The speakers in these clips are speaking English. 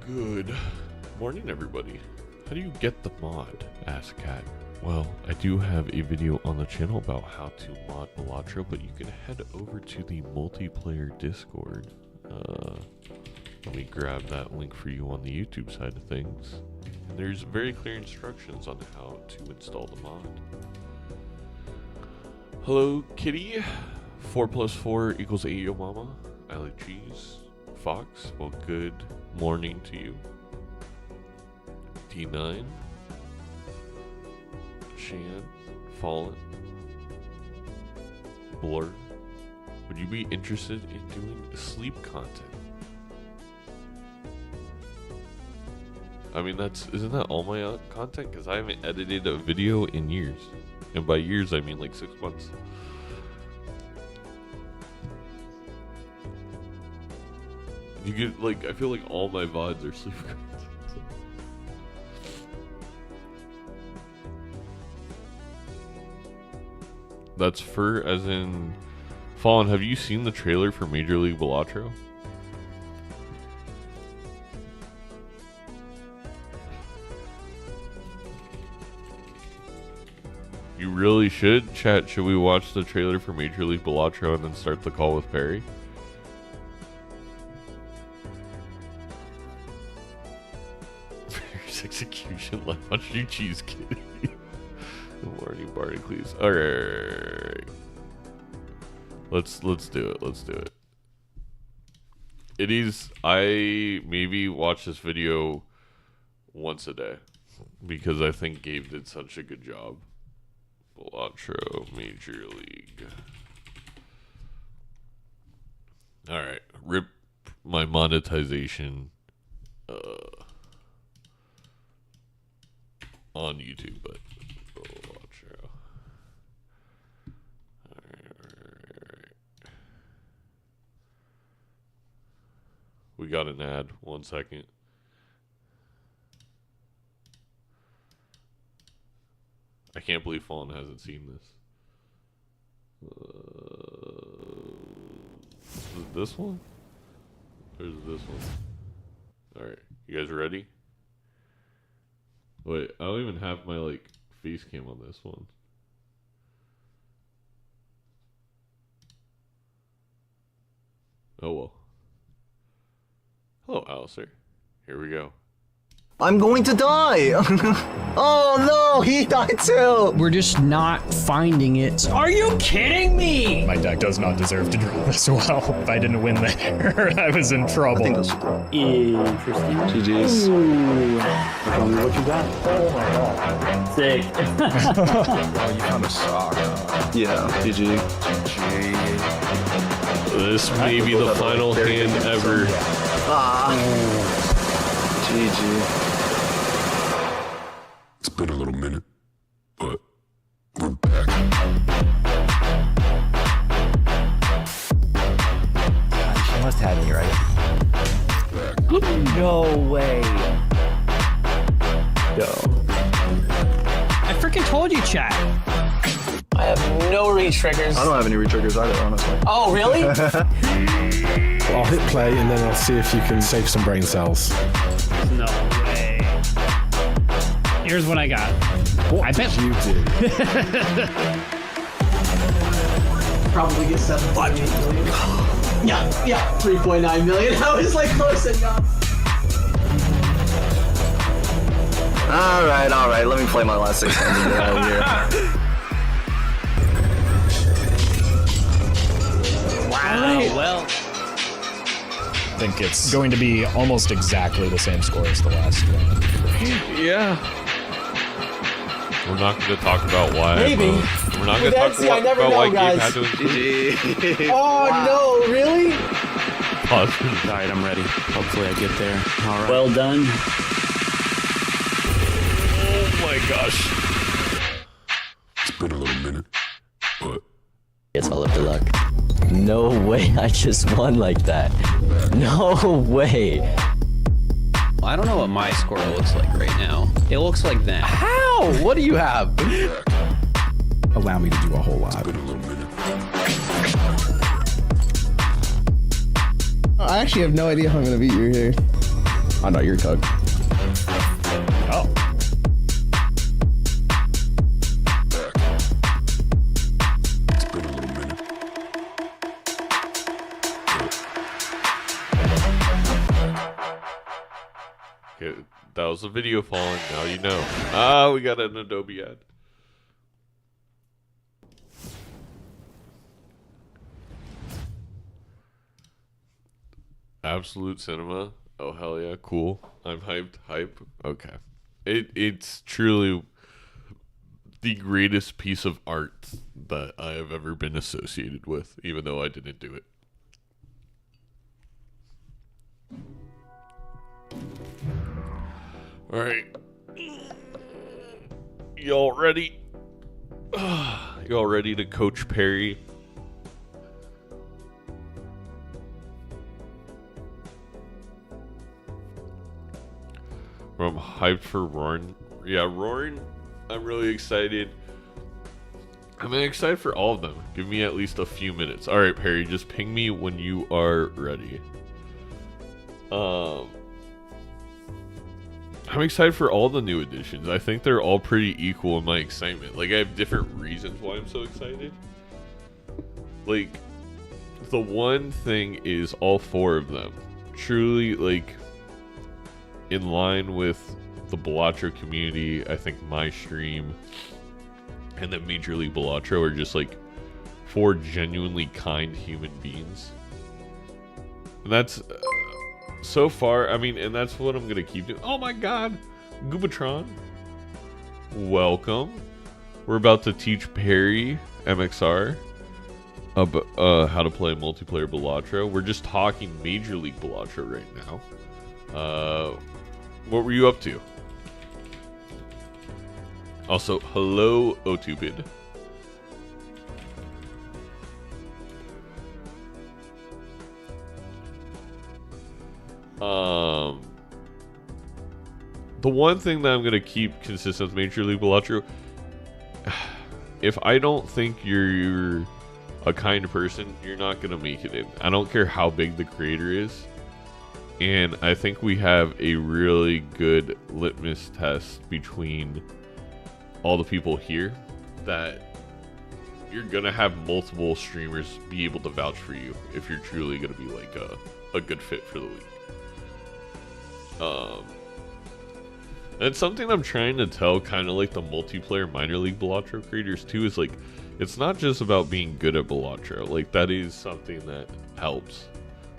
Good morning, everybody. How do you get the mod? Ask Cat. Well, I do have a video on the channel about how to mod Balatro, but you can head over to the multiplayer Discord. Let me grab that link for you on the YouTube side of things. And there's very clear instructions on how to install the mod. Hello, kitty. 4 plus 4 equals 8, yo mama. I like cheese. Fox, well, good morning to you. D9. Shan, Fallen, Blur. Would you be interested in doing sleep content? I mean, isn't that all my content? Because I haven't edited a video in years. And by years, I mean like 6 months. You get, like, I feel like all my VODs are sleep content. That's fur as in Fallen. Have you seen the trailer for Major League Balatro? You really should. Chat, should we watch the trailer for Major League Balatro and then start the call with Perry? Perry's execution left on you, cheese kitty. Good morning, Barnacles. Alright. Let's do it. Let's do it. It is, I maybe watch this video once a day because I think Gabe did such a good job. Balatro Major League. Alright. Rip my monetization on YouTube, but Balatro. Alright. We got an ad. 1 second. I can't believe Fallen hasn't seen this. Is it this one? Or is it this one? Alright, you guys ready? Wait, I don't even have my, like, face cam on this one. Oh well. Hello, Alistair. Here we go. I'm going to die! Oh no, he died too! We're just not finding it. Are you kidding me? My deck does not deserve to draw this well. If I didn't win there, I was in trouble. I think this will go. Interesting. GG's. Tell me what you got. Oh my god. Sick. Oh, you kind of suck. Yeah, GG. This may be the final hand ever. GG. It's been a little minute, but we're back. She must have me, right? No way. Yo. I freaking told you, chat. I have no re-triggers. I don't have any re-triggers either, honestly. Oh, really? I'll hit play and then I'll see if you can save some brain cells. No way. Here's what I got. What I bet you do? Probably get 7.8 million. Yeah, 3.9 million. I was like close enough. Alright, let me play my last 6 hands and get out of here. Wow. Well, I think it's going to be almost exactly the same score as the last one. Yeah. We're not going to talk about why. Maybe. We're not going to talk I never about know, why guys. Gabe had to include. GG. Oh no, really? Pause. Alright, I'm ready. Hopefully I get there. Alright. Well done. Oh my gosh. It's been a little minute, but It's all up to luck. No way I just won like that. No way. I don't know what my score looks like right now. It looks like that. How? What do you have? Allow me to do a whole lot. it's been a little minute. I actually have no idea how I'm gonna beat you here. Oh no, you're Tug. Oh. It's been a little minute. Okay, that was a video falling. Now you know. Ah, we got an Adobe ad. Absolute Cinema. Oh hell yeah, cool. I'm hyped. Hype. Okay. It's truly the greatest piece of art that I have ever been associated with, even though I didn't do it. Alright. Y'all ready? Y'all ready to coach Perry? I'm hyped for Roaring. Yeah, Roaring, I'm really excited. I'm excited for all of them. Give me at least a few minutes. Alright, Perry, just ping me when you are ready. I'm excited for all the new additions. I think they're all pretty equal in my excitement. Like, I have different reasons why I'm so excited. Like, the one thing is all 4 of them truly, like, in line with the Balatro community. I think my stream and then Major League Balatro are just, like, 4 genuinely kind human beings. And that's... so far, I mean, and that's what I'm going to keep doing. Oh my god! Goobatron. Welcome. We're about to teach Perry, MXR, how to play multiplayer Balatro. We're just talking Major League Balatro right now. What were you up to? Also, hello, Otubid. The one thing that I'm going to keep consistent with Major League Balatro, if I don't think you're a kind person, you're not going to make it in. I don't care how big the creator is. And I think we have a really good litmus test between all the people here that you're going to have multiple streamers be able to vouch for you if you're truly going to be like a good fit for the league. And it's something I'm trying to tell kind of like the multiplayer minor league Balatro creators too, is like, it's not just about being good at Balatro. Like, that is something that helps.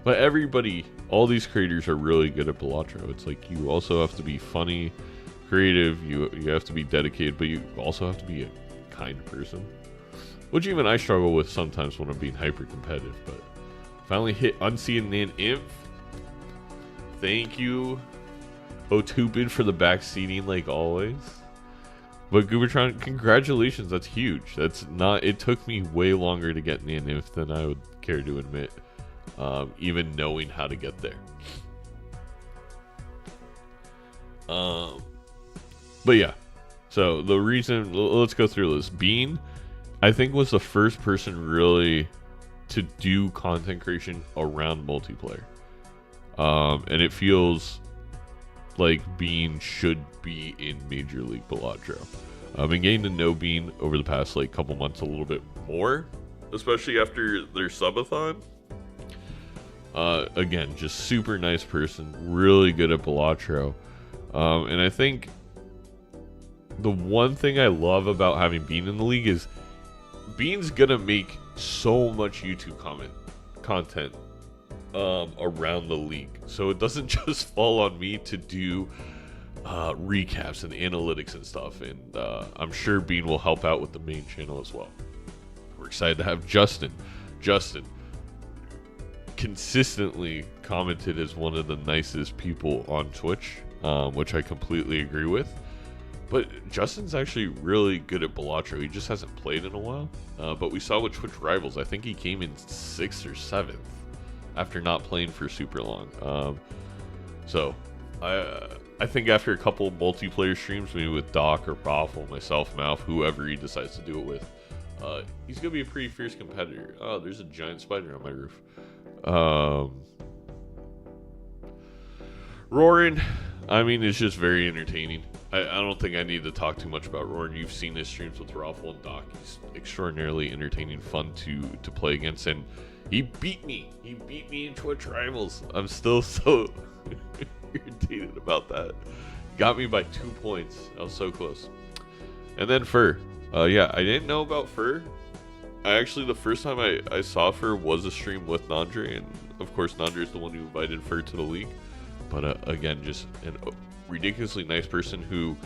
But everybody, all these creators are really good at Balatro. It's like, you also have to be funny, creative, you have to be dedicated, but you also have to be a kind person. Which even I struggle with sometimes when I'm being hyper competitive, but finally hit Unseen and Inf. Thank you, Otubid, for the backseating like always. But Goobatron, congratulations, that's huge. That's not, it took me way longer to get Nan Inf than I would care to admit, even knowing how to get there. But yeah, so the reason, let's go through this. Bean, I think, was the first person really to do content creation around multiplayer. And it feels like Bean should be in Major League Balatro. I've been getting to know Bean over the past like couple months a little bit more, especially after their subathon. Again, just super nice person, really good at Balatro. And I think the one thing I love about having Bean in the league is Bean's gonna make so much YouTube content around the league, so it doesn't just fall on me to do recaps and analytics and stuff, and I'm sure Bean will help out with the main channel as well. We're excited to have Justin consistently commented as one of the nicest people on Twitch, which I completely agree with. But Justin's actually really good at Balatro. He just hasn't played in a while, but we saw with Twitch Rivals, I think he came in 6th or 7th after not playing for super long. So I think after a couple multiplayer streams, maybe with Doc or Boffle, myself, Mouth, whoever he decides to do it with, he's gonna be a pretty fierce competitor. Oh, there's a giant spider on my roof. Roaring, I mean, it's just very entertaining. I don't think I need to talk too much about Roaring. You've seen his streams with Raffle and Doc. He's extraordinarily entertaining, fun to play against, and he beat me. He beat me in Twitch Rivals. I'm still so irritated about that. Got me by 2 points. I was so close. And then Fur. Yeah, I didn't know about Fur. Actually, the first time I saw Fur was a stream with Nandre, and of course Nandre is the one who invited Fur to the league. But again, just a ridiculously nice person who,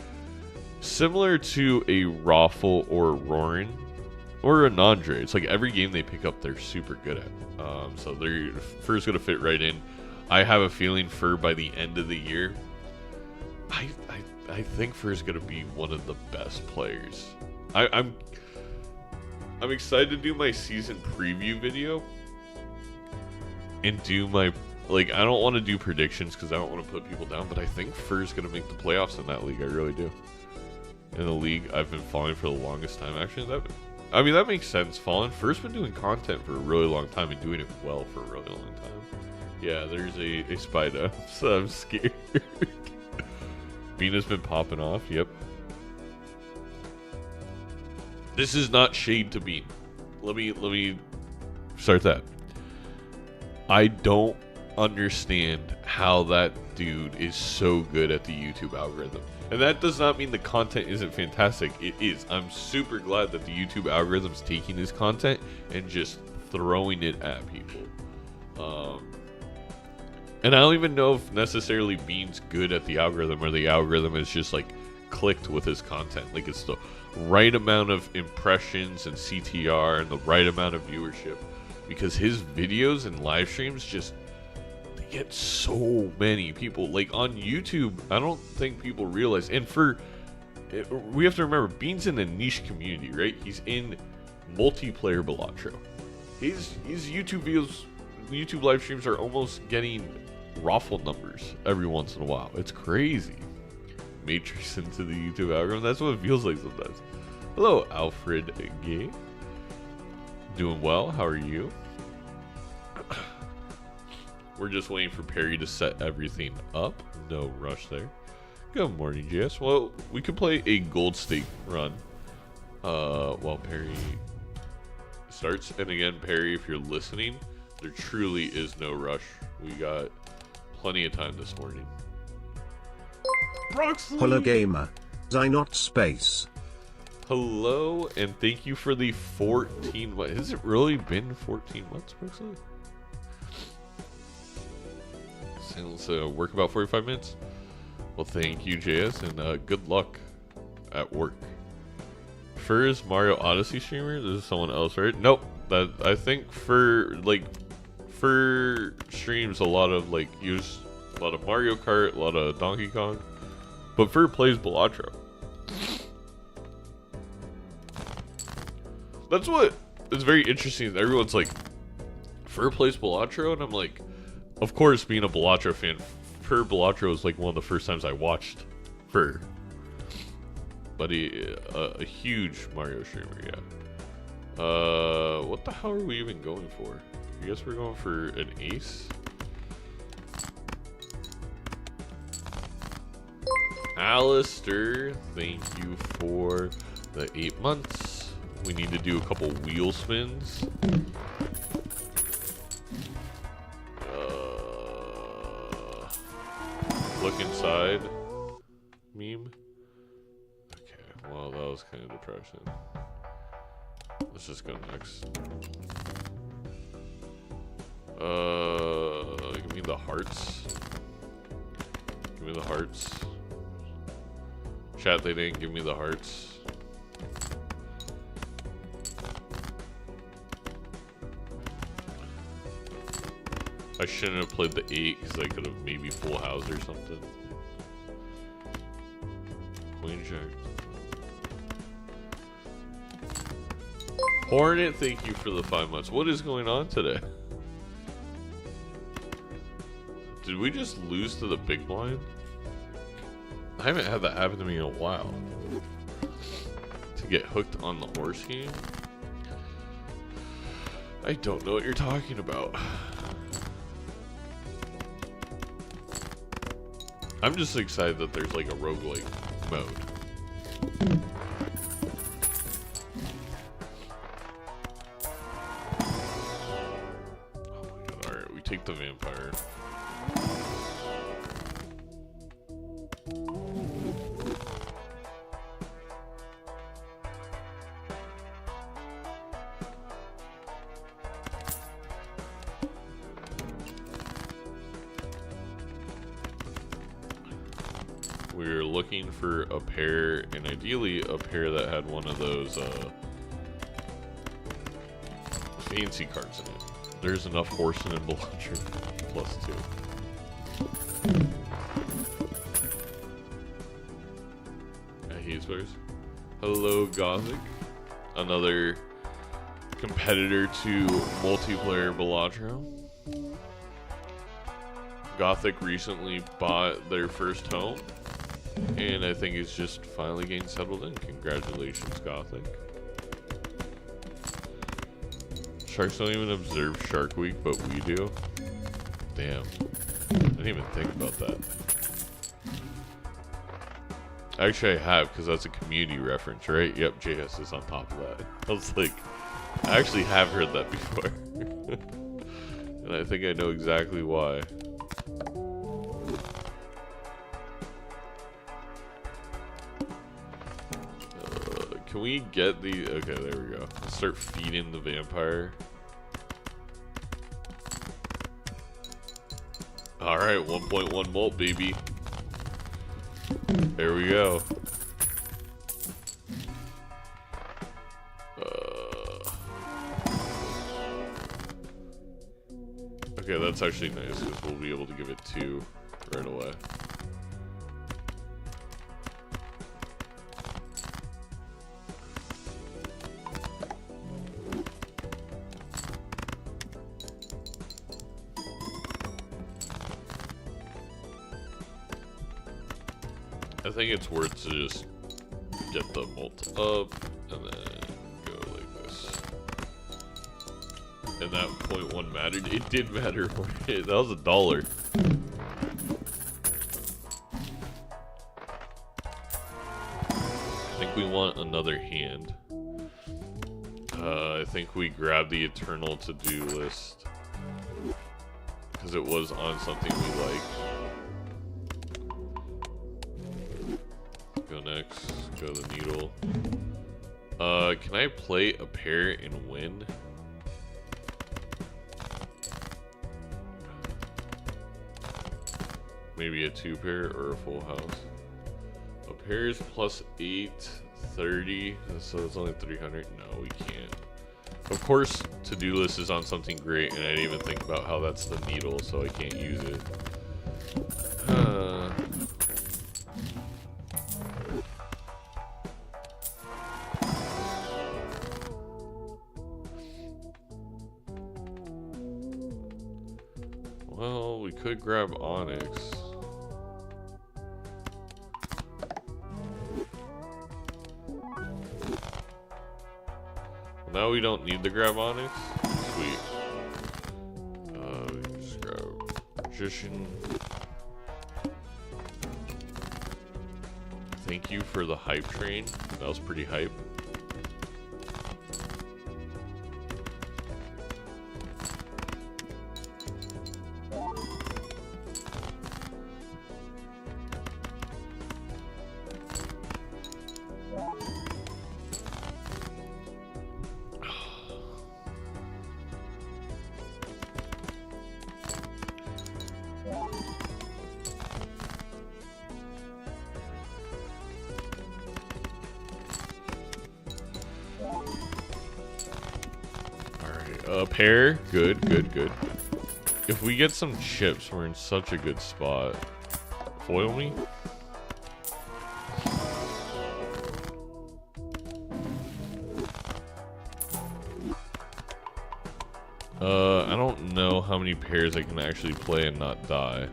similar to a Raffle or Roaring or a Nandre, it's like every game they pick up they're super good at. So Fur's gonna fit right in. I have a feeling Fur by the end of the year, I think Fur's gonna be one of the best players. I'm excited to do my season preview video and do my, like, I don't want to do predictions because I don't want to put people down, but I think Fur's gonna make the playoffs in that league. I really do. In the league I've been following for the longest time. Actually, that makes sense. Fur's been doing content for a really long time and doing it well for a really long time. Yeah, there's a spider, so I'm scared. Bina's been popping off. Yep. This is not shade to Bean. Let me start that. I don't understand how that dude is so good at the YouTube algorithm. And that does not mean the content isn't fantastic. It is. I'm super glad that the YouTube algorithm's taking his content and just throwing it at people. And I don't even know if necessarily Bean's good at the algorithm or the algorithm is just like clicked with his content. Like it's the right amount of impressions and CTR and the right amount of viewership. Because his videos and live streams just, they get so many people. Like on YouTube, I don't think people realize. And we have to remember, Bean's in a niche community, right? He's in multiplayer Balatro. His YouTube videos, YouTube live streams are almost getting Raffle numbers every once in a while. It's crazy. Matrix into the YouTube algorithm. That's what it feels like sometimes. Hello, Alfred Gay. Doing well. How are you? We're just waiting for Perry to set everything up. No rush there. Good morning, JS. Well, we could play a gold stake run while Perry starts. And again, Perry, if you're listening, there truly is no rush. We got plenty of time this morning. Broxley! Hello, gamer. Zynot Space. Hello, and thank you for the 14 months. Has it really been 14 months, Broxley? So work about 45 minutes. Well, thank you, JS, and good luck at work. Fur's Mario Odyssey streamer? This is someone else, right? Nope. I think Fur streams a lot of a lot of Mario Kart, a lot of Donkey Kong, but Fur plays Balatro. That's what is very interesting. Everyone's like, Fur plays Balatro, and I'm like, of course, being a Balatro fan, Fur Balatro is like one of the first times I watched Fur. But a huge Mario streamer, yeah. What the hell are we even going for? I guess we're going for an ace. Alistair, thank you for the 8 months. We need to do a couple wheel spins. Look inside. Meme. Okay, well, that was kind of depressing. Let's just go next. Give me the hearts. Give me the hearts. Chat, they didn't give me the hearts. I shouldn't have played the 8 because I could have maybe full house or something. Queen Jack. Hornet, thank you for the 5 months. What is going on today? Did we just lose to the big blind? I haven't had that happen to me in a while. To get hooked on the horse game? I don't know what you're talking about. I'm just excited that there's like a roguelike mode. Oh my god, alright, we take the vampire. We're looking for a pair, and ideally a pair that had one of those fancy cards in it. There's enough Horson and Balatro +2. I hate spares. Hello, Gothic. Another competitor to multiplayer Balatro. Gothic recently bought their first home, and I think it's just finally getting settled in. Congratulations, Gothic. Sharks don't even observe Shark Week, but we do. Damn. I didn't even think about that. Actually, I have, because that's a community reference, right? Yep, JS is on top of that. I was like, I actually have heard that before. And I think I know exactly why. Can we get the... Okay, there we go. Let's start feeding the vampire. Alright, 1.1 mult, baby. There we go. Okay, that's actually nice, because we'll be able to give it 2 right away. I think it's worth to just get the mult up and then go like this. And that 0.1 mattered. It did matter. That was $1. I think we want another hand. I think we grab the Eternal to-do list because it was on something we like. Go next. Go the needle. Can I play a pair and win? Maybe a 2-pair or a full house. A pair is +8, 30, so it's only 300. No, we can't. Of course, to-do list is on something great, and I didn't even think about how that's the needle, so I can't use it. Well, we could grab Onyx. Now we don't need to grab Onyx. Sweet. We can just grab Magician. Thank you for the hype train. That was pretty hype. Pair, good. If we get some chips, we're in such a good spot. Foil me? I don't know how many pairs I can actually play and not die.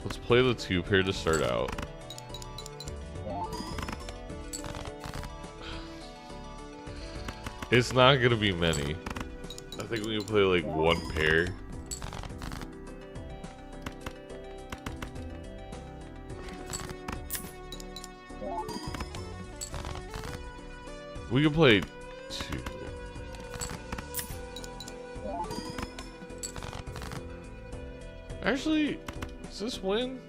Let's play the 2-pair to start out. It's not gonna be many. I think we can play like 1 pair. We can play 2. Actually, does this win?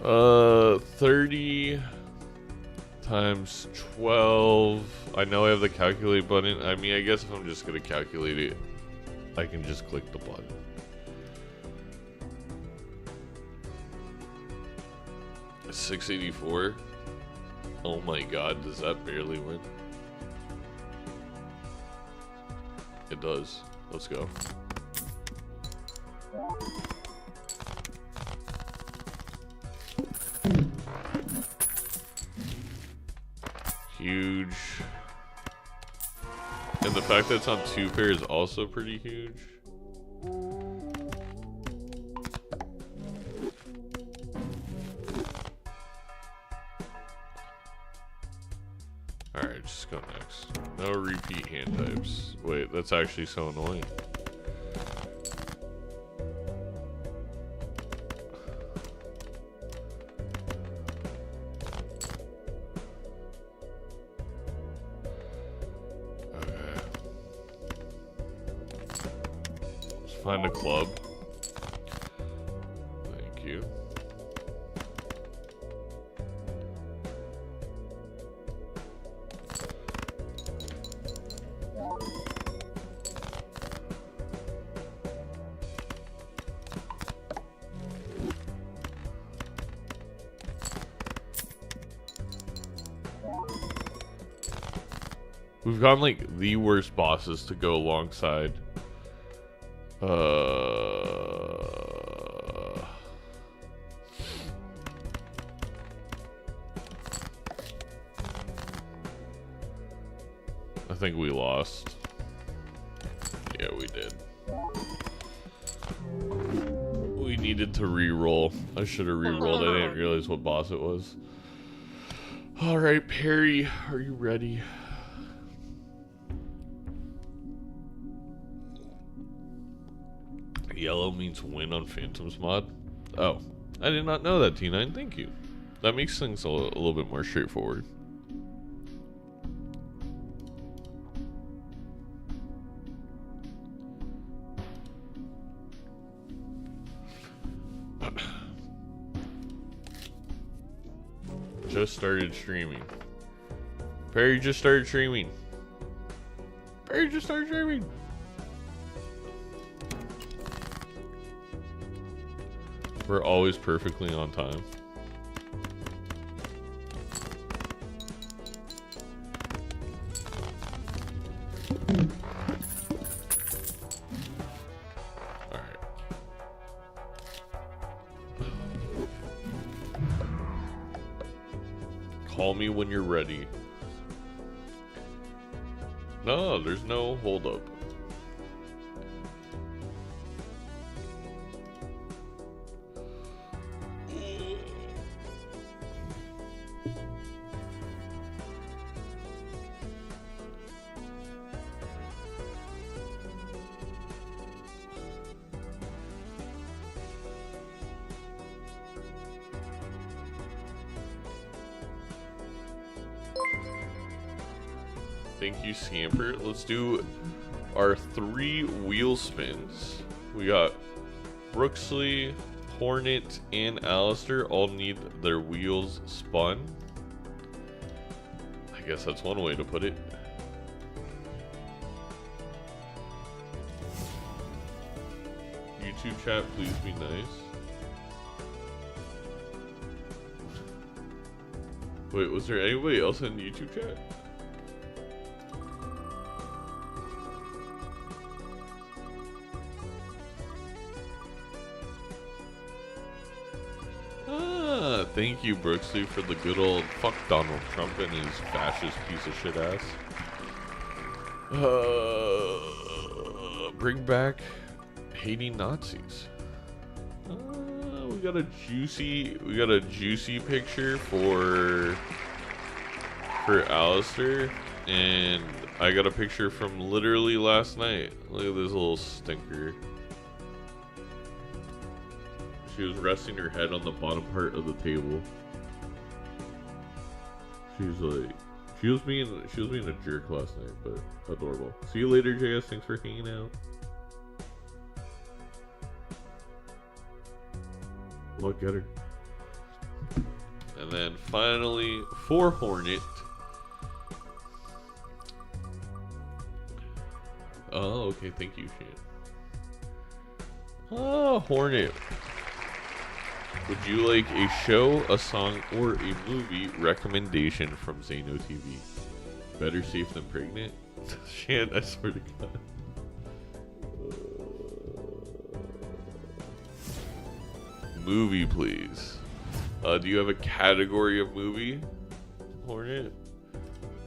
30 times 12. I know I have the calculate button. I mean, I guess if I'm just gonna calculate it, I can just click the button. $684. Oh my god, does that barely win? It does. Let's go. Huge. And the fact that it's on 2 pair is also pretty huge. Alright, just go next. No repeat hand types. Wait, that's actually so annoying. Okay. Let's find a club. Thank you. We've gotten like the worst bosses to go alongside. I think we lost. Yeah, we did. We needed to re-roll. I should have re-rolled. I didn't realize what boss it was. Alright, Perry, are you ready? Yellow means win on Phantoms mod. Oh, I did not know that, T9. Thank you. That makes things a little bit more straightforward. Just started streaming. Perry just started streaming. Perry just started streaming. We're always perfectly on time. Alright. Call me when you're ready. No, there's no hold up. Thank you, Scamper. Let's do our 3 wheel spins. We got Brooksley, Hornet, and Alistair all need their wheels spun. I guess that's one way to put it. YouTube chat, please be nice. Wait, was there anybody else in YouTube chat? Thank you, Brooksley, for the good old fuck Donald Trump and his fascist piece of shit ass. Bring back hating Nazis. We got a juicy picture for Alistair, and I got a picture from literally last night. Look at this little stinker. She was resting her head on the bottom part of the table. She's like, she was being a jerk last night, but adorable. See you later, JS. Thanks for hanging out. Look at her. And then finally, for Hornet. Oh, okay. Thank you, Shane. Ah, Hornet. Would you like a show, a song, or a movie recommendation from Zano TV? Better safe than pregnant? Shan, I swear to God. Movie, please. Do you have a category of movie, Hornet?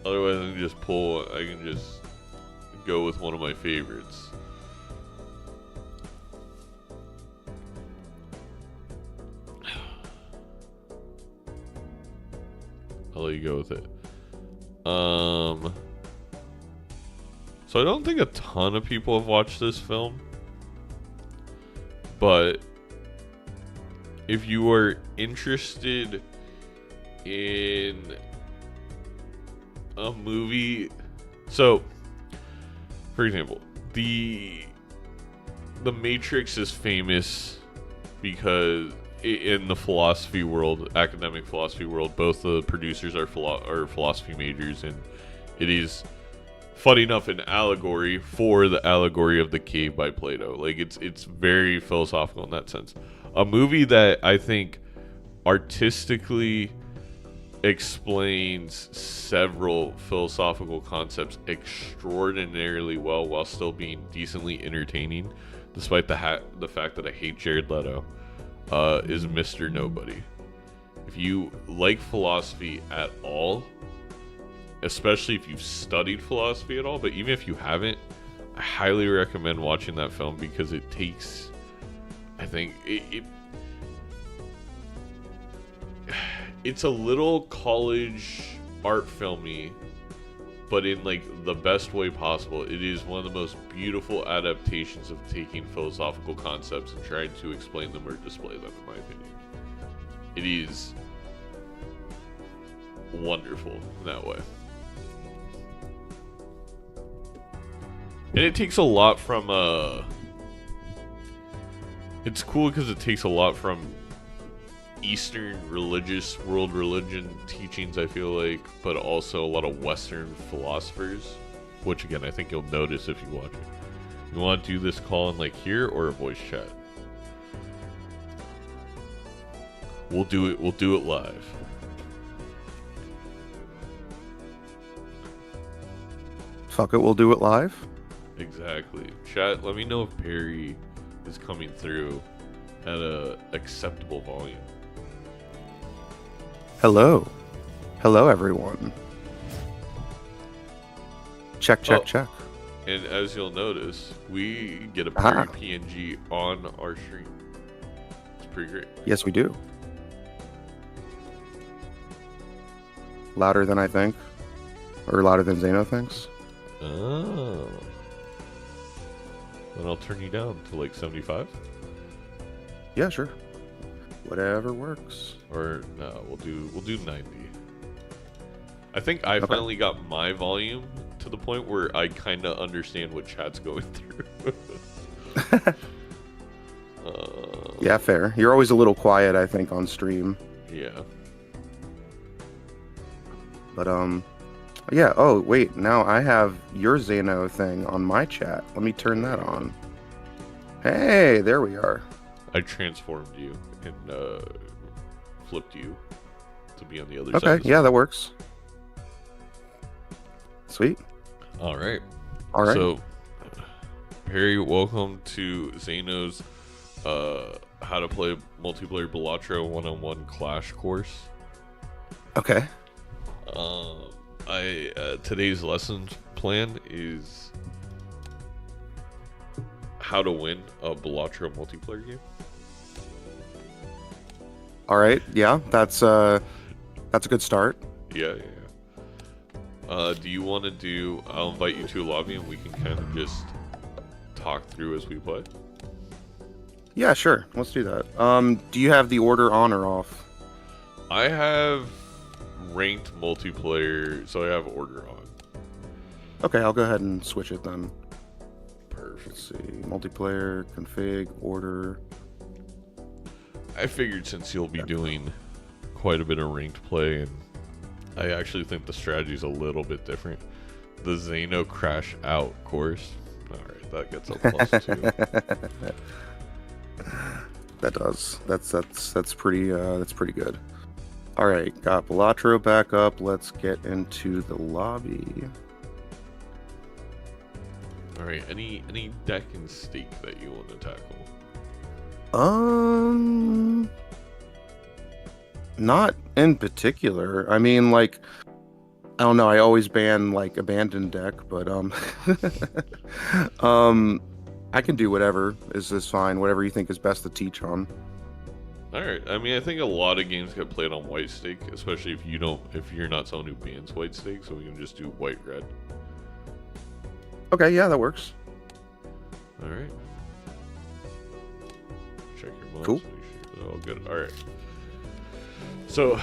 Otherwise, I can just go with one of my favorites. I'll let you go with it. So I don't think a ton of people have watched this film, but if you are interested in a movie, so for example, the Matrix is famous because in the philosophy world, academic philosophy world, both the producers are philosophy majors, and it is, funny enough, an allegory for the allegory of the cave by Plato. Like it's very philosophical in that sense. A movie that I think artistically explains several philosophical concepts extraordinarily well while still being decently entertaining, despite the fact that I hate Jared Leto, is Mr. Nobody. If you like philosophy at all, especially if you've studied philosophy at all, but even if you haven't, I highly recommend watching that film because it takes, I think, it's a little college art filmy, but in like the best way possible. It is one of the most beautiful adaptations of taking philosophical concepts and trying to explain them or display them, in my opinion. It is wonderful in that way. And it takes a lot from it's cool because it takes a lot from Eastern world religion teachings, I feel like, but also a lot of Western philosophers, which again I think you'll notice if you watch it. You want to do this call in like here or a voice chat? We'll do it live. Fuck it, we'll do it live. Exactly. Chat, let me know if Perry is coming through at a acceptable volume. Hello everyone. Check. And as you'll notice, we get a Perry PNG on our stream. It's pretty great. Yes, we do. Louder than I think, or louder than Zano thinks. Oh. Then I'll turn you down to like 75. Yeah, sure. Whatever works. Or no, we'll do 90. I think I finally got my volume to the point where I kind of understand what chat's going through. Yeah, fair. You're always a little quiet, I think, on stream. Yeah. But yeah. Oh wait, now I have your Zano thing on my chat. Let me turn that on. Hey, there we are. I transformed you and flipped you to be on the other side. Okay, yeah, that works. Sweet. All right. So, Perry, welcome to Zano's How to Play Multiplayer Balatro 101 Clash course. Okay. Today's lesson plan is how to win a Balatro multiplayer game. All right. Yeah, that's a good start. Yeah. Do you want to do? I'll invite you to a lobby and we can kind of just talk through as we play. Yeah, sure. Let's do that. Do you have the order on or off? I have ranked multiplayer, so I have order on. Okay, I'll go ahead and switch it then. Perfect. Let's see, multiplayer, config, order. I figured since you'll be doing quite a bit of ranked play, and I actually think the strategy is a little bit different. The Xeno crash out course. Alright, that gets a +2. That does. That's pretty good. Alright, got Balatro back up. Let's get into the lobby. Alright, any deck and stake that you want to tackle? Not in particular. I mean, like, I don't know, I always ban like abandoned deck, but I can do whatever is fine. Whatever you think is best to teach on. Alright, I mean, I think a lot of games get played on white stake, especially if you're not someone who bans white stake, so we can just do white red. Okay, yeah, that works. Alright. Check your mods. Cool. Make sure all good. Alright. So,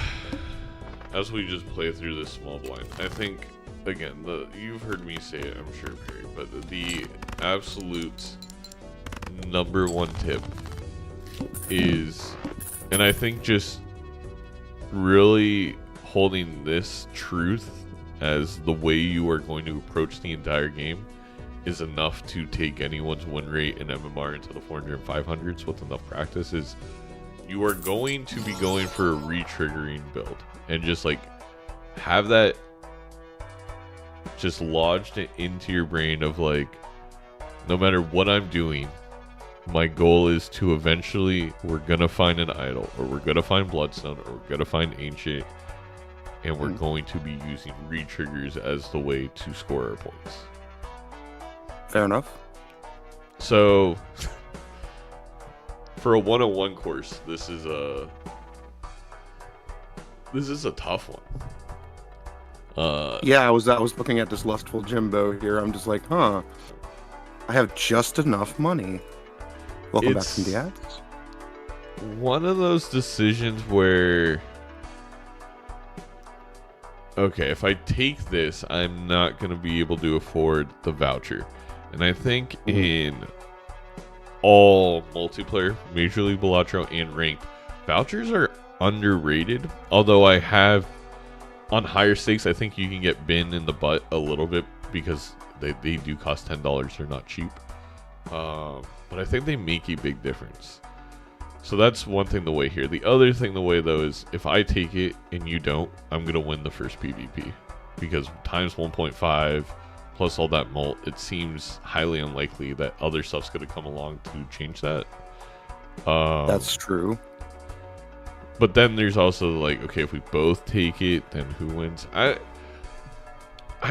as we just play through this small blind, I think, again, you've heard me say it, I'm sure, Perry, but the absolute #1 tip is, and I think just really holding this truth as the way you are going to approach the entire game is enough to take anyone's win rate in MMR into the 400 and 500s with enough practice. Is you are going to be going for a re-triggering build, and just like have that just lodged into your brain of like, no matter what I'm doing, my goal is to eventually, we're gonna find an idol, or we're gonna find bloodstone, or we're gonna find ancient, and we're going to be using re-triggers as the way to score our points. Fair enough. So for a 101 course, this is a tough one. Yeah, I was looking at this Lustful Jimbo here. I'm just like, I have just enough money. Welcome back from the ads. One of those decisions where, okay, if I take this, I'm not going to be able to afford the voucher. And I think in all multiplayer, Major League Balatro and Ranked, vouchers are underrated. Although I have, on higher stakes, I think you can get bin in the butt a little bit because they do cost $10. They're not cheap. But I think they make a big difference. So that's one thing the way here. The other thing the way, though, is if I take it and you don't, I'm going to win the first PvP. Because times 1.5 plus all that mult, it seems highly unlikely that other stuff's going to come along to change that. That's true. But then there's also like, okay, if we both take it, then who wins? I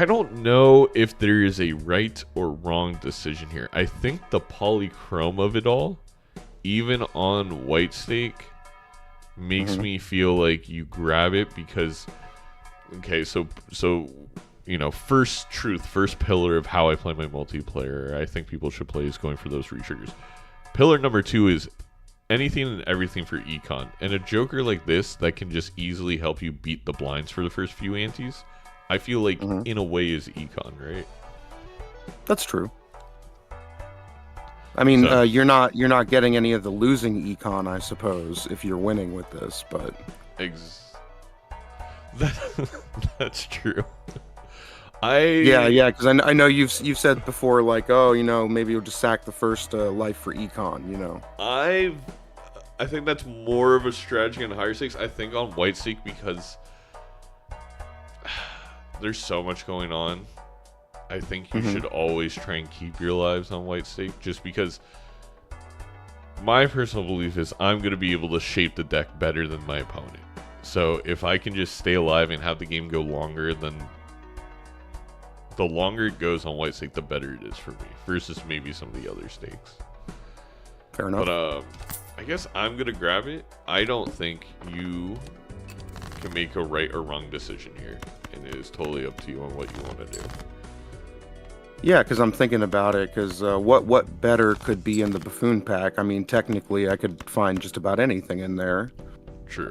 don't know if there is a right or wrong decision here. I think the polychrome of it all, even on white stake, makes me feel like you grab it because, okay, so you know, first pillar of how I play my multiplayer, I think people should play, is going for those re-triggers. Pillar number 2 is anything and everything for econ. And a joker like this that can just easily help you beat the blinds for the first few antes, I feel like in a way is econ, right? That's true. I mean, So, you're not getting any of the losing econ, I suppose, if you're winning with this, but that's true. Yeah, because I know you've said before, like, oh, you know, maybe you'll just sack the first life for econ, you know. I think that's more of a strategy on higher stakes. I think on white stake, because there's so much going on, I think you should always try and keep your lives on white stake, just because my personal belief is I'm going to be able to shape the deck better than my opponent. So if I can just stay alive and have the game go longer, then the longer it goes on white stake, the better it is for me, versus maybe some of the other stakes. Fair enough. But I guess I'm going to grab it. I don't think you can make a right or wrong decision here, and it is totally up to you on what you want to do. Yeah, because I'm thinking about it, because what better could be in the Buffoon pack? I mean, technically, I could find just about anything in there. True.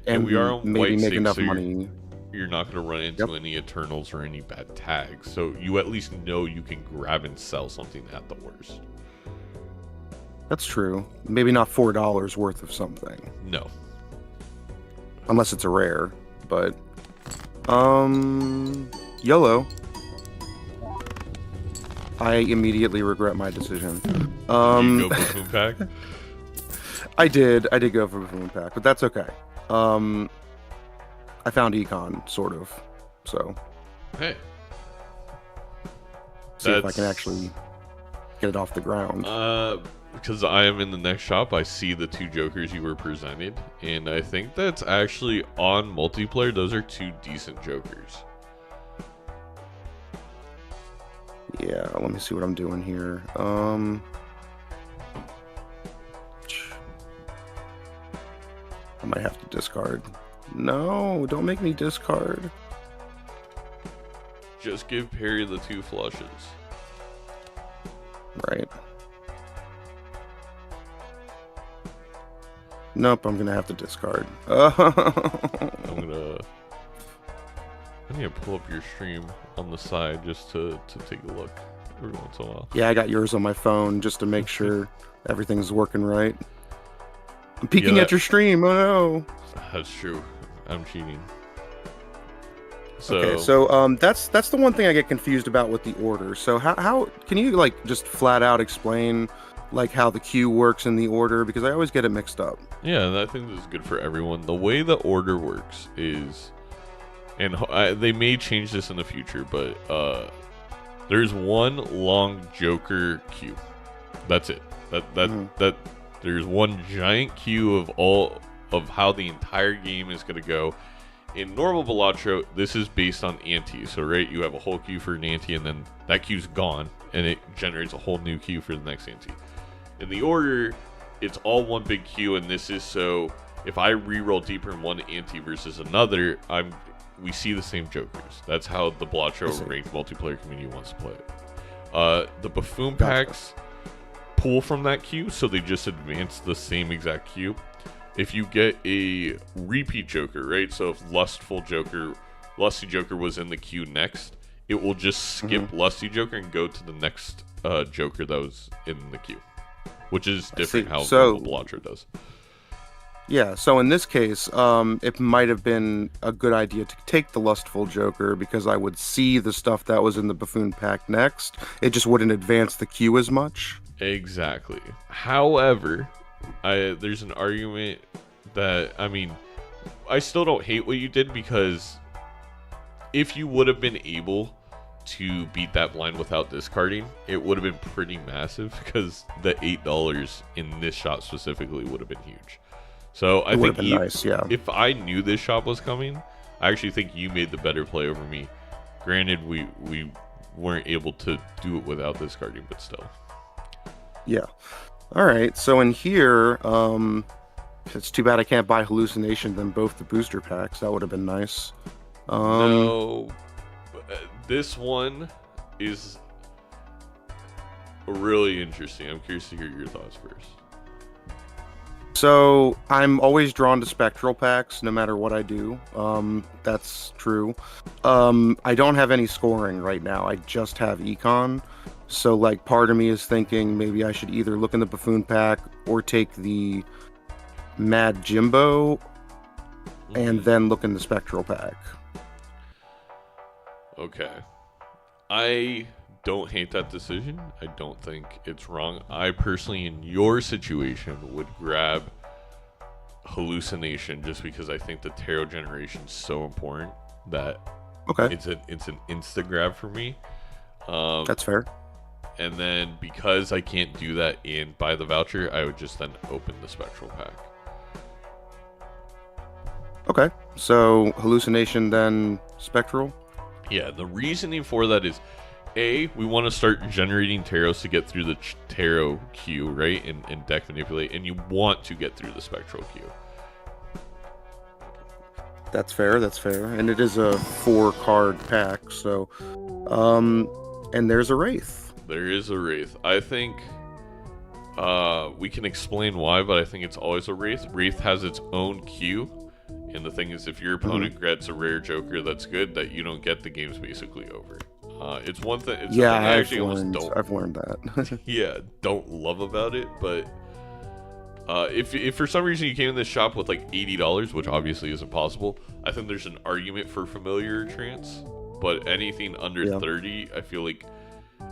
And we are on maybe white make stake, enough so money. you're not going to run into any Eternals or any bad tags. So you at least know you can grab and sell something at the worst. That's true. Maybe not $4 worth of something. No. Unless it's a rare, but YOLO. I immediately regret my decision. You go Buffoon Pack? I did go for Buffoon Pack, but that's okay. I found Econ, sort of. So hey. See if I can actually get it off the ground. Because I am in the next shop, I see the 2 Jokers you were presented, and I think that's actually on multiplayer. Those are 2 decent Jokers. Yeah, let me see what I'm doing here. I might have to discard. No, don't make me discard. Just give Perry the 2 flushes. Right. Nope, I'm gonna have to discard. I need to pull up your stream on the side just to take a look every once in a while. Yeah, I got yours on my phone just to make sure everything's working right. I'm peeking at your stream. Oh no. That's true. I'm cheating. So, okay, so that's the one thing I get confused about with the order. So how can you like just flat out explain like how the queue works in the order, because I always get it mixed up. Yeah, and I think this is good for everyone. The way the order works is, and they may change this in the future, but there's one long Joker queue. That's it. That there's one giant queue of all of how the entire game is going to go. In normal Balatro, this is based on ante. So, right, you have a whole queue for an ante, and then that queue's gone, and it generates a whole new queue for the next ante. In the order, it's all one big queue, and this is so if I reroll deeper in one ante versus another, we see the same Jokers. That's how the Balatro ranked multiplayer community wants to play it. The Buffoon packs pull from that queue, so they just advance the same exact queue. If you get a repeat Joker, right? So if Lusty Joker was in the queue next, it will just skip Lusty Joker and go to the next Joker that was in the queue, which is different how Balatro does. Yeah, so in this case, it might have been a good idea to take the Lustful Joker because I would see the stuff that was in the Buffoon pack next. It just wouldn't advance the queue as much. Exactly. However, there's an argument that, I still don't hate what you did, because if you would have been able to beat that blind without discarding, it would have been pretty massive, because the $8 in this shot specifically would have been huge. So I think if I knew this shop was coming, I actually think you made the better play over me. Granted, we weren't able to do it without discarding, but still. Yeah. All right. So in here, it's too bad I can't buy Hallucination than both the booster packs. That would have been nice. No, this one is really interesting. I'm curious to hear your thoughts first. So I'm always drawn to spectral packs, no matter what I do. That's true. I don't have any scoring right now. I just have econ. So like part of me is thinking maybe I should either look in the Buffoon pack or take the Mad Jimbo and then look in the spectral pack. Okay. I don't hate that decision. I don't think it's wrong. I personally, in your situation, would grab Hallucination just because I think the tarot generation is so important that it's an insta grab for me. That's fair. And then because I can't do that and buy the voucher, I would just then open the spectral pack. Okay, so Hallucination then spectral? Yeah, the reasoning for that is, A, we want to start generating tarots to get through the tarot queue, right? And deck manipulate, and you want to get through the spectral queue. That's fair, and it is a 4-card pack, so and there's a Wraith. There is a Wraith. I think we can explain why, but I think it's always a Wraith. Wraith has its own queue, And the thing is, if your opponent gets a rare Joker that's good, that you don't get, the game's basically over. It's one thing. It's Yeah, something I actually almost don't. I've learned that. Yeah, don't love about it, but if for some reason you came in this shop with like $80, which obviously isn't possible, I think there's an argument for familiar trance. But anything under 30, I feel like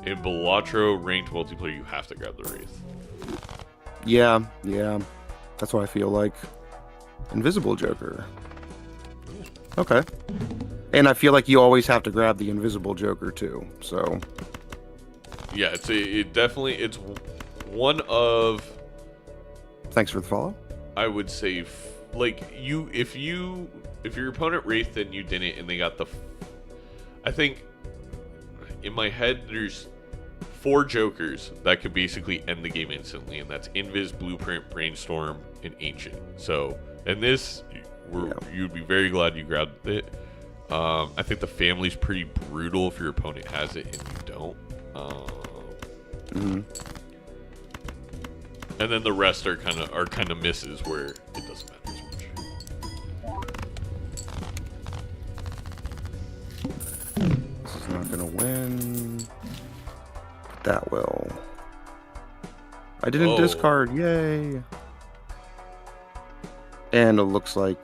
in Balatro ranked multiplayer, you have to grab the Wraith. Yeah, that's what I feel like. Invisible Joker. Okay. And I feel like you always have to grab the Invisible Joker too. So. Yeah, it's one of. Thanks for the follow. I would say, if your opponent Wraithed and you didn't, and they got the. I think in my head there's 4 Jokers that could basically end the game instantly, and that's Invis, Blueprint, Brainstorm, and Ancient. So, and this, you'd be very glad you grabbed it. I think the family's pretty brutal if your opponent has it and you don't. And then the rest are kind of misses where it doesn't matter as much. This is not gonna win. That will. I didn't discard. Yay! And it looks like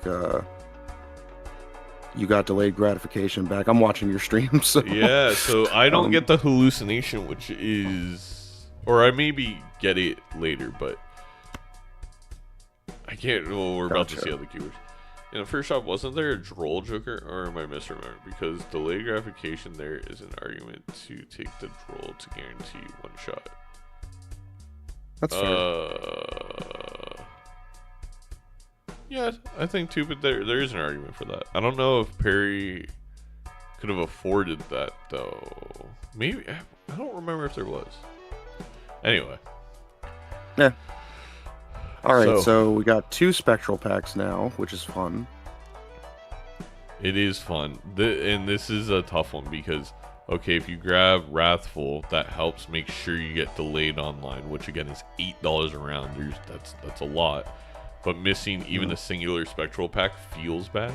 you got delayed gratification back. I'm watching your stream, so yeah. So I don't get the hallucination, which is, or I maybe get it later, but I can't. Well, we're about to see other keywords. In the first shop, wasn't there a Droll Joker, or am I misremembering? Because delayed gratification there is an argument to take the Droll to guarantee one shot. That's fair. Yeah, I think too, but there is an argument for that. I don't know if Perry could have afforded that though. Maybe, I don't remember if there was. Anyway. Yeah. All right, so we got 2 spectral packs now, which is fun. It is fun, and this is a tough one because, okay, if you grab Wrathful, that helps make sure you get delayed online, which again is $8 a round. That's a lot, but missing even a singular spectral pack feels bad.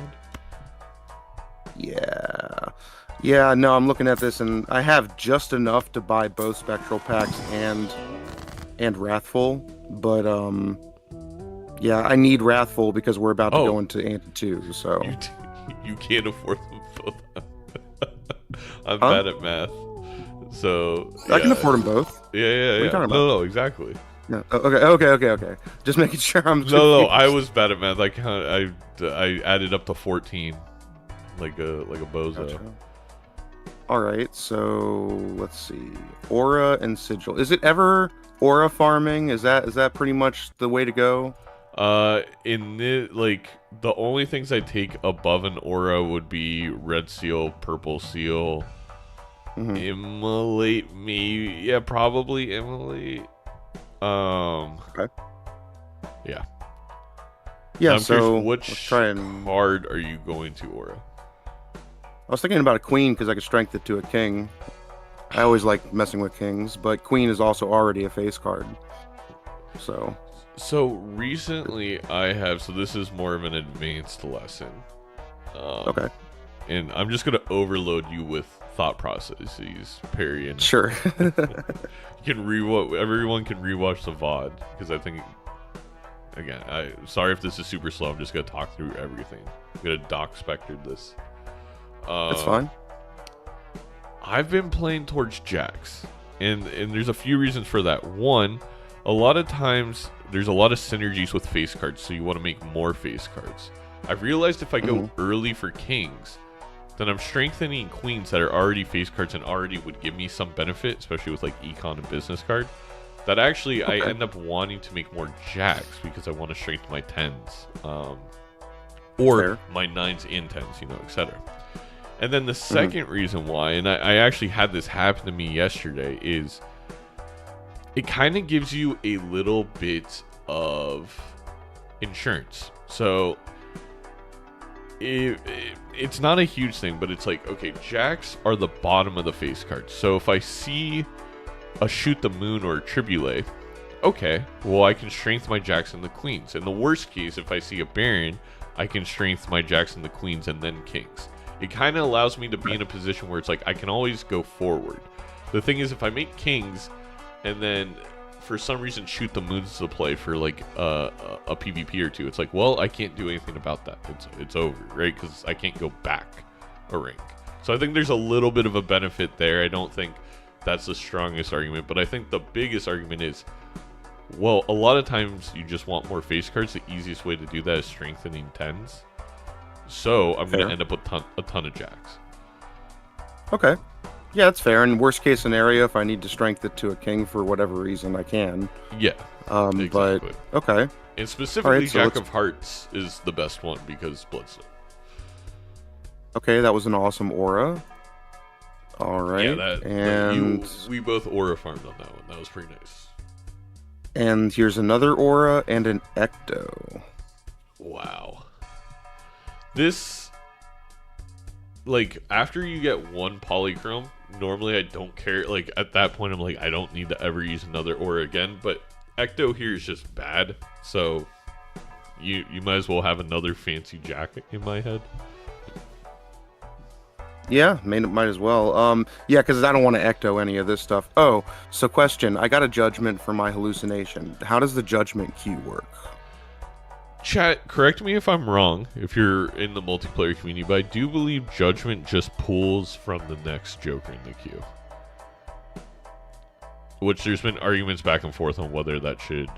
Yeah. No, I'm looking at this, and I have just enough to buy both spectral packs and Wrathful, but yeah, I need Wrathful because we're about to go into Ante 2, so you can't afford them both. I'm bad at math, so I can afford them both. Yeah. No, exactly. No. Okay. Just making sure I'm. No. I was bad at math. I added up to 14, like a bozo. Gotcha. All right, so let's see. Aura and Sigil. Is it ever aura farming? Is that pretty much the way to go? In the only things I take above an aura would be red seal, purple seal, immolate, maybe. Yeah, probably immolate. Okay. Yeah. Yeah. I'm so which card are you going to aura? I was thinking about a queen because I could strength it to a king. I always like messing with kings, but queen is also already a face card. So recently so this is more of an advanced lesson. Okay. And I'm just going to overload you with thought processes, Perry. And sure. You can everyone can rewatch the VOD, because I think, again, sorry if this is super slow, I'm just going to talk through everything. I'm going to doc specter this. That's fine. I've been playing towards Jax, and there's a few reasons for that. One, a lot of times there's a lot of synergies with face cards, so you want to make more face cards. I've realized if I go early for kings, then I'm strengthening queens that are already face cards and already would give me some benefit, especially with like econ and business card. That actually I end up wanting to make more Jax because I want to strengthen my 10s, or my 9s and 10s, etc. And then the second reason why, and I actually had this happen to me yesterday, is it kind of gives you a little bit of insurance. So it's not a huge thing, but it's like, okay, Jacks are the bottom of the face cards. So if I see a Shoot the Moon or a Tribulate, okay, well, I can strengthen my Jacks and the Queens. In the worst case, if I see a Baron, I can strength my jacks and the queens and then kings. It kind of allows me to be in a position where it's like I can always go forward. The thing is, if I make kings and then for some reason shoot the moons to play for like a PvP or two, it's like, well, I can't do anything about that. It's over, right? Because I can't go back a rank. So I think there's a little bit of a benefit there. I don't think that's the strongest argument, but I think the biggest argument is, well, a lot of times you just want more face cards. The easiest way to do that is strengthening 10s. So I'm going to end up with a ton of jacks. Okay. Yeah, that's fair. And worst case scenario, if I need to strengthen it to a king for whatever reason, I can. Yeah. Exactly. But okay. And specifically, right, so Jack of Hearts is the best one because Bloodstone. Okay, that was an awesome aura. All right. Yeah, we both aura farmed on that one. That was pretty nice. And here's another aura and an ecto. Wow. This, like, after you get one polychrome, normally I don't care. Like, at that point, I'm like, I don't need to ever use another aura again. But ecto here is just bad. So you might as well have another fancy jacket in my head. Yeah, might as well. Yeah, because I don't want to ecto any of this stuff. Oh, so question. I got a judgment for my hallucination. How does the judgment queue work? Chat, correct me if I'm wrong, if you're in the multiplayer community, but I do believe judgment just pulls from the next Joker in the queue. Which there's been arguments back and forth on whether that should...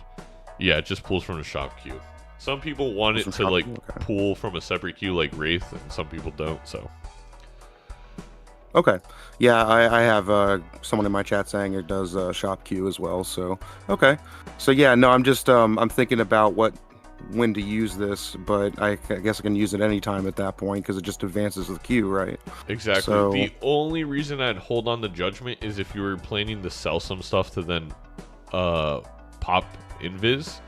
Yeah, it just pulls from the shop queue. Some people want it to, like, pull from a separate queue like Wraith, and some people don't, so... Okay. Yeah, I have someone in my chat saying it does shop queue as well, so... Okay. So yeah, no, I'm just, I'm thinking about when to use this, but I guess I can use it anytime at that point because it just advances the queue, right? Exactly. So, the only reason I'd hold on to judgment is if you were planning to sell some stuff to then pop invis,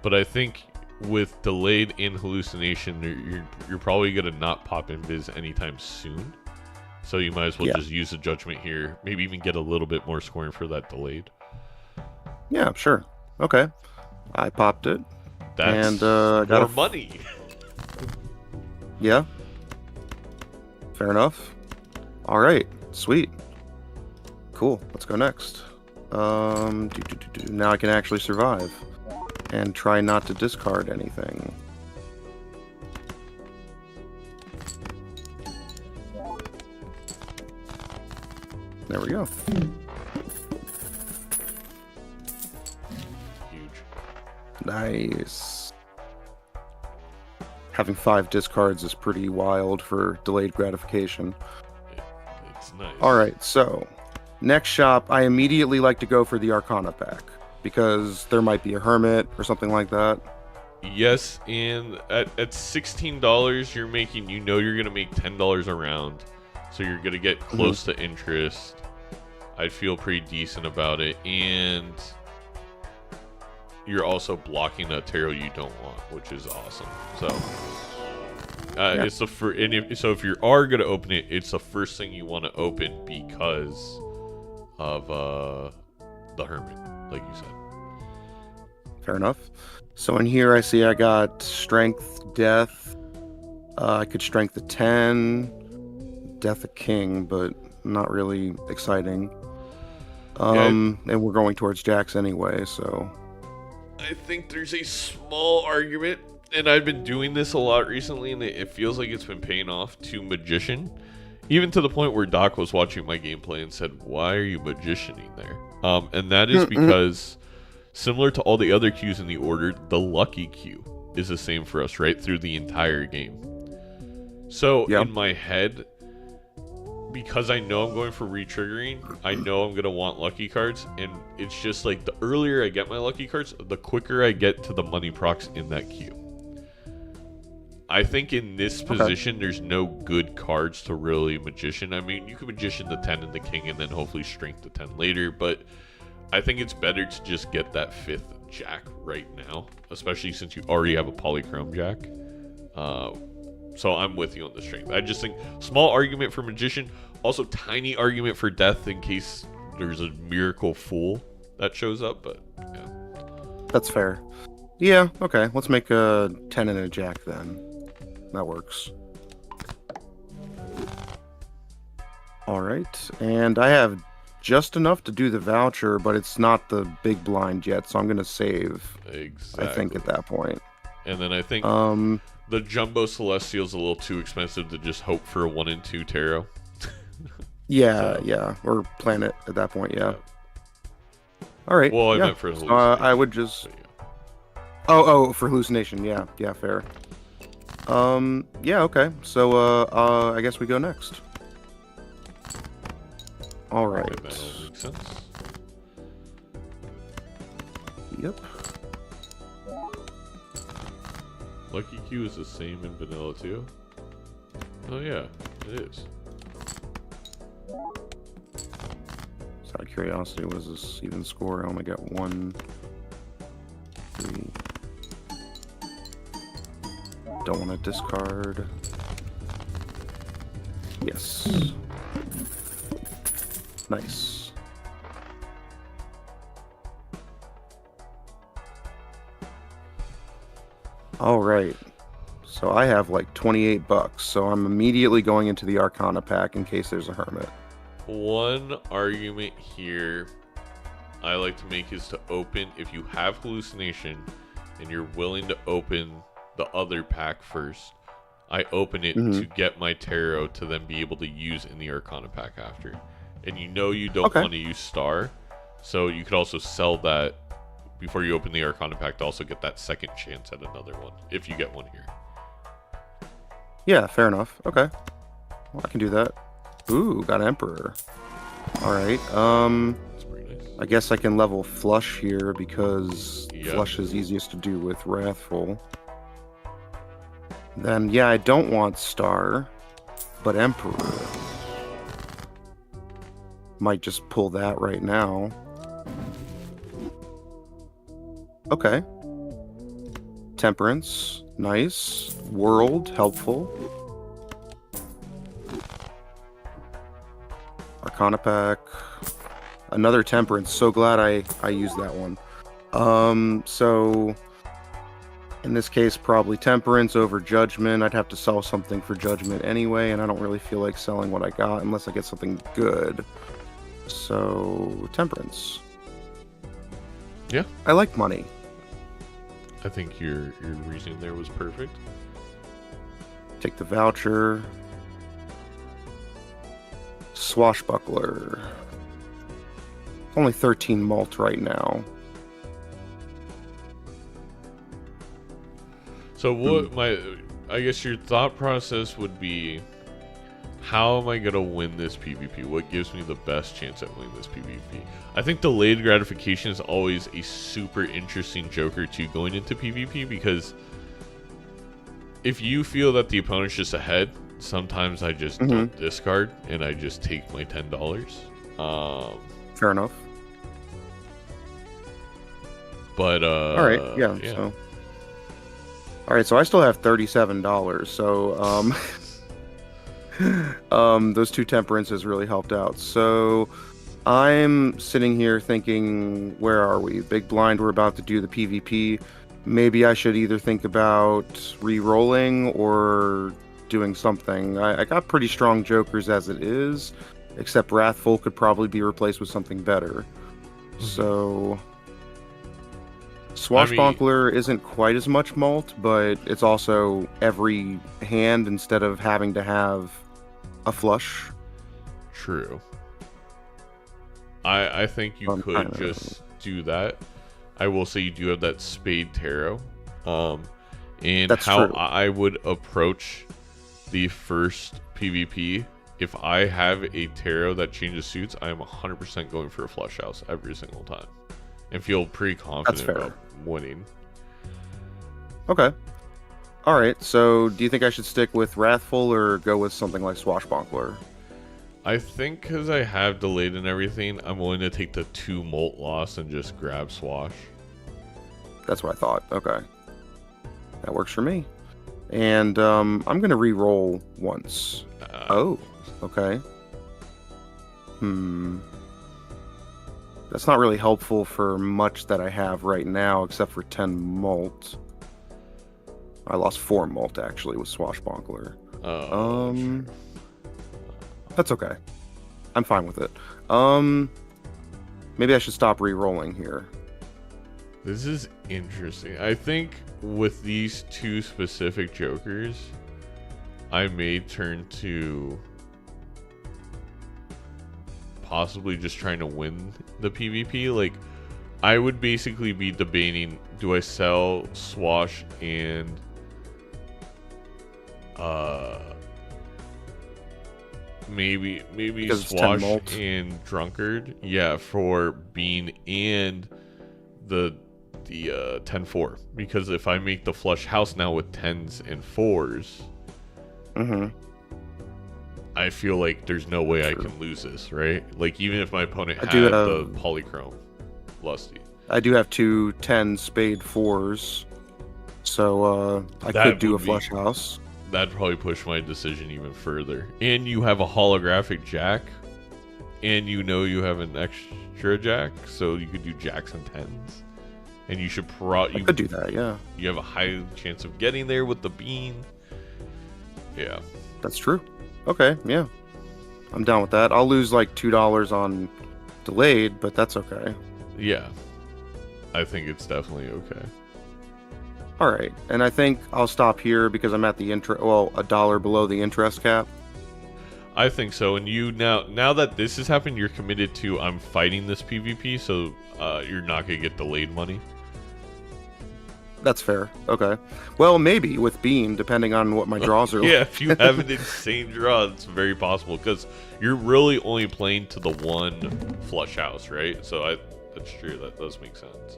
but I think with delayed and hallucination, you're probably gonna not pop invis anytime soon, so you might as well just use the judgment here, maybe even get a little bit more scoring for that delayed. Yeah, sure. Okay, I popped it. That's got more money. Yeah. Fair enough. All right. Sweet. Cool. Let's go next. Now I can actually survive and try not to discard anything. There we go. Nice. Having 5 discards is pretty wild for delayed gratification. It's nice. Alright, so next shop, I immediately like to go for the Arcana pack because there might be a Hermit or something like that. Yes, and at $16, you're making, you're going to make $10 a round. So you're going to get close to interest. I'd feel pretty decent about it. And you're also blocking a tarot you don't want, which is awesome. So, it's so if you are gonna open it, it's the first thing you want to open because of the Hermit, like you said. Fair enough. So in here, I see I got Strength, Death. I could Strength a 10, Death a King, but not really exciting. And we're going towards Jacks anyway, so. I think there's a small argument, and I've been doing this a lot recently, and it feels like it's been paying off to Magician. Even to the point where Doc was watching my gameplay and said, why are you Magicianing there? And that is because, similar to all the other queues in the order, the Lucky queue is the same for us, right? Through the entire game. So, in my head, because I know I'm going for re-triggering, I know I'm going to want lucky cards, and it's just like the earlier I get my lucky cards, the quicker I get to the money procs in that queue. I think in this position, there's no good cards to really Magician. I mean, you can Magician the 10 and the King and then hopefully Strength the 10 later, but I think it's better to just get that 5th Jack right now, especially since you already have a Polychrome Jack. So I'm with you on the Strength. I just think small argument for Magician, also tiny argument for Death in case there's a Miracle Fool that shows up, but yeah. That's fair. Yeah, okay. Let's make a 10 and a Jack then. that works. All right, and I have just enough to do the voucher, but it's not the big blind yet, so I'm gonna save. Exactly. I think at that point. And then I think the Jumbo Celestial's a little too expensive to just hope for a 1 and 2 tarot. Yeah, yeah, or plan it at that point. Yeah. All right. Well, I yeah. meant for hallucination. I would just. Oh, for hallucination. Yeah, yeah, fair. Yeah, okay. So, I guess we go next. All right. That makes sense. Yep. Lucky Q is the same in vanilla too. Oh yeah, it is. Just out of curiosity, was this even score? I only got 1, 3. Don't want to discard. Yes. Nice. All right. So I have like 28 bucks. So I'm immediately going into the Arcana pack in case there's a Hermit. One argument here I like to make is to open, if you have hallucination and you're willing to open the other pack first, I open it to get my tarot to then be able to use in the Arcana pack after. And you know you don't want to use star, so you could also sell that before you open the Arcana pack to also get that second chance at another one, if you get one here. Yeah, fair enough. Okay. Well, I can do that. Ooh, got Emperor. Alright, That's pretty nice. I guess I can level Flush here because Yeah. Flush is easiest to do with Wrathful. Then, yeah, I don't want Star, but Emperor. Might just pull that right now. Okay. Temperance, nice. World, helpful. Arcana pack. Another Temperance. So glad I used that one. So in this case, probably Temperance over Judgment. I'd have to sell something for Judgment anyway, and I don't really feel like selling what I got unless I get something good. So, Temperance. Yeah. I like money. I think your reasoning there was perfect. Take the voucher. Swashbuckler. Only 13 malt right now. So what I guess your thought process would be, how am I going to win this PvP? What gives me the best chance at winning this PvP? I think delayed gratification is always a super interesting joker to going into PvP, because if you feel that the opponent's just ahead, sometimes I just don't discard and I just take my $10. Fair enough. But all right, yeah. So, all right, so I still have $37. So, those two temperances really helped out. So, I'm sitting here thinking, where are we? Big blind. We're about to do the PvP. Maybe I should either think about re-rolling or doing something. I got pretty strong jokers as it is, except Wrathful could probably be replaced with something better. So Swashbuckler isn't quite as much malt, but it's also every hand instead of having to have a flush. True. I think you could just do that. I will say you do have that Spade Tarot. And That's how true. I would approach the first PvP, if I have a tarot that changes suits, I am 100% going for a flush house every single time. And feel pretty confident about winning. Okay. Alright, so do you think I should stick with Wrathful or go with something like Swashbuckler? I think because I have delayed and everything, I'm willing to take the 2 Molt loss and just grab Swash. That's what I thought. Okay. That works for me. And I'm going to re-roll once. Oh, okay. That's not really helpful for much that I have right now, except for 10 malt. I lost 4 mult actually with Swashbuckler. Oh, That's okay. I'm fine with it. Maybe I should stop re-rolling here. this is interesting. I think with these 2 specific jokers, I may turn to possibly just trying to win the PvP. Like, I would basically be debating, do I sell Swash and maybe Swash and Drunkard, yeah, for Bean and the 10-4, because if I make the flush house now with 10s and 4s, I feel like there's no way I can lose this, right? Like, even if my opponent had the Polychrome Lusty. I do have 2 10 spade 4s, so I could do a flush house. That'd probably push my decision even further. And you have a holographic jack, and you have an extra jack, so you could do jacks and 10s. And you should I could do that, yeah. You have a high chance of getting there with the bean. Yeah. That's true. Okay, yeah. I'm down with that. I'll lose like $2 on delayed, but that's okay. Yeah. I think it's definitely okay. All right, and I think I'll stop here because I'm at the $1 below the interest cap. I think so. And you now that this has happened, you're committed to I'm fighting this PvP, so you're not gonna get delayed money. That's fair. Okay. Well, maybe with Bean, depending on what my draws are. Yeah, if you have an insane draw, it's very possible because you're really only playing to the 1 flush house, right? So that's true. That does make sense.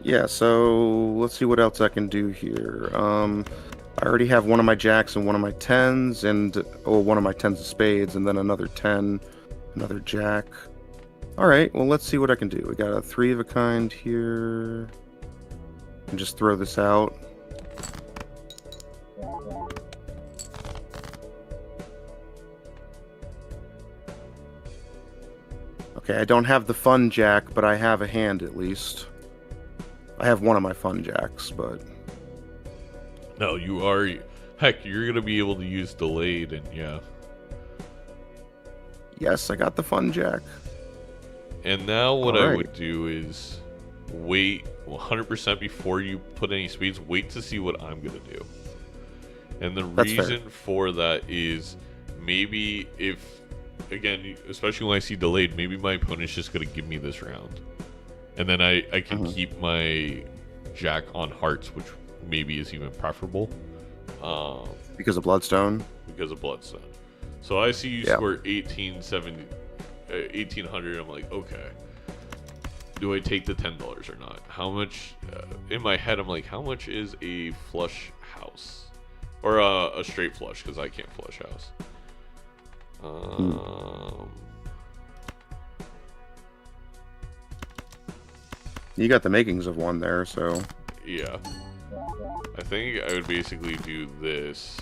Yeah, so let's see what else I can do here. I already have one of my jacks and one of my 10s, and one of my 10s of spades, and then another 10, another jack. All right, well, let's see what I can do. We got a 3 of a kind here. And just throw this out. Okay, I don't have the fun jack, but I have a hand at least. I have one of my fun jacks, but... No, you are... Heck, you're going to be able to use delayed, and yeah. Yes, I got the fun jack. And now what I would do is wait 100% before you put any spades. Wait to see what I'm going to do. And the reason for that is maybe if, again, especially when I see delayed, maybe my opponent's just going to give me this round. And then I can keep my jack on hearts, which maybe is even preferable. Because of Bloodstone? Because of Bloodstone. So I see you score 1800. I'm like, okay. Do I take the $10 or not? How much? In my head, I'm like, how much is a flush house? Or a straight flush, because I can't flush house. You got the makings of one there, so... Yeah. I think I would basically do this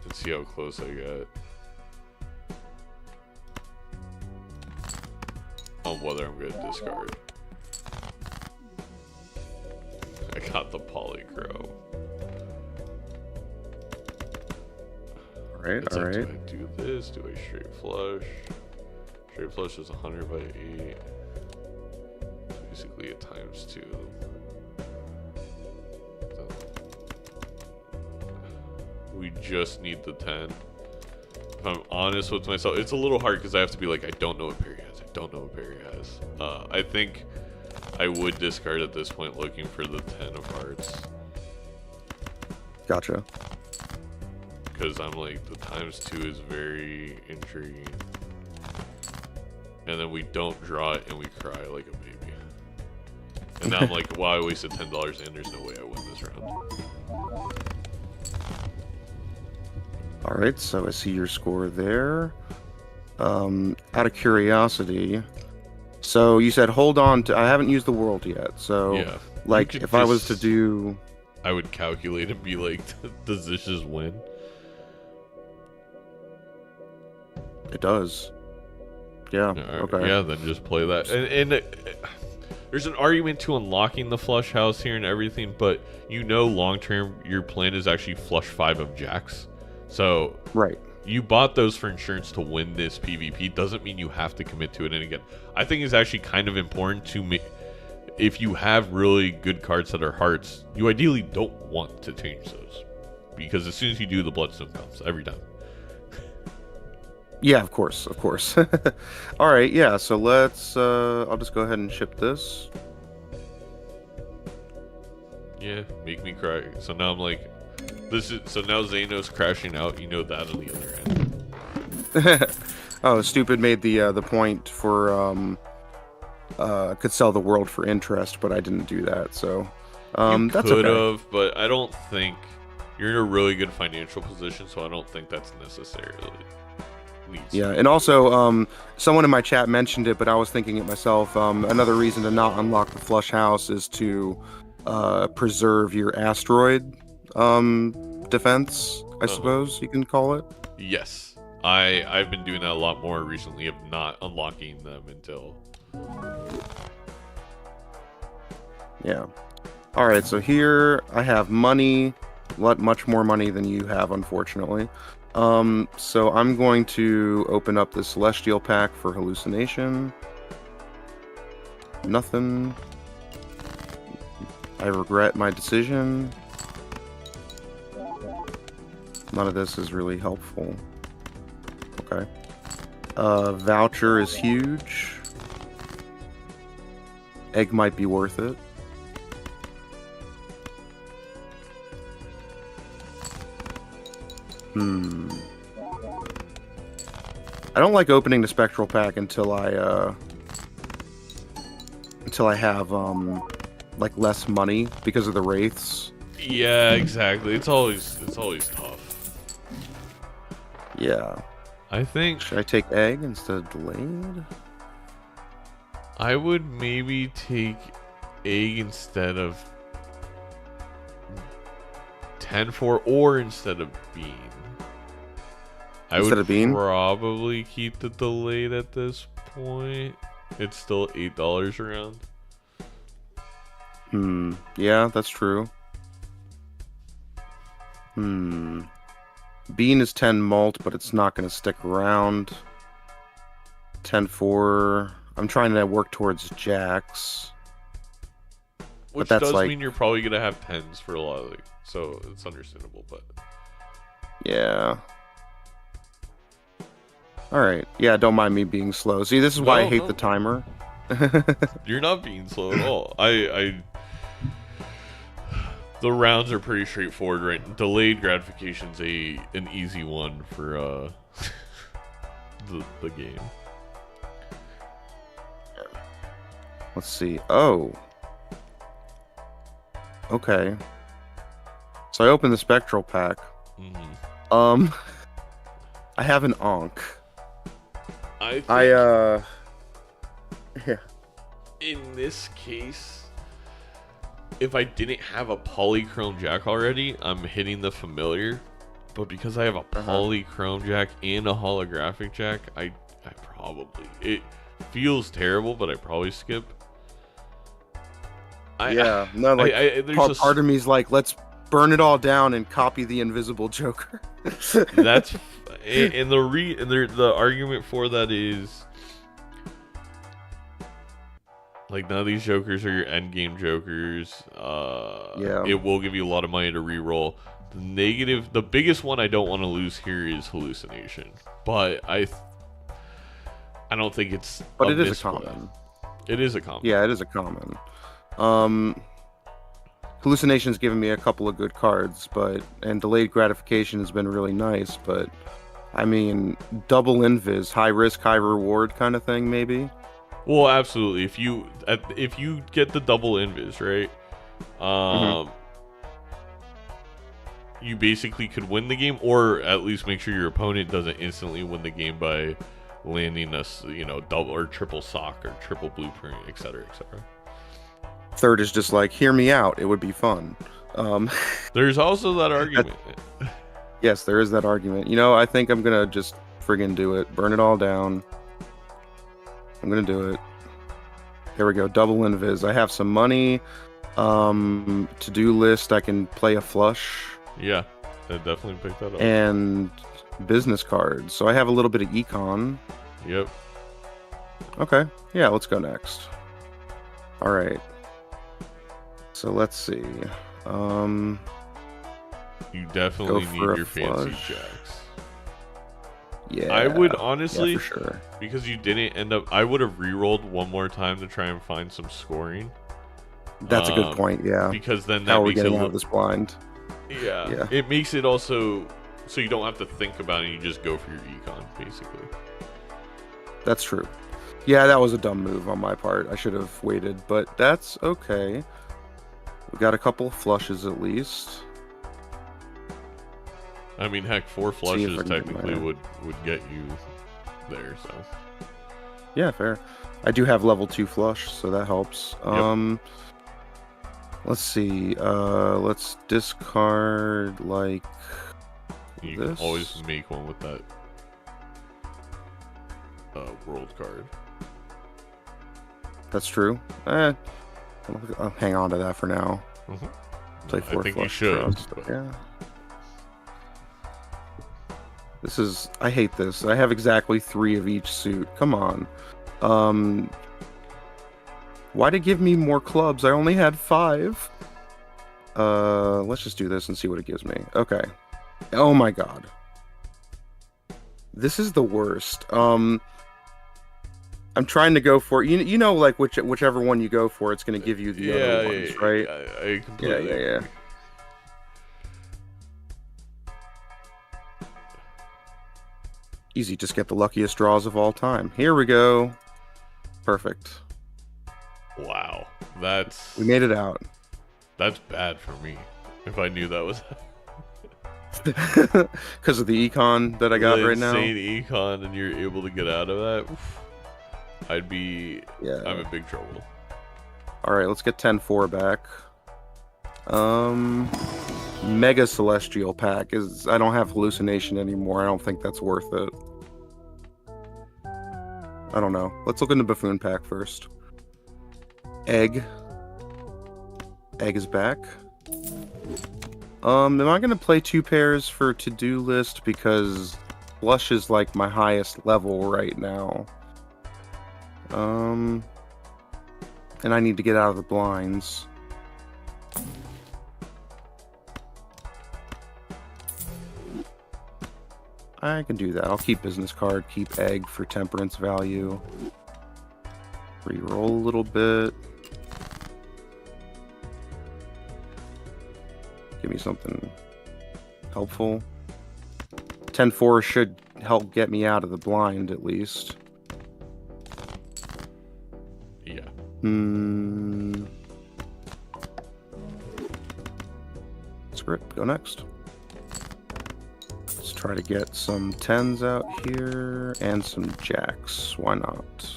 and see how close I get. On whether I'm going to discard. I got the Polychrome. Alright, alright. alright. Do I do this? Do I straight flush? Straight flush is 100 by 8. Basically a ×2. We just need the 10. If I'm honest with myself, it's a little hard because I have to be like, I don't know what Perry has. I don't know what Perry has. I think I would discard at this point looking for the 10 of hearts. Gotcha. Because I'm like, the ×2 is very intriguing. And then we don't draw it and we cry like a baby. And now I'm like, wow, I wasted $10 and there's no way I win this round. Alright, so I see your score there. Out of curiosity, so you said hold on to... I haven't used the world yet, so... Yeah. Like, if I was to do... I would calculate and be like, does this just win? It does. Yeah, okay. Yeah, then just play that. And there's an argument to unlocking the flush house here and everything, but long term your plan is actually flush 5 of jacks. So right. You bought those for insurance to win this PvP. Doesn't mean you have to commit to it. And again, I think it's actually kind of important to me. If you have really good cards that are hearts, you ideally don't want to change those. Because as soon as you do, the bloodstone comes every time. Yeah, of course. All right, yeah, so let's, I'll just go ahead and ship this. Yeah, make me cry. So now I'm like, so now Zano's crashing out, that on the other end. Oh, Stupid made the point for, could sell the world for interest, but I didn't do that, so, that's could okay. have, but I don't think, you're in a really good financial position, so I don't think that's necessarily needs. Yeah, and also, someone in my chat mentioned it, but I was thinking it myself. Another reason to not unlock the flush house is to preserve your asteroid defense, I suppose you can call it. Yes, I've been doing that a lot more recently of not unlocking them until. Yeah. All right, so here I have money, much more money than you have, unfortunately. So I'm going to open up the Celestial pack for hallucination. Nothing. I regret my decision. None of this is really helpful. Okay. Voucher is huge. Egg might be worth it. I don't like opening the Spectral pack until I have like less money because of the wraiths. Yeah, exactly. It's always tough. Yeah. I think. Should I take egg instead of delayed? I would maybe take egg instead of 10-4 or instead of bean. Instead of bean? Probably keep the delayed at this point. It's still $8 around. Yeah, that's true. Bean is 10 malt, but it's not going to stick around. 10-4. I'm trying to work towards jacks. Which but that's does like, mean you're probably going to have 10s for a lot of so it's understandable, but. Yeah. Alright. Yeah, don't mind me being slow. See, this is why I hate the timer. You're not being slow at all. The rounds are pretty straightforward, right? Delayed gratification's an easy one for the game. Let's see. Oh. Okay. So I opened the Spectral pack. I have an Ankh. Yeah. In this case, if I didn't have a Polychrome Jack already, I'm hitting the familiar. But because I have a Polychrome Jack and a Holographic Jack, I probably... It feels terrible, but I probably skip. Part of me's like, let's burn it all down and copy the Invisible Joker. That's... and the argument for that is... Like, none of these Jokers are your endgame Jokers. It will give you a lot of money to reroll. The biggest one I don't want to lose here is Hallucination. But I don't think it's... But it is a common. It is a common. Yeah, it is a common. Hallucination's given me a couple of good cards, and Delayed Gratification has been really nice, but... I mean, double invis, high risk, high reward kind of thing, maybe? Well, absolutely. If you get the double invis, right? You basically could win the game, or at least make sure your opponent doesn't instantly win the game by landing us, double or triple sock or triple blueprint, etc., etc. Third is just like, hear me out. It would be fun. There's also that argument. Yes, there is that argument. I think I'm gonna just friggin' do it. Burn it all down. I'm gonna do it. There we go. Double invis. I have some money. To-do list. I can play a flush. Yeah, I definitely picked that up. And business cards. So I have a little bit of econ. Yep. Okay. Yeah, let's go next. All right. So let's see. You definitely need your fancy flush. jacks. Yeah. I would honestly, yeah, for sure. because you didn't end up, I would have re-rolled one more time to try and find some scoring. That's a good point. Yeah. Because then that How are we makes getting it out of this blind? Yeah. It makes it also so you don't have to think about it. You just go for your econ, basically. That's true. Yeah, that was a dumb move on my part. I should have waited, but that's okay. We got a couple of flushes at least. I mean, heck, 4 See if flushes I can get technically my- would get you there. So Yeah, fair. I do have level 2 flush, so that helps. Let's see. Let's discard like you this. can always make one with that world card. That's true. I'll hang on to that for now. Play 4 I think flush you should. draws, But... Yeah. This is. I hate this. I have exactly 3 of each suit. Come on. Why'd it give me more clubs? I only had 5. Let's just do this and see what it gives me. Okay. Oh my god. This is the worst. I'm trying to go for you know like whichever one you go for, it's going to give you the other ones, right? I completely Yeah. Easy, just get the luckiest draws of all time. Here we go. Perfect. Wow, We made it out. that's bad for me. If I knew that was Because of the econ that I got the right now. insane econ, and you're able to get out of that, oof, I'm in big trouble. All right, let's get 10-4 back. Mega Celestial Pack is. I don't have hallucination anymore. I don't think that's worth it. I don't know. Let's look into Buffoon Pack first. Egg. Egg is back. Am I gonna play 2 pairs for to-do list because Flush is like my highest level right now. And I need to get out of the blinds. I can do that. I'll keep business card, keep egg for temperance value. Reroll a little bit. Give me something helpful. 10-4 should help get me out of the blind at least. Yeah. Script, go next. Let's try to get some 10s out here and some jacks. Why not?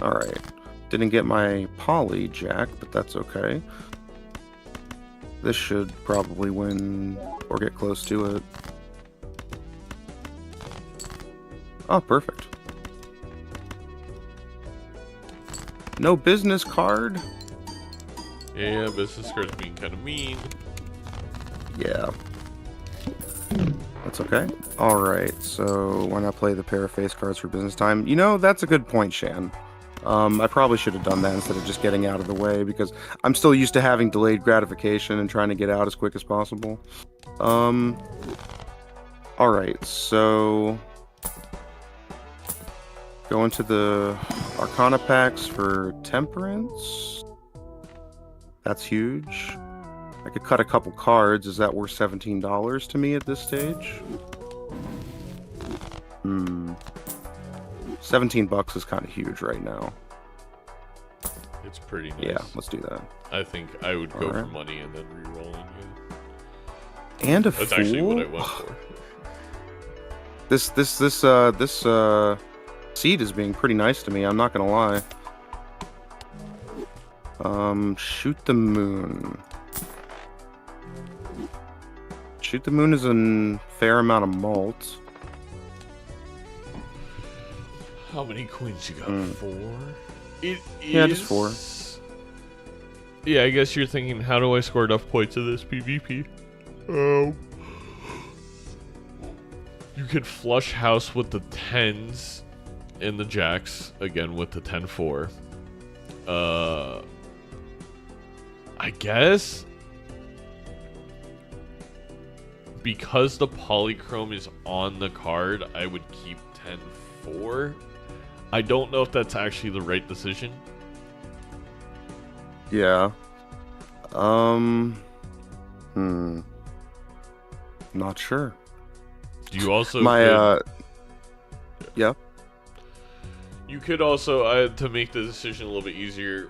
Alright. Didn't get my poly jack, but that's okay. This should probably win or get close to it. Oh, perfect. No business card? Yeah, business cards being kind of mean. Yeah. That's okay. Alright, so why not play the pair of face cards for business time? You know, that's a good point, Shan. I probably should have done that instead of just getting out of the way, because I'm still used to having delayed gratification and trying to get out as quick as possible. Alright, so... go into the Arcana packs for Temperance. That's huge. I could cut a couple cards. Is that worth $17 to me at this stage? 17 bucks is kind of huge right now. It's pretty nice. Yeah, let's do that. I think I would go Alright. for money and then re-rolling you. And a That's fool? actually what I went for. This seed is being pretty nice to me, I'm not gonna lie. Shoot the moon. Shoot the Moon is a fair amount of malt. How many queens you got? 4? Yeah, just 4. Yeah, I guess you're thinking, how do I score enough points in this PvP? You could flush house with the 10s and the jacks, again with the 10-4. I guess because the polychrome is on the card, I would keep 10-4. I don't know if that's actually the right decision. Yeah. Not sure. Do you also yeah. You could also to make the decision a little bit easier,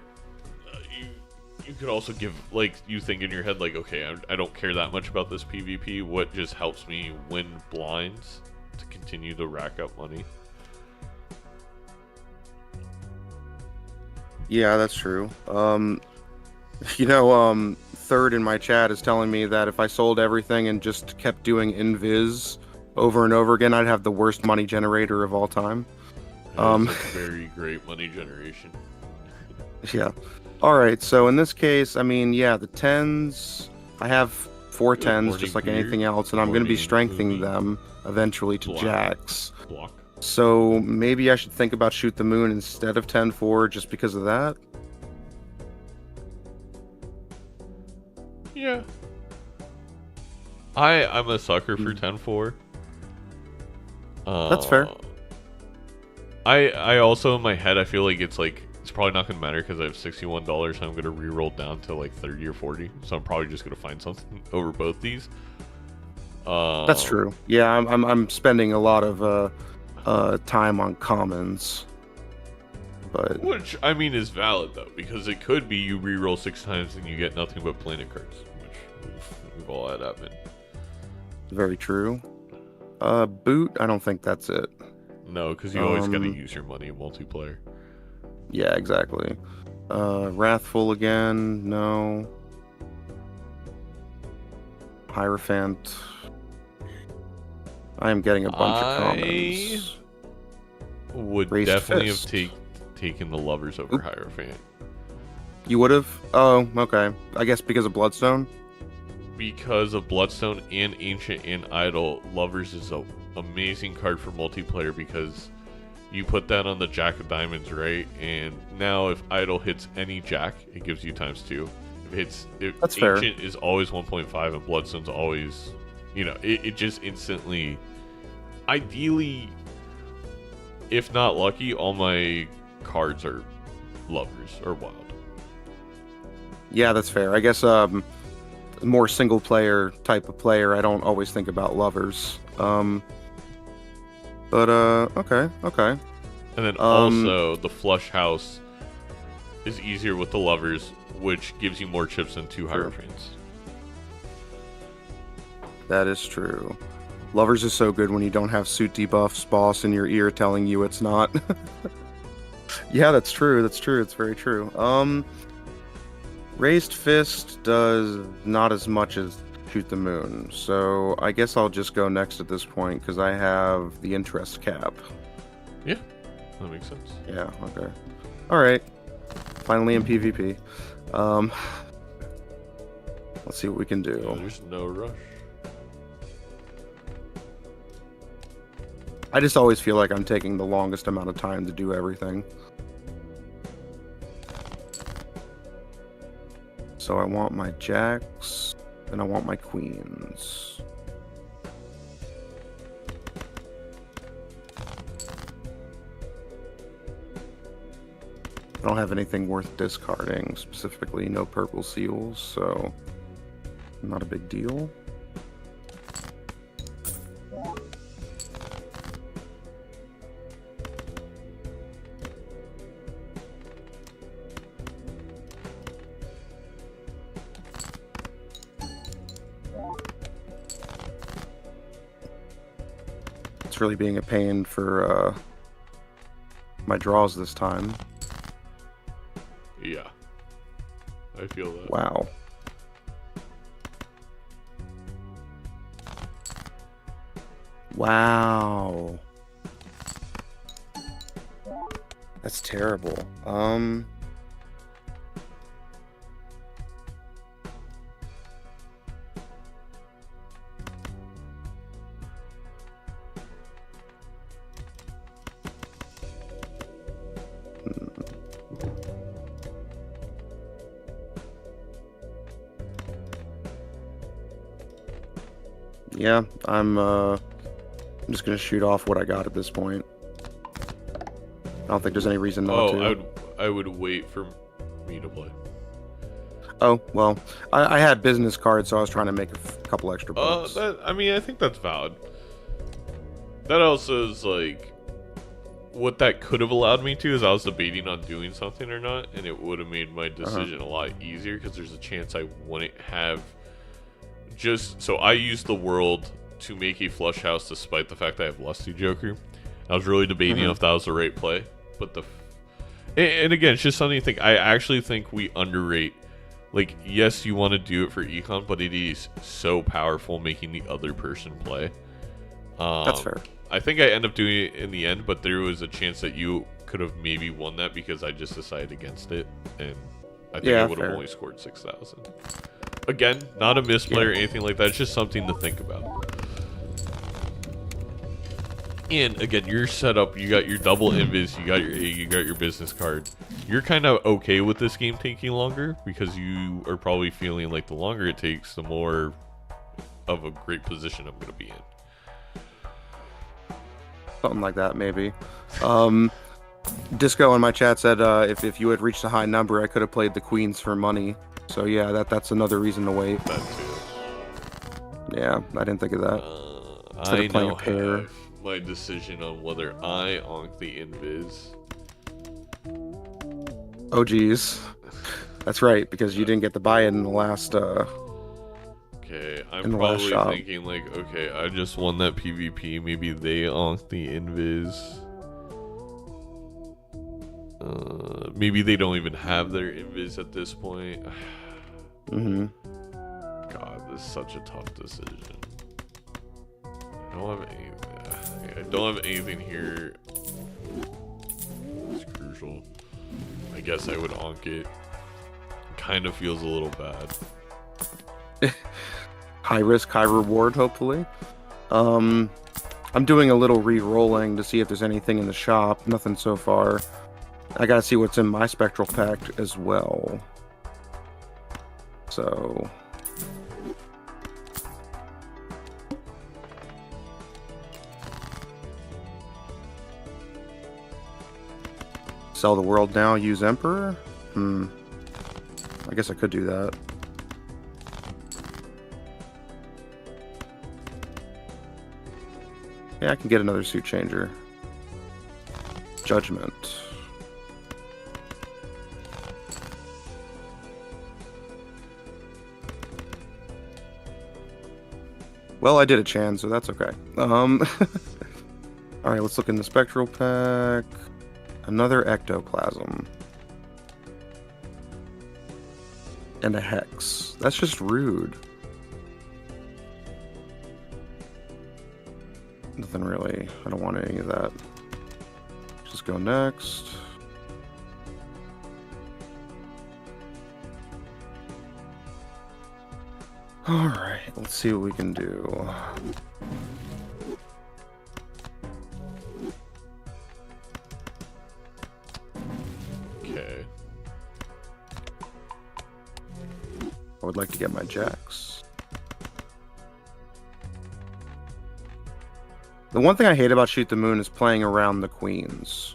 you could also give, like, you think in your head, like, okay, I don't care that much about this PvP. What just helps me win blinds to continue to rack up money? Yeah, that's true. Third in my chat is telling me that if I sold everything and just kept doing invis over and over again, I'd have the worst money generator of all time. It's a very great money generation. Yeah. Alright, so in this case, I mean, yeah, the 10s, I have 4 10s just like anything else, and I'm going to be strengthening them eventually to jacks. So maybe I should think about Shoot the Moon instead of 10-4 just because of that? Yeah. I'm a sucker for 10-4. That's fair. I also, in my head, I feel like it's probably not going to matter because I have $61 and I'm going to re-roll down to like 30 or 40. So I'm probably just going to find something over both these. That's true. Yeah, I'm spending a lot of time on commons. But which, I mean, is valid though, because it could be you re-roll 6 times and you get nothing but planet cards, which we've all had happen. Very true. Boot, I don't think that's it. No, because you always got to use your money in multiplayer. Yeah, exactly. Wrathful again, no. Hierophant. I am getting a bunch of commons. Would Raised definitely Fist. have taken the Lovers over Hierophant. You would have? Oh, okay. I guess because of Bloodstone? Because of Bloodstone and Ancient and Idol, Lovers is an amazing card for multiplayer because you put that on the Jack of Diamonds, right? And now if Idol hits any Jack, it gives you ×2. If That's Ancient fair. is always 1.5 and Bloodstone's always, it just instantly, ideally, if not lucky, all my cards are Lovers or Wild. Yeah, that's fair. I guess more single player type of player, I don't always think about Lovers. Okay. And then also the Flush House is easier with the Lovers, which gives you more chips than 2 Hierophants. That is true. Lovers is so good when you don't have suit debuffs boss in your ear telling you it's not. Yeah, that's true. It's very true. Raised Fist does not as much as Shoot the Moon, so I guess I'll just go next at this point because I have the interest cap. Yeah, that makes sense. Yeah, okay. Alright. Finally in PvP. Let's see what we can do. Yeah, there's no rush. I just always feel like I'm taking the longest amount of time to do everything. So I want my jacks, and I want my queens. I don't have anything worth discarding, specifically no purple seals, so not a big deal. It's really being a pain for my draws this time. Yeah. I feel that. Wow. Wow. That's terrible. Yeah, I'm just gonna shoot off what I got at this point. I don't think there's any reason not to. I would wait for me to play. Oh, well, I had business cards, so I was trying to make a couple extra bucks. I mean, I think that's valid. That also is like, what that could have allowed me to is I was debating on doing something or not, and it would have made my decision a lot easier because there's a chance I wouldn't have so I used the world to make a flush house despite the fact that I have Lusty Joker. I was really debating if that was the right play, but and again, it's just something to think. I actually think we underrate. Like, yes, you want to do it for econ, but it is so powerful making the other person play. That's fair. I think I end up doing it in the end, but there was a chance that you could have maybe won that because I just decided against it, and I think I would have only scored 6,000. Again, not a misplay or anything like that. It's just something to think about. And again, you're set up. You got your double invis. You got your A. You got your business card. You're kind of okay with this game taking longer because you are probably feeling like the longer it takes, the more of a great position I'm going to be in. Something like that, maybe. Disco in my chat said if you had reached a high number, I could have played the queens for money. So yeah, that's another reason to wait. That too. Yeah, I didn't think of that. I now have my decision on whether I onk the invis. Oh geez, that's right, because you didn't get the buy-in in the last. Okay, I'm probably thinking like, okay, I just won that PvP. Maybe they onk the invis. Maybe they don't even have their invis at this point. God, this is such a tough decision. I don't have anything here. It's crucial. I guess I would onk it. Kind of feels a little bad. High risk, high reward, hopefully. I'm doing a little re-rolling to see if there's anything in the shop. Nothing so far. I gotta see what's in my spectral pack as well. So... Sell the world now, use Emperor? I guess I could do that. Yeah, I can get another suit changer. Judgment. Well, I did a Chan, so that's okay. Alright, let's look in the spectral pack. Another ectoplasm. And a hex. That's just rude. Nothing really. I don't want any of that. Just go next. Alright, let's see what we can do. Okay. I would like to get my jacks. The one thing I hate about Shoot the Moon is playing around the queens.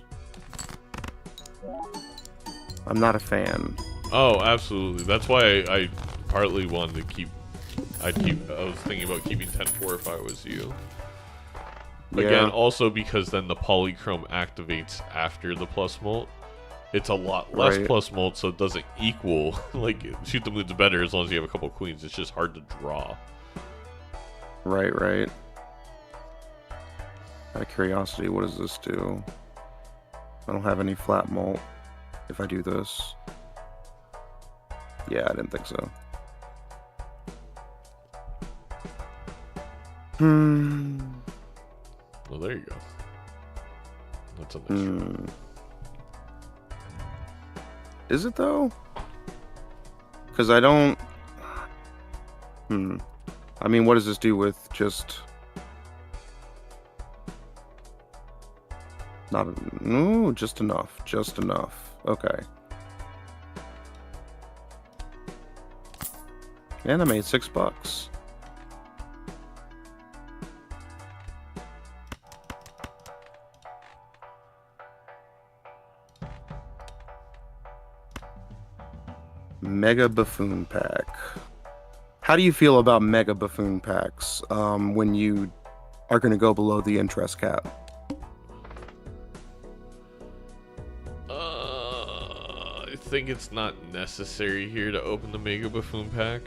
I'm not a fan. Oh, absolutely. That's why I partly wanted to keep... I was thinking about keeping 10-4 if I was you. Again, also because then the polychrome activates after the plus molt. It's a lot less plus molt, so it doesn't equal. Like, Shoot the Moon's better as long as you have a couple queens. It's just hard to draw. Right. Out of curiosity, what does this do? I don't have any flat molt if I do this. Yeah, I didn't think so. Well, there you go. That's a nice shot. Is it though? Because I don't. I mean, what does this do with just? Not. No, just enough. Just enough. Okay. And I made $6. Mega Buffoon Pack. How do you feel about Mega Buffoon Packs when you are going to go below the interest cap? I think it's not necessary here to open the Mega Buffoon Pack.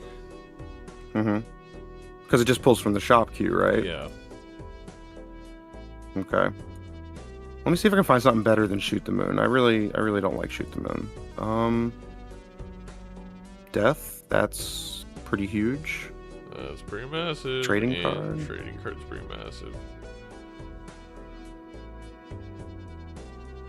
Because it just pulls from the shop queue, right? Yeah. Okay. Let me see if I can find something better than Shoot the Moon. I really don't like Shoot the Moon. Death, that's pretty huge. That's pretty massive. Trading card. Trading card's pretty massive.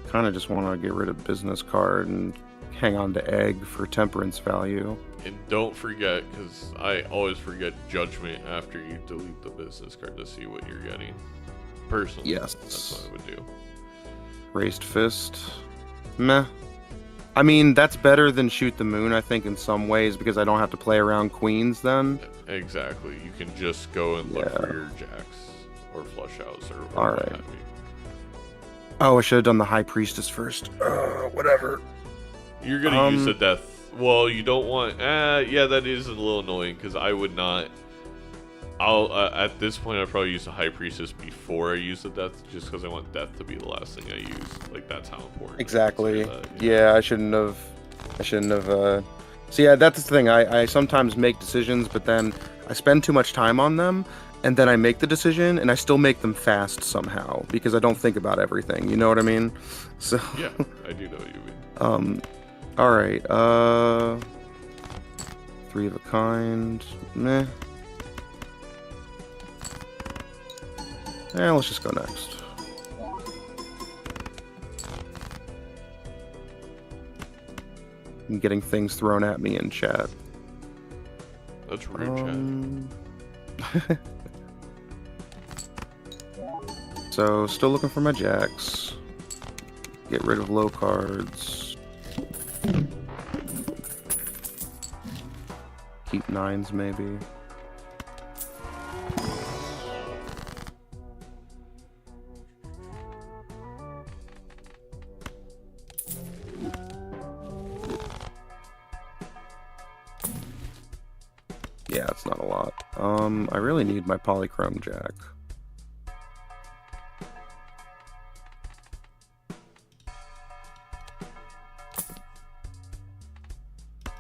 Kind of just want to get rid of business card and hang on to egg for temperance value. And don't forget, because I always forget judgment after you delete the business card to see what you're getting. Personally, yes, that's what I would do. Raised fist, meh. I mean, that's better than Shoot the Moon, I think, in some ways, because I don't have to play around queens then. Exactly. You can just go and look for your jacks or flush outs or all right. Oh, I should have done the High Priestess first. Whatever. You're gonna use the death. Well, you don't want. Yeah, that is a little annoying because I would not. I'll at this point I'd probably use the High Priestess before I use the death, just because I want death to be the last thing I use. Like that's how important. Exactly. Yeah, I shouldn't have. So yeah, that's the thing. I sometimes make decisions, but then I spend too much time on them, and then I make the decision, and I still make them fast somehow because I don't think about everything. You know what I mean? So. Yeah, I do know what you mean. All right. 3 of a kind. Meh. Yeah, let's just go next. I'm getting things thrown at me in chat. That's rude, chat. So, still looking for my jacks. Get rid of low cards. Keep 9s, maybe. Yeah, it's not a lot. I really need my polychrome jack.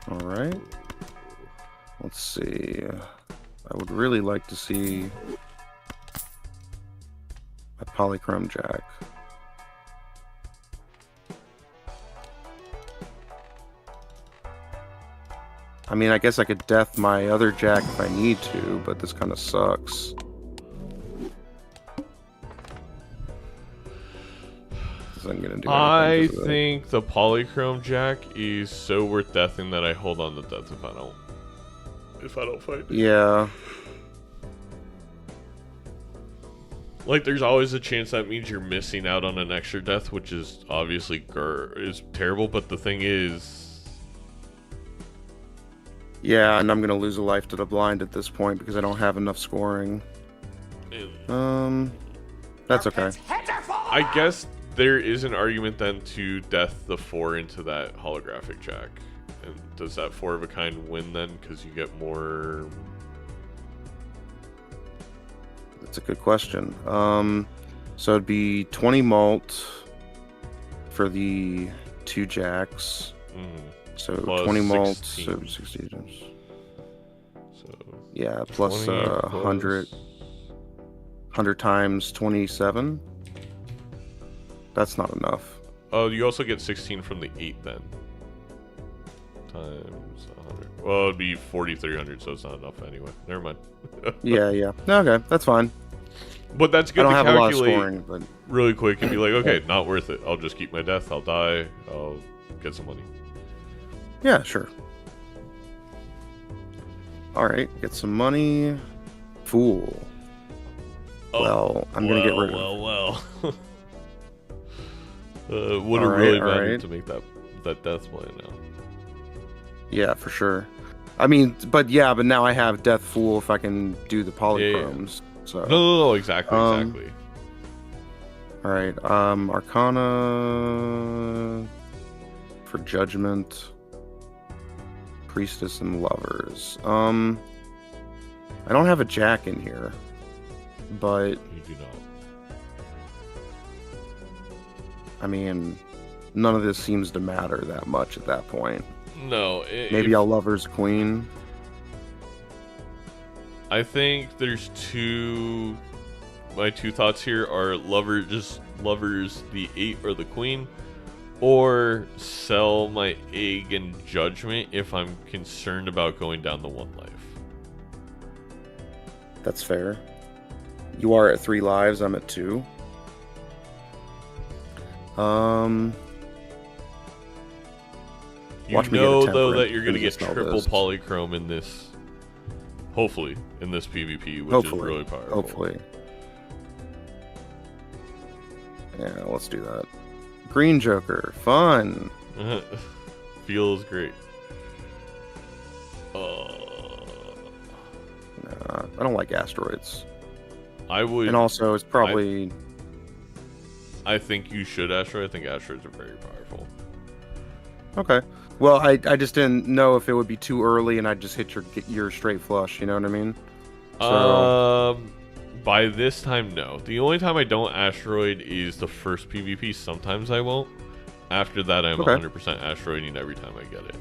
Alright. Let's see. I would really like to see a polychrome jack. I mean, I guess I could death my other jack if I need to, but this kind of sucks. I think the polychrome jack is so worth deathing that I hold on to death if I don't fight. Yeah. Like, there's always a chance that means you're missing out on an extra death, which is obviously is terrible. But the thing is, yeah, and I'm gonna lose a life to the blind at this point because I don't have enough scoring. That's okay. I guess there is an argument then to death the 4 into that holographic jack. And does that 4 of a kind win then? Because you get more. That's a good question. So it'd be 20 malt for the 2 jacks. So plus 20 malt, 16. So 60. So yeah, plus 100 times 27. That's not enough. Oh, you also get 16 from the 8 then. Times 100. Well, it'd be 4,300, so it's not enough anyway. Never mind. Yeah. Okay, that's fine. But that's good I don't to have a lot of calculate scoring, but really quick and be like, okay, not worth it. I'll just keep my death. I'll die. I'll get some money. yeah, sure. All right, get some money. Fool. Oh, Well, I'm gonna get rid of. Well. Would All have right, really all mattered right. to make that death play now. Yeah, for sure. I mean, but now I have Death Fool if I can do the polychromes. So No, exactly. All right, Arcana for Judgment, Priestess, and Lovers. I don't have a Jack in here, but You do not. I mean, none of this seems to matter that much at that point. No. Maybe I'll Lovers Queen. I think there's my two thoughts here are lovers the 8 or the queen, or sell my egg and judgment if I'm concerned about going down the 1 life. That's fair. You are at 3 lives. I'm at 2. You Watch me know get a though temperament that you're gonna because get it's not triple this. polychrome in this, hopefully in this PvP, which is really powerful. Hopefully. Yeah, let's do that. Green Joker, fun. Feels great. Nah, I don't like asteroids. I would, And also, it's probably. I think you should asteroid. I think asteroids are very powerful. Okay. Well, I just didn't know if it would be too early, and I'd just hit your straight flush. You know what I mean? So, By this time, no. The only time I don't asteroid is the first PvP. Sometimes I won't. After that, I'm Okay. 100% asteroiding every time I get it.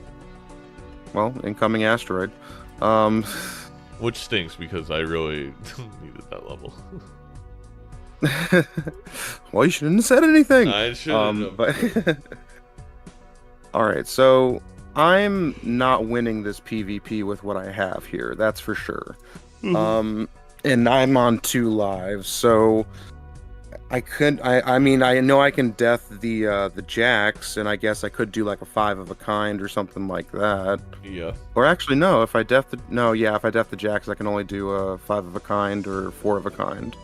well, incoming asteroid. Which stinks because I really needed that level. Well, you shouldn't have said anything. I shouldn't have. But all right, so I'm not winning this PvP with what I have here. That's for sure. And I'm on 2 lives, so I could. I mean, I know I can death the jacks, and I guess I could do like a 5 of a kind or something like that. Yeah. Or actually, no. If I death the jacks, I can only do a 5 of a kind or 4 of a kind.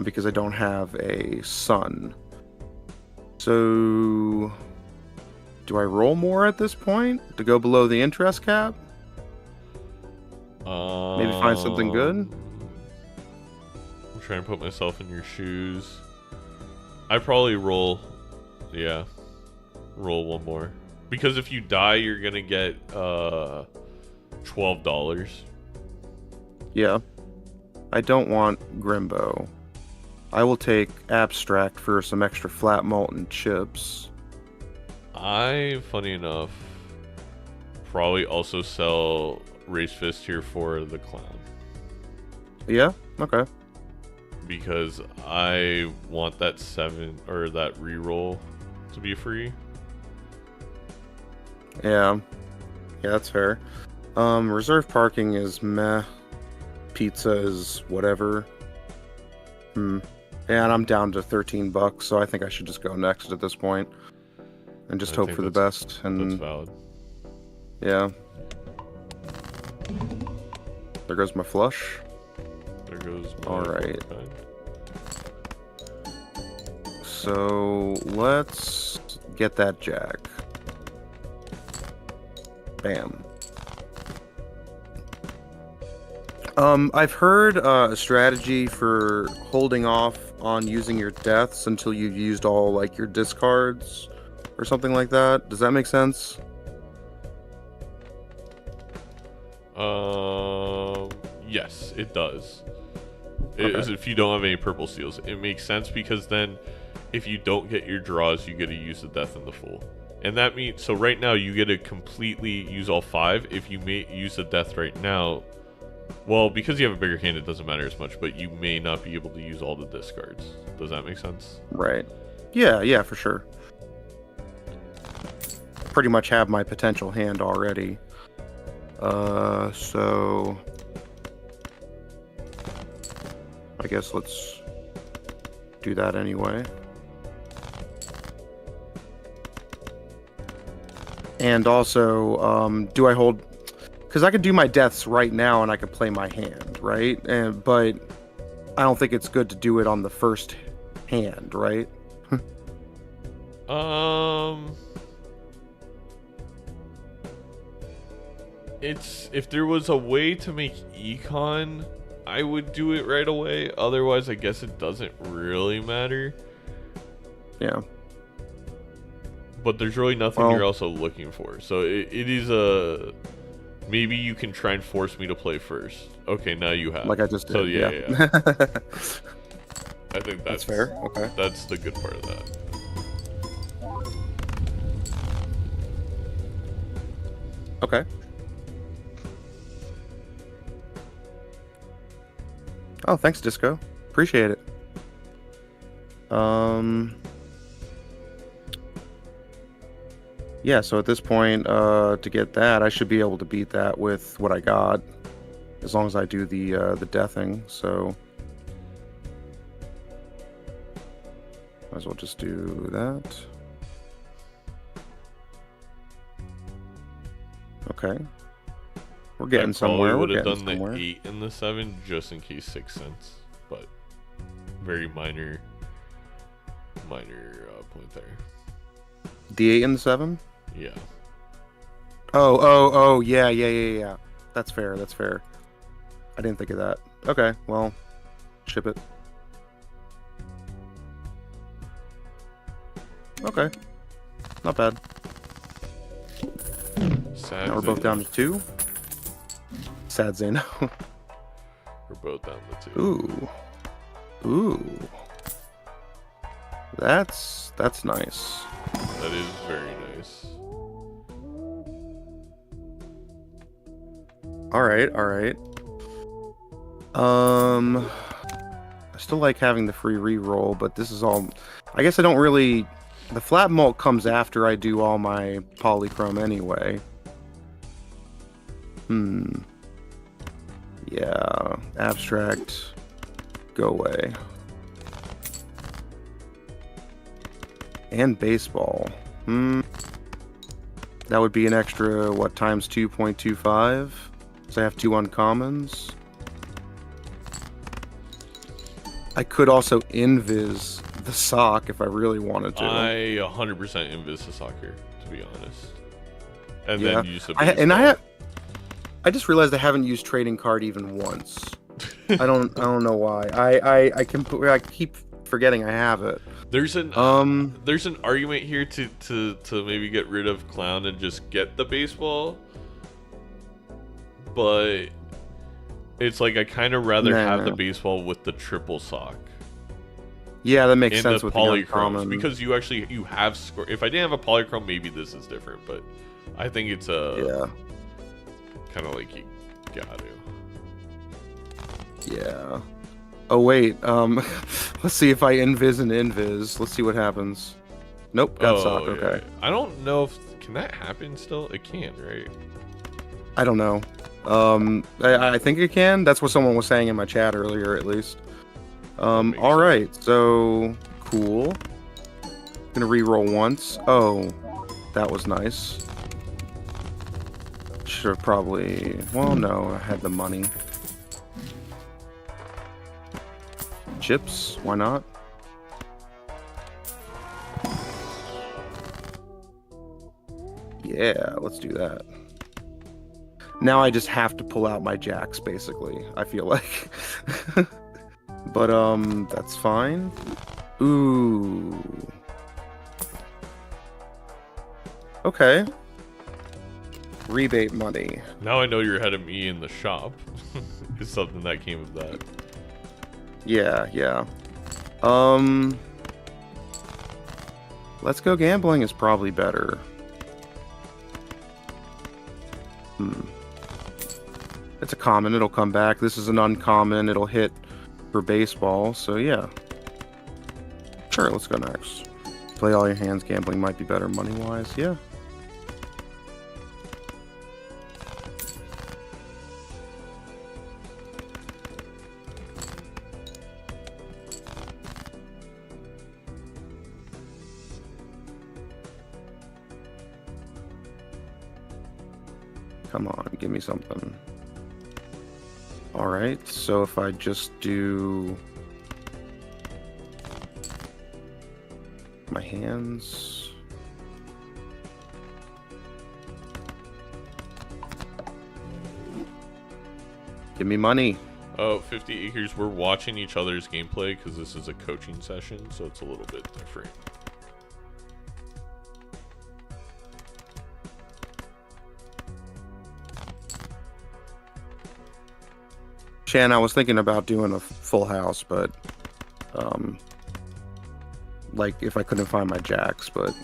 Because I don't have a sun. So, do I roll more at this point to go below the interest cap? Maybe find something good? I'm trying to put myself in your shoes. I probably roll. Yeah. Roll 1 more. Because if you die, you're going to get $12. Yeah. I don't want Grimbo. I will take Abstract for some extra flat molten chips. Funny enough, probably also sell Race Fist here for the clown. Yeah? Okay. Because I want that 7 or that reroll to be free. Yeah. Yeah, that's fair. Reserve parking is meh. Pizza is whatever. And I'm down to $13, so I think I should just go next at this point. And just hope for the best. And that's valid. Yeah. There goes my flush. There goes my Alright. So let's get that jack. Bam. I've heard a strategy for holding off on using your deaths until you've used all like your discards or something like that. Does that make sense? Yes, it does. Okay. If you don't have any purple seals, it makes sense because then if you don't get your draws, you get to use the death in the full. And that means, so right now you get to completely use all 5. If you may use the death right now, well, because you have a bigger hand, it doesn't matter as much, but you may not be able to use all the discards. Does that make sense? Right. Yeah, for sure. Pretty much have my potential hand already. So I guess let's do that anyway. And also, do I hold... Because I could do my deaths right now and I could play my hand, right? But I don't think it's good to do it on the first hand, right? It's... If there was a way to make econ, I would do it right away. Otherwise, I guess it doesn't really matter. Yeah. But there's really nothing you're also looking for. So it is a... Maybe you can try and force me to play first. Okay, now you have. Like I just did. So yeah. I think that's fair. Okay. That's the good part of that. Okay. Oh, thanks, Disco. Appreciate it. Yeah, so at this point, to get that, I should be able to beat that with what I got, as long as I do the deathing. So might as well just do that. Okay, we're getting somewhere. Would have done the 8 and the 7 just in case 6 cents, but very minor point there. The 8 and the 7. Yeah. Oh, yeah. That's fair. I didn't think of that. Okay, well, ship it. Okay, not bad. Sad now we're both down to 2. Sad Zeno. We're both down to 2. Ooh. That's nice. That is very nice. All right. I still like having the free reroll, but this is all... I guess I don't really... The flat mult comes after I do all my polychrome anyway. Yeah, abstract, go away. And baseball. That would be an extra, what, times 2.25? So I have 2 uncommons. I could also invis the sock if I really wanted to. I 100% invis the soccer, to be honest. And then use the baseball. And I just realized I haven't used trading card even once. I don't know why. I keep forgetting I have it. There's an argument here to maybe get rid of clown and just get the baseball, but it's like I kind of rather have the baseball with the triple sock. Yeah, that makes and sense the with polychromes the because you have score. If I didn't have a polychrome, maybe this is different, but I think it's kind of like you got to. Yeah. Oh wait, let's see if I invis and invis. Let's see what happens. Nope, got sock. Okay. I don't know if can that happen still. It can, right? I don't know. I think it can. That's what someone was saying in my chat earlier, at least. All right, so cool. Gonna re-roll once. Oh, that was nice. Should have probably. Well, no, I had the money. Chips, why not? Yeah, let's do that. Now I just have to pull out my jacks, basically, I feel like. But, that's fine. Ooh. Okay. Rebate money. Now I know you're ahead of me in the shop. It's something that came of that. Yeah. Let's Go Gambling is probably better. It's a common, it'll come back. This is an uncommon, it'll hit for baseball, so yeah. Sure, let's go next. Play all your hands, gambling might be better money-wise, yeah. Come on, give me something. Alright, so if I just do my hands. Give me money. Oh, 50 acres. We're watching each other's gameplay because this is a coaching session, so it's a little bit different. Shan, I was thinking about doing a full house, but like if I couldn't find my jacks, but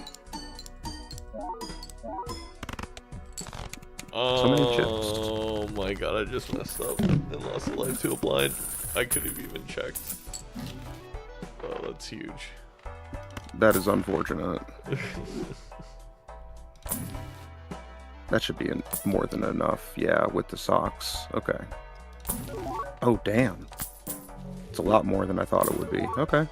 so many chips. Oh my god, I just messed up and lost a life to a blind. I could have even checked. Oh, that's huge. That is unfortunate. That should be more than enough. Yeah, with the socks. Okay. Oh, damn. It's a lot more than I thought it would be. Okay.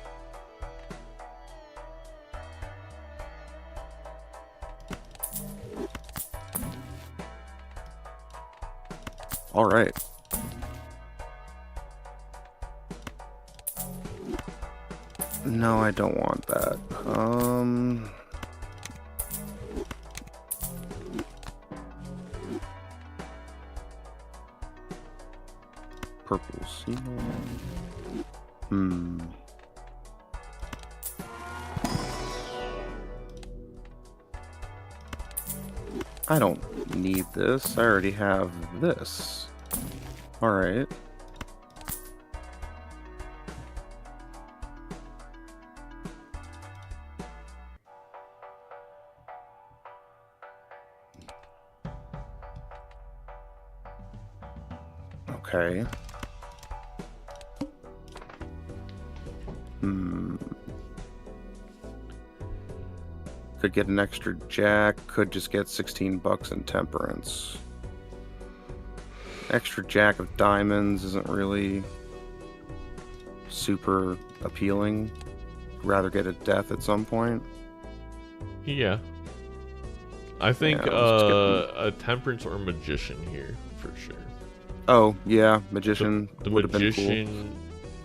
All right. No, I don't want that. Purple seal. I don't need this. I already have this. Alright. Okay. Could get an extra jack, could just get 16 bucks in temperance. Extra jack of diamonds isn't really super appealing. Rather get a death at some point. Yeah. I think a temperance or magician here for sure. Oh, yeah, magician. The would have been magician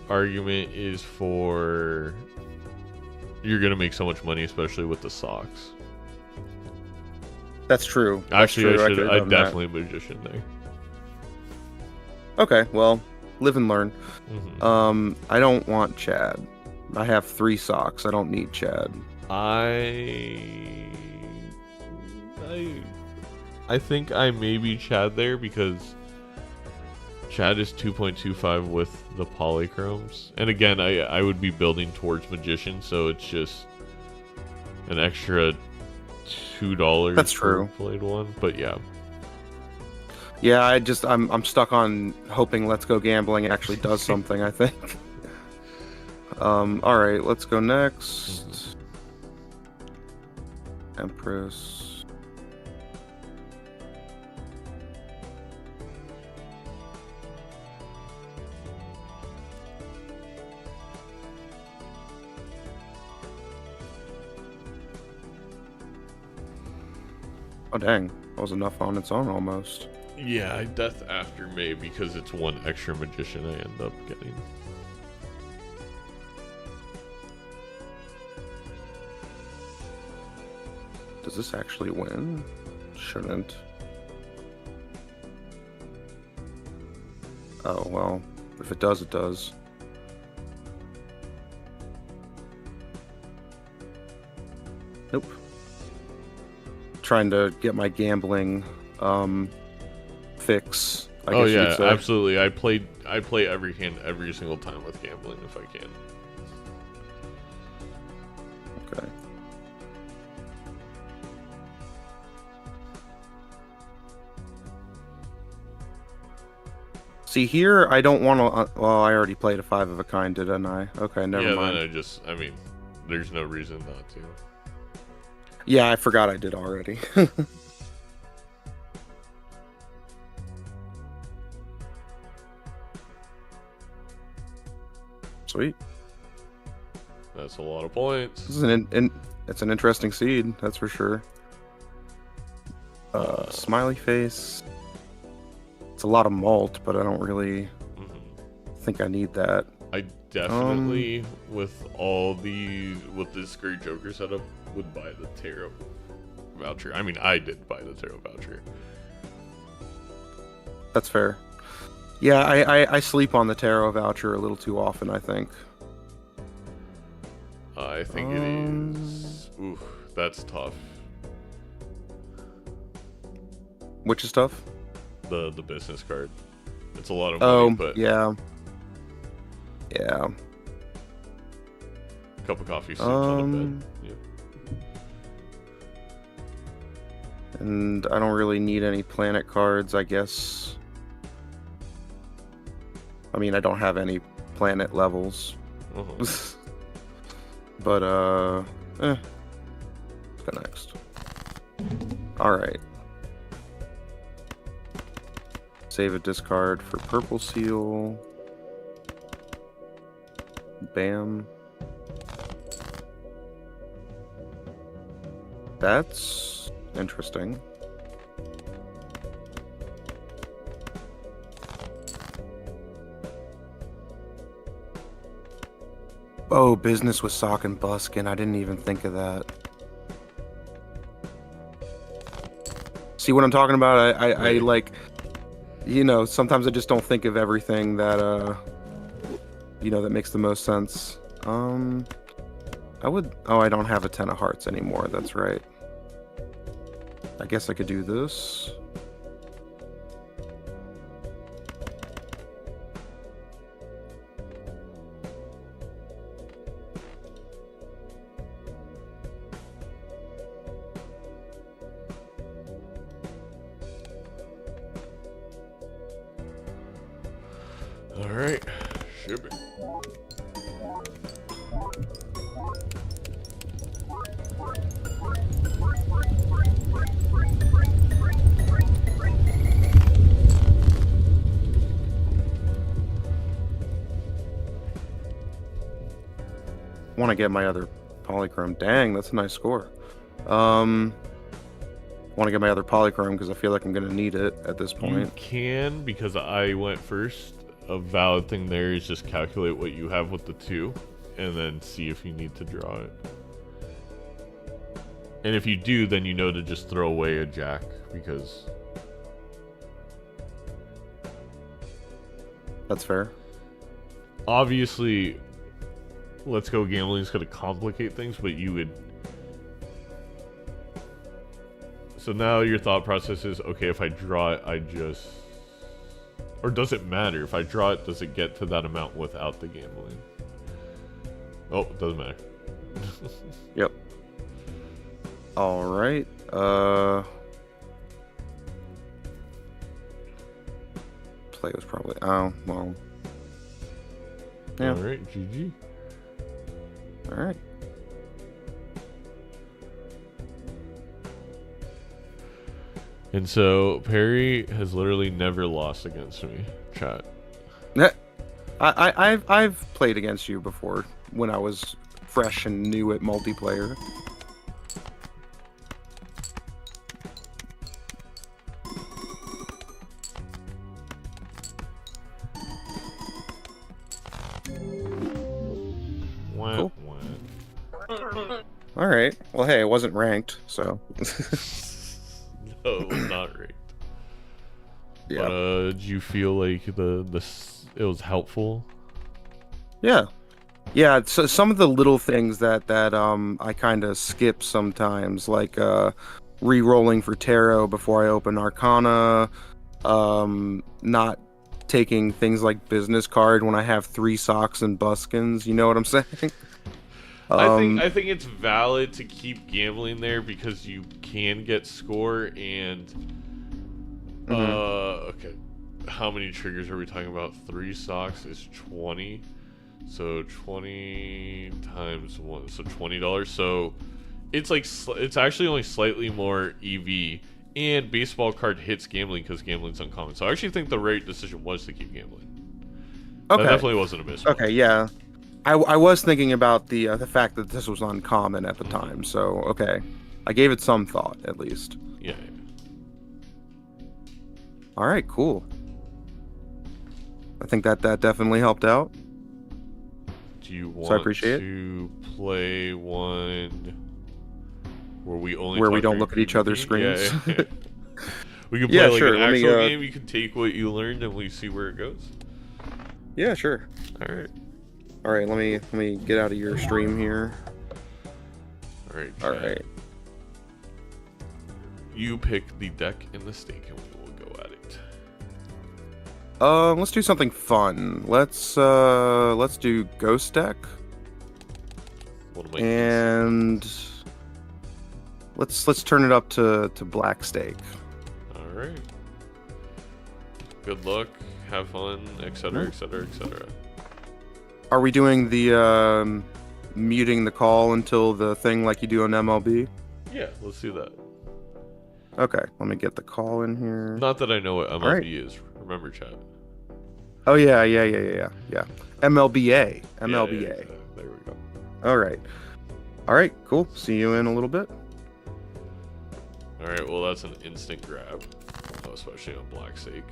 argument is for you're gonna make so much money, especially with the socks. That's true. Actually, That's true. I definitely a magician there. Okay, well, live and learn. Mm-hmm. I don't want Chad. I have 3 socks. I don't need Chad. I think I may be Chad there because Chad is 2.25 with the polychromes. And again, I would be building towards magician, so it's just an extra $2 That's true. for played one. But yeah. Yeah, I'm stuck on hoping Let's Go Gambling actually does something, I think. Alright, let's go next. Empress. Oh dang, that was enough on its own almost. Yeah, death after May because it's one extra magician I end up getting. Does this actually win? Shouldn't. Oh well, if it does, it does. Nope. Trying to get my gambling fix. I guess you could say. Absolutely. I play every hand every single time with gambling if I can. Okay. See here, I don't want to. Well, I already played a 5 of a kind, didn't I? Okay, never mind. Then I mean, there's no reason not to. Yeah, I forgot I did already. Sweet. That's a lot of points. This is it's an interesting seed, that's for sure. Smiley face. It's a lot of malt, but I don't really think I need that. I definitely, with this great Joker setup, would buy the tarot voucher. I mean, I did buy the tarot voucher. That's fair. Yeah, I sleep on the tarot voucher a little too often, I think. I think it is. Ooh, that's tough. Which is tough? The business card. It's a lot of money, but yeah. Yeah. Cup of coffee sleeps on the bed. Yeah. And I don't really need any planet cards, I guess. I mean, I don't have any planet levels. But, let's go next. Alright. Save a discard for purple seal. Bam. That's interesting. Oh, business with Sock and Buskin. I didn't even think of that. See what I'm talking about? I like, you know, sometimes I just don't think of everything that, you know, that makes the most sense. I would, oh, I don't have a 10 of hearts anymore. That's right. I guess I could do this. All right, shipping. Want to get my other polychrome. Dang, that's a nice score. Want to get my other polychrome because I feel like I'm going to need it at this point. You can, because I went first. A valid thing there is just calculate what you have with the 2 and then see if you need to draw it. And if you do, then you know to just throw away a jack, because that's fair. Obviously, Let's Go Gambling is going to complicate things, but you would... So now your thought process is, okay, if I draw it, I just... Or does it matter? If I draw it, does it get to that amount without the gambling? Oh, it doesn't matter. Yep. Alright. Play was probably... Oh, well... Yeah. Alright, GG. Alright. And so Perry has literally never lost against me, chat. I've played against you before when I was fresh and new at multiplayer. Cool. All right. Well, hey, it wasn't ranked, so. No, not ranked. Yeah. But, did you feel like it was helpful? Yeah. Yeah. So some of the little things that I kind of skip sometimes, like re-rolling for tarot before I open Arcana, not taking things like business card when I have 3 socks and buskins. You know what I'm saying? I think it's valid to keep gambling there because you can get score and okay. How many triggers are we talking about? 3 socks is 20. So 20 times 1, so $20. So it's like it's actually only slightly more EV, and baseball card hits gambling because gambling's uncommon. So I actually think the right decision was to keep gambling. Okay. That definitely wasn't a miss. Okay, yeah. I was thinking about the fact that this was uncommon at the time, so okay, I gave it some thought at least. Yeah. All right, cool. I think that definitely helped out. Do you So I want appreciate to play one where we only where talk we don't during look at each other's PvP? screens? Yeah. We can play Yeah, like sure. an Let me, actual game. You can take what you learned and we see where it goes. Yeah, sure. All right. All right, let me get out of your stream here. All right. All chat. right. You pick the deck and the stake, and we will go at it. Let's do something fun. Let's do Ghost deck. One of my And let's turn it up to Black Stake. All right. Good luck. Have fun, etc., etc., etc. Are we doing the muting the call until the thing like you do on MLB? Yeah, let's do that. Okay, let me get the call in here. Not that I know what MLB right. is. Remember, chat. Oh yeah. MLBA. Yeah, MLBA. yeah, there we go. All right, cool. See you in a little bit. All right. Well, that's an instant grab, especially on Black Stake.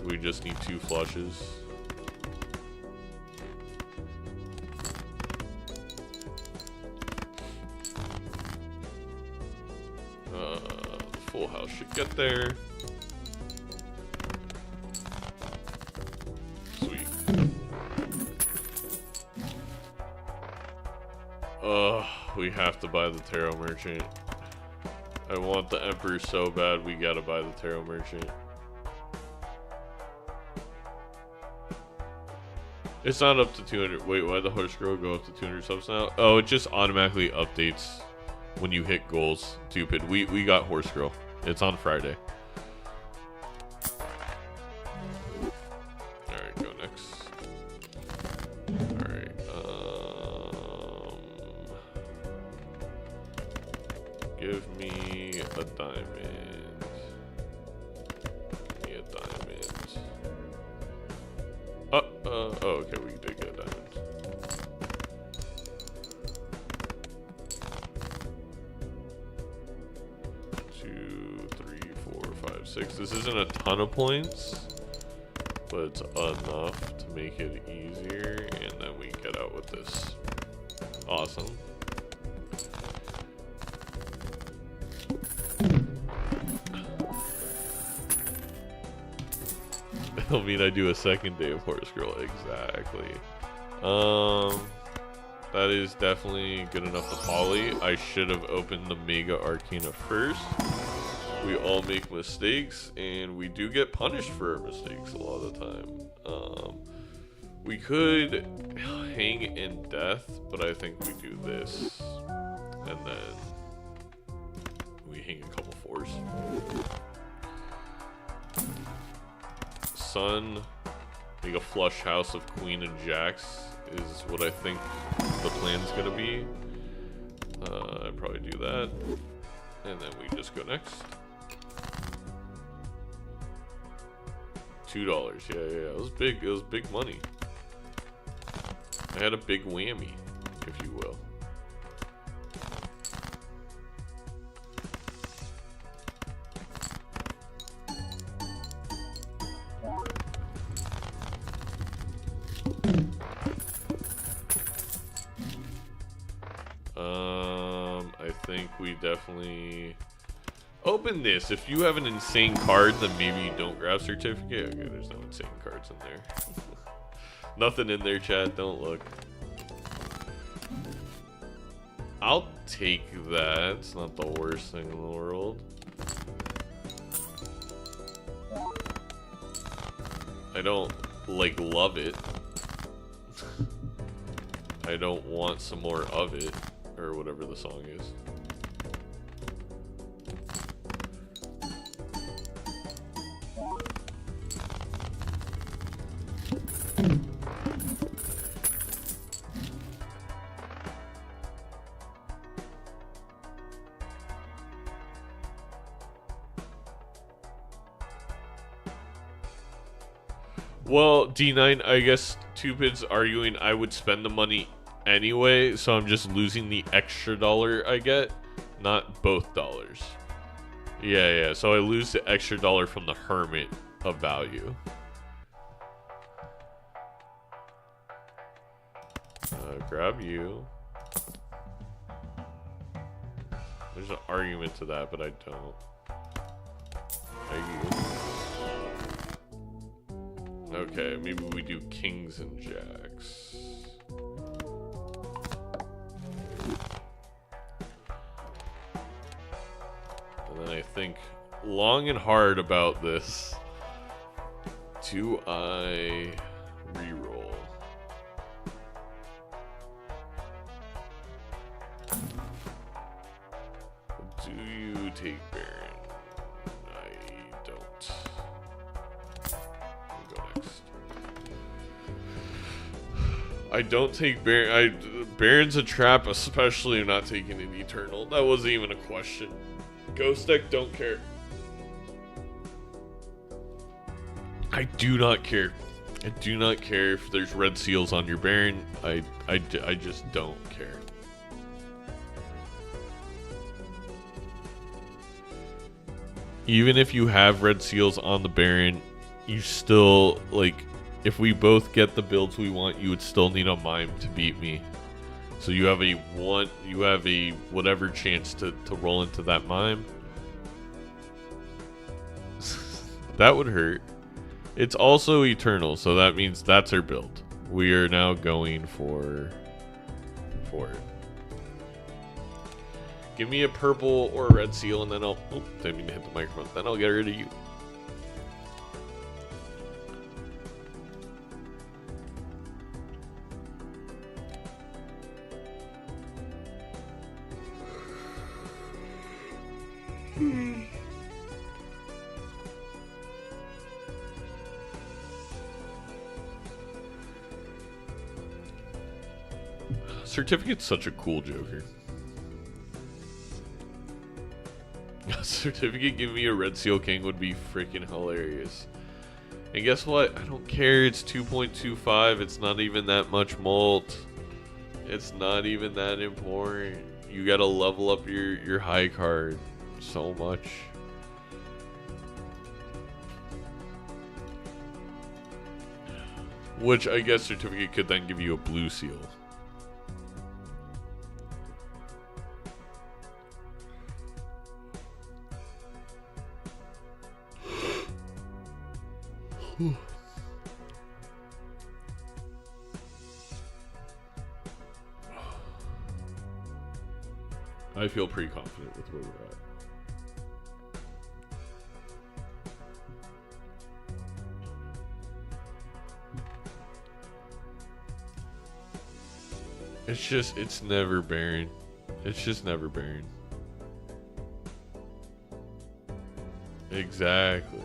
We just need 2 flushes. Full house should get there. Sweet. We have to buy the Tarot Merchant. I want the Emperor so bad, we gotta buy the Tarot Merchant. It's not up to 200. Wait, why the horse girl go up to 200 subs now? Oh, it just automatically updates when you hit goals. Stupid. We got horse girl. It's on Friday. Alright, go next. Alright, give me a diamond. Give me a diamond. Oh, okay, we did get a diamond. Six. This isn't a ton of points, but it's enough to make it easier, and then we get out with this. Awesome. That'll mean I do a second day of Horse Girl. Exactly. That is definitely good enough to poly. I should have opened the Mega Arcana first. We all make mistakes, and we do get punished for our mistakes a lot of the time. We could hang in death, but I think we do this, and then we hang a couple fours. Sun, make a flush house of Queen and Jacks is what I think the plan's gonna be. I'd probably do that, and then we just go next. $2. Yeah, it was big. It was big money. I had a big whammy, if you will. I think we definitely open this. If you have an insane card, then maybe you don't grab certificate. Okay, there's no insane cards in there. Nothing in there, chat. Don't look. I'll take that. It's not the worst thing in the world. I don't, like, love it. I don't want some more of it, or whatever the song is. Well, D9, I guess Tupid's arguing I would spend the money anyway, so I'm just losing the extra dollar I get, not both dollars. Yeah, so I lose the extra dollar from the Hermit of value. Grab you. There's an argument to that, but I don't. Okay, maybe we do kings and jacks. And then I think long and hard about this. Do I reroll? Do you take Baron? I don't. We'll go next. I don't take Baron. Baron's a trap, especially not taking an Eternal. That wasn't even a question. Ghost deck, don't care. I do not care. I do not care if there's red seals on your Baron. I just don't care. Even if you have red seals on the Baron, you still, like, if we both get the builds we want, you would still need a mime to beat me. So you have a whatever chance to roll into that mime. That would hurt. It's also Eternal, so that means that's our build. We are now going for it. Give me a purple or a red seal, and then I'll... Oh, didn't mean to hit the microphone. Then I'll get rid of you. Certificate's such a cool Joker. Certificate giving me a red seal king would be freaking hilarious. And guess what? I don't care. It's 2.25. It's not even that much mult. It's not even that important. You gotta level up your high card so much. Which I guess certificate could then give you a blue seal. I feel pretty confident with where we're at. It's never Baron. It's just never Baron. Exactly.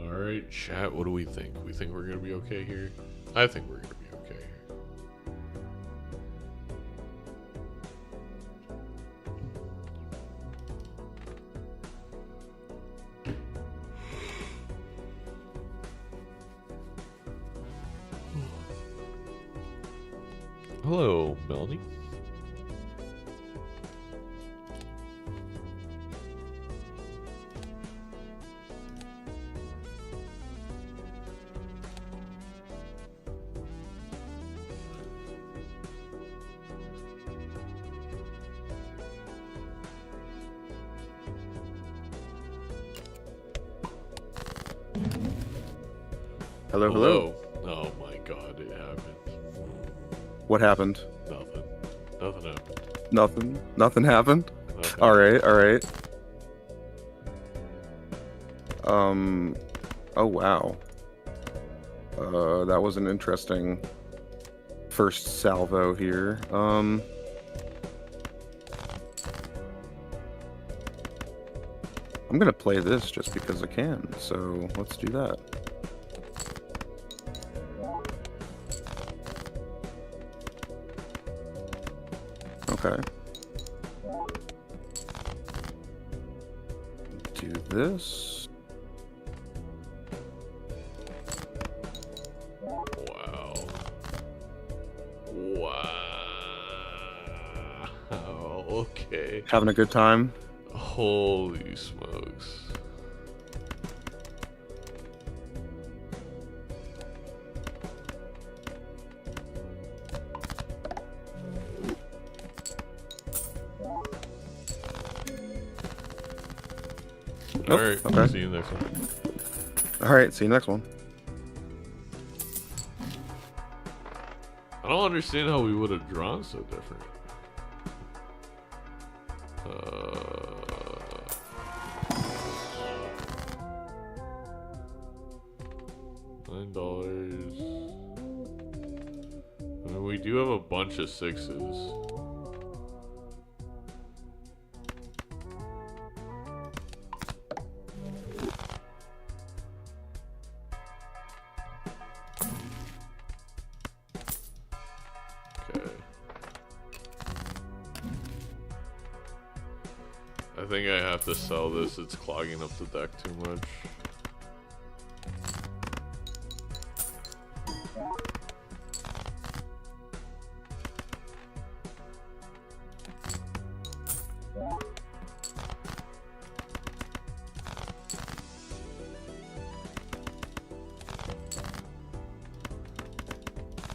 Alright, chat, what do we think? We think we're gonna be okay here? I think we're gonna be okay here. Hello, Melanie. Hello, hello. Oh my god, it happened. What happened? Nothing. Nothing happened. Nothing happened? Nothing. Alright, alright. Oh wow. That was an interesting first salvo here. I'm gonna play this just because I can, so let's do that. Okay. Do this. Wow. Wow. Okay. Having a good time? Holy smokes. Alright, okay. See you next one. Alright, see you next one. I don't understand how we would have drawn so different. $9. I mean, we do have a bunch of sixes. I think I have to sell this. It's clogging up the deck too much.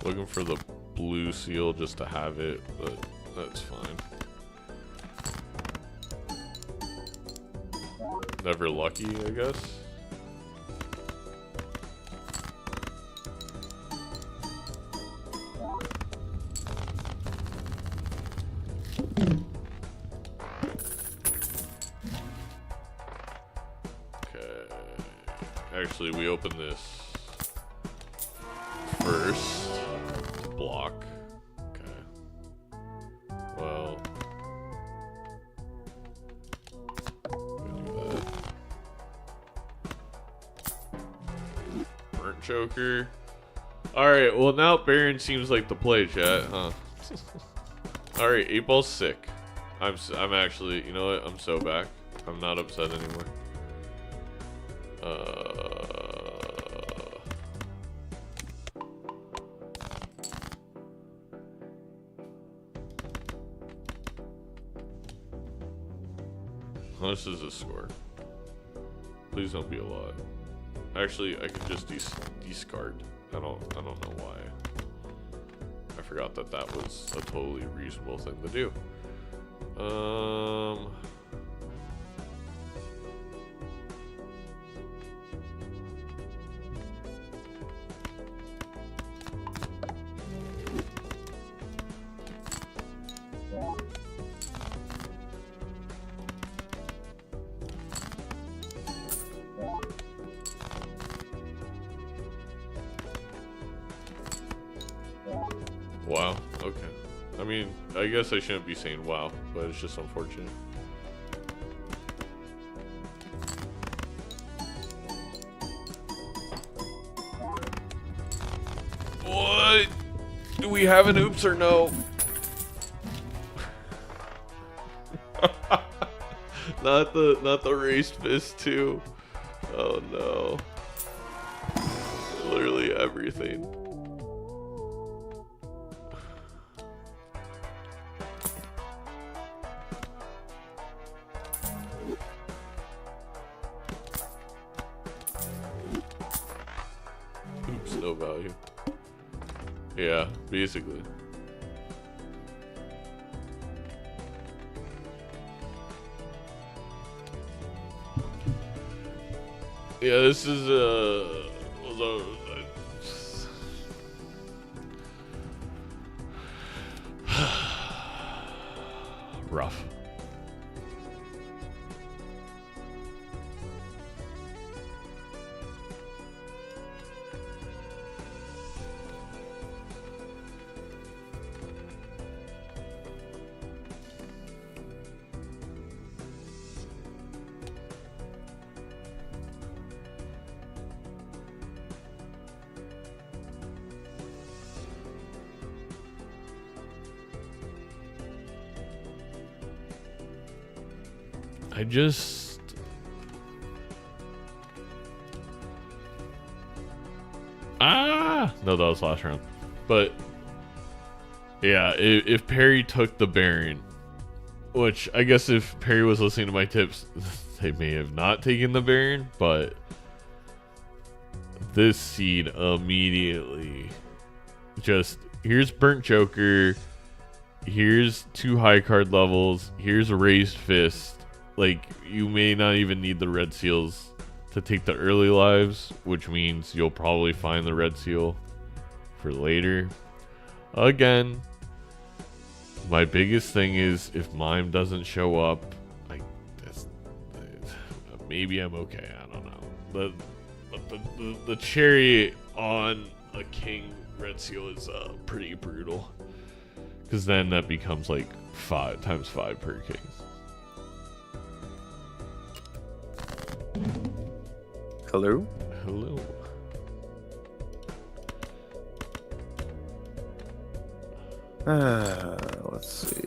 Looking for the blue seal just to have it, but that's fine. Never lucky, I guess. Okay. Actually, we open this first to block. Okay. Well. Joker. Alright, well now Baron seems like the play, chat, huh? Alright, 8-ball's sick. I'm actually, you know what? I'm so back. I'm not upset anymore. How much is this score? Please don't be a lot. Actually, I can just discard. I don't know why. I forgot that that was a totally reasonable thing to do. Wow, okay. I mean, I guess I shouldn't be saying wow, but it's just unfortunate. What? Do we have an oops or no? Not the raised fist too. Oh no. Literally everything. Oops, no value. Yeah, basically. Yeah, this is rough. I just... No, that was last round. But, yeah, if Perry took the Baron, which I guess if Perry was listening to my tips, they may have not taken the Baron, but this seed immediately just, here's Burnt Joker, here's 2 high card levels, here's a Raised Fist. Like, you may not even need the red seals to take the early lives, which means you'll probably find the red seal for later. Again, my biggest thing is if Mime doesn't show up, maybe I'm okay. I don't know. The cherry on a king red seal is pretty brutal, because then that becomes like 5 times 5 per king. Hello? Hello. Let's see.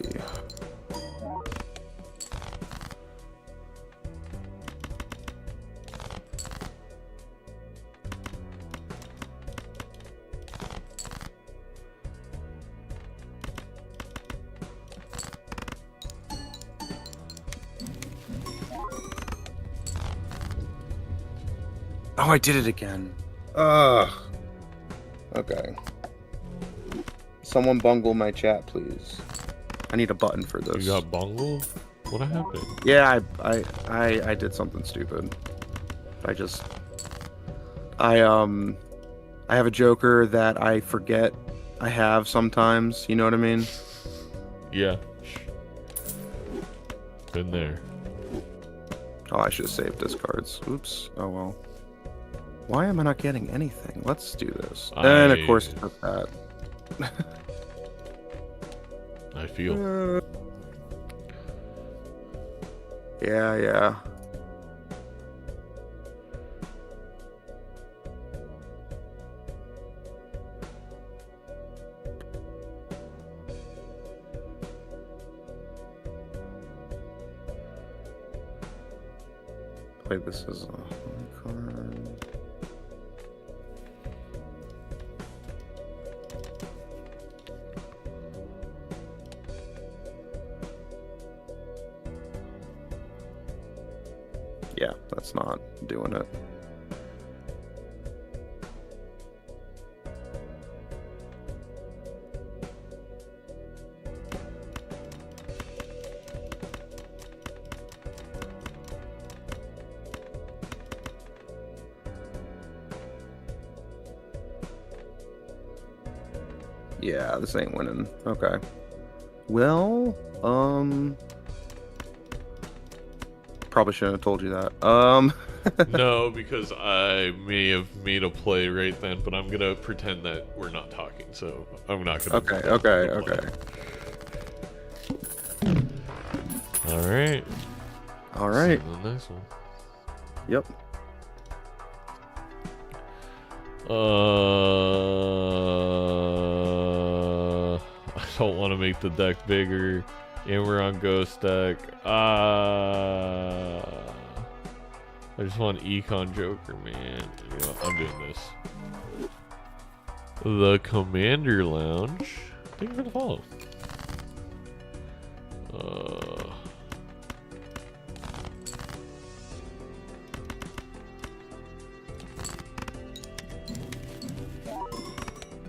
Oh, I did it again. Ugh. Okay. Someone bungle my chat, please. I need a button for this. You got bungled? What happened? Yeah, I did something stupid. I have a Joker that I forget I have sometimes. You know what I mean? Yeah. Been there. Oh, I should have saved discards. Oops. Oh well. Why am I not getting anything? Let's do this. And of course, it took that. I feel. Yeah. Play this as a card. Yeah, that's not doing it. Yeah, this ain't winning. Okay. Well, probably shouldn't have told you that. No, because I may have made a play right then, but I'm gonna pretend that we're not talking, so I'm not gonna. Okay. All right. The next one. Yep. I don't want to make the deck bigger, and we're on Ghost deck. I just want Econ Joker, man. You know, I'm doing this. The Commander Lounge. Thank you for the follow.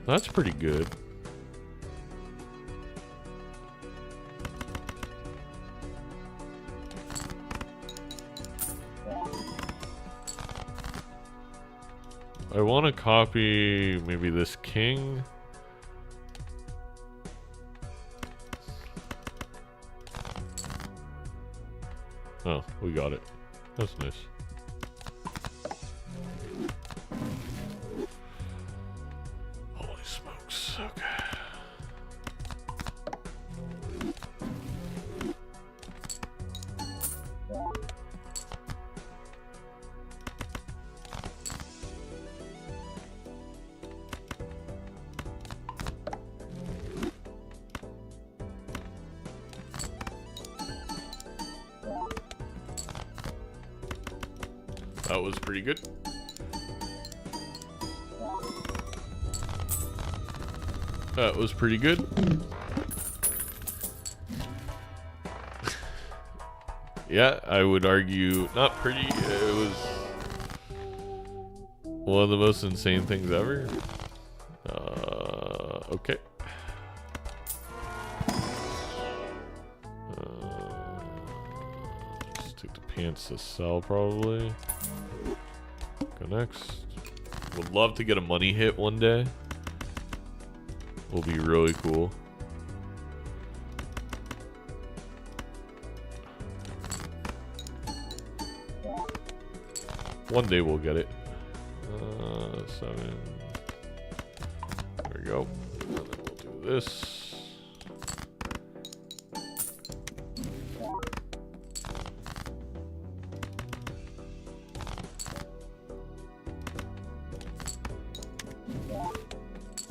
That's pretty good. I want to copy maybe this king. Oh, we got it. That's nice. Holy smokes. Okay. That was pretty good. That was pretty good. Yeah, I would argue not pretty. It was one of the most insane things ever. Okay. Just take the pants to sell probably. Go next. Would love to get a money hit one day. Will be really cool. One day we'll get it. 7. There we go. And then we'll do this.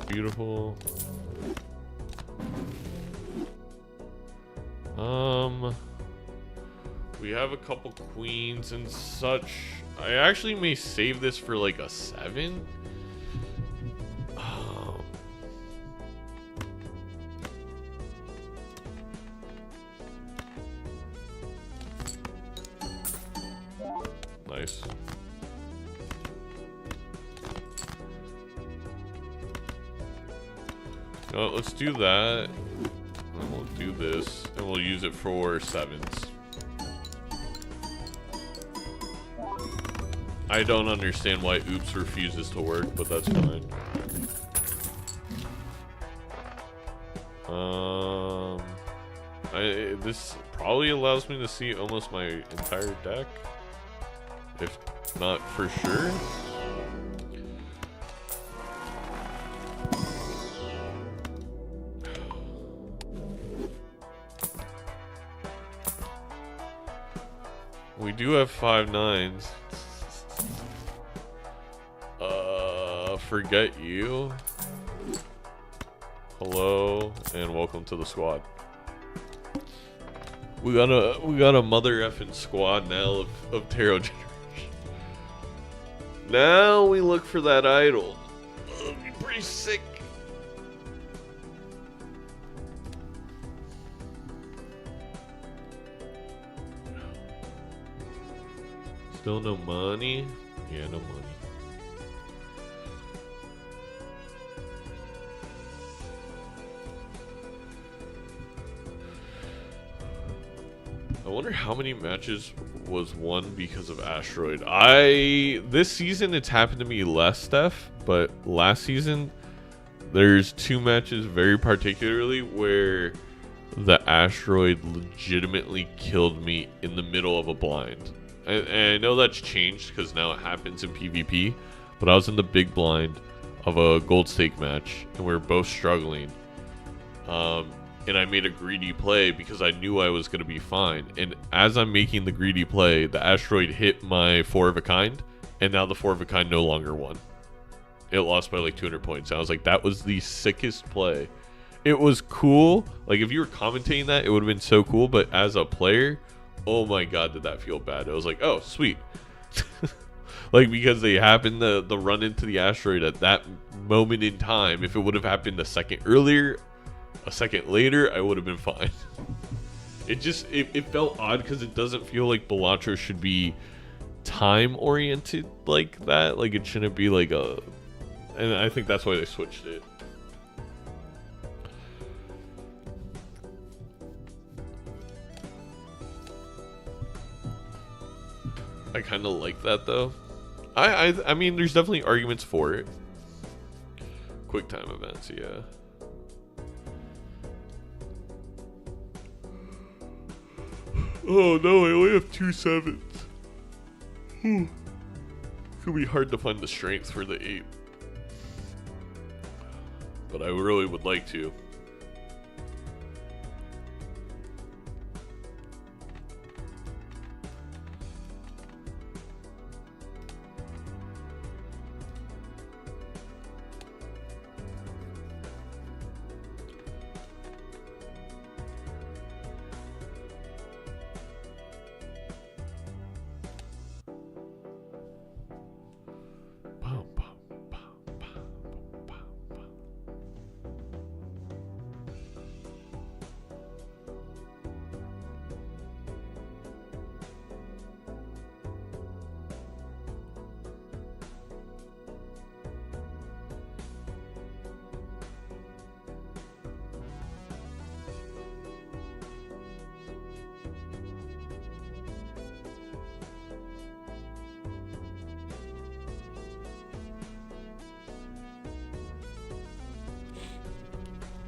Beautiful. We have a couple queens and such. I actually may save this for like a 7. Nice. No, let's do that. And we'll do this, and we'll use it for 7s. I don't understand why Oops refuses to work, but that's fine. This probably allows me to see almost my entire deck, if not for sure. We do have 5 9s. Forget you. Hello and welcome to the squad. We got a mother effing squad now of tarot generation. Now we look for that idol. That'll be pretty sick. Still no money? Yeah, no money. I wonder how many matches was won because of Asteroid. This season it's happened to me less, Steph, but last season there's 2 matches very particularly where the Asteroid legitimately killed me in the middle of a blind. And I know that's changed because now it happens in PvP, but I was in the big blind of a gold stake match and we were both struggling. And I made a greedy play because I knew I was going to be fine. And as I'm making the greedy play, the Asteroid hit my 4 of a kind, and now the 4 of a kind no longer won. It lost by like 200 points. And I was like, that was the sickest play. It was cool. Like, if you were commentating that, it would have been so cool. But as a player, oh my god, did that feel bad. I was like, oh, sweet. Like, because they happened to run into the Asteroid at that moment in time. If it would have happened a second earlier, a second later, I would have been fine. It felt odd because it doesn't feel like Balatro should be time oriented like that. Like, it shouldn't be like a, and I think that's why they switched it. I kind of like that though. I mean, there's definitely arguments for it. Quick time events, yeah. Oh no, I only have 2 7s. It's gonna be hard to find the strength for the 8. But I really would like to.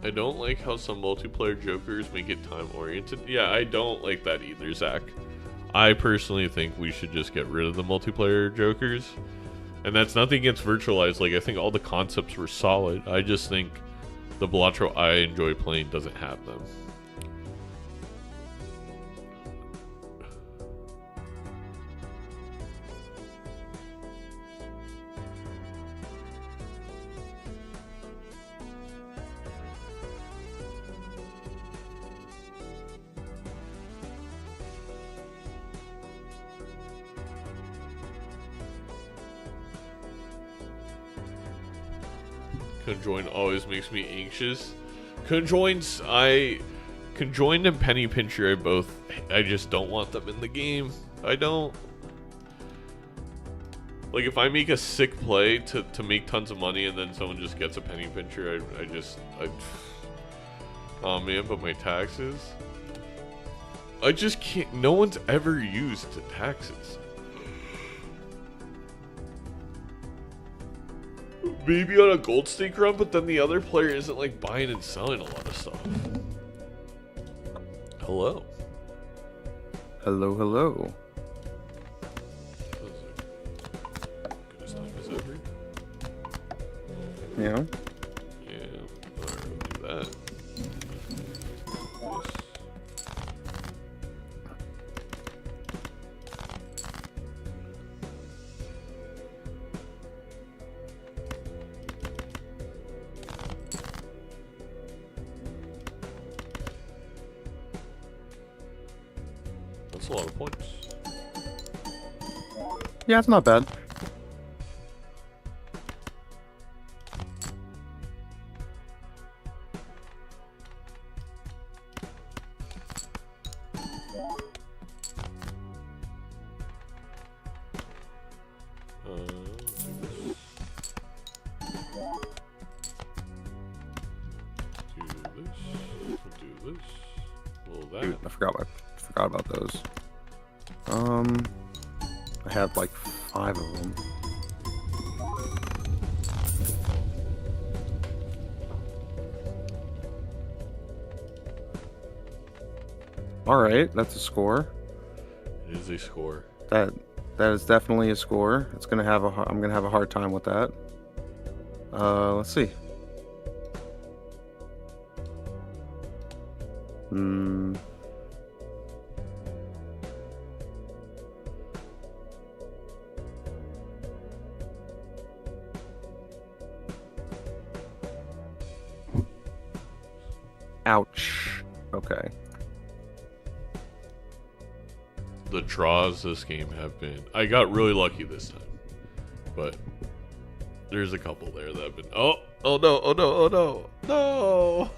I don't like how some multiplayer jokers make it time oriented. Yeah, I don't like that either, Zach. I personally think we should just get rid of the multiplayer jokers. And that's nothing against virtualized. Like, I think all the concepts were solid. I just think the Balatro I enjoy playing doesn't have them. Conjoin always makes me anxious. Conjoins, Conjoined and Penny Pincher, I just don't want them in the game. I don't. Like, if I make a sick play to make tons of money and then someone just gets a Penny Pincher, oh man, but my taxes? I just can't, no one's ever used the taxes. Maybe on a gold stake run, but then the other player isn't like buying and selling a lot of stuff. Hello. Hello, hello. Goodness, time is over. Yeah. Yeah. Alright, we'll do that. That's a lot of points. Yeah, it's not bad. That. I forgot about those. I had like 5 of them. All right, that's a score. It is a score. That is definitely a score. I'm gonna have a hard time with that. Let's see. Ouch. Okay. The draws this game have been... I got really lucky this time. But there's a couple there that have been... Oh no, oh no, oh no. No!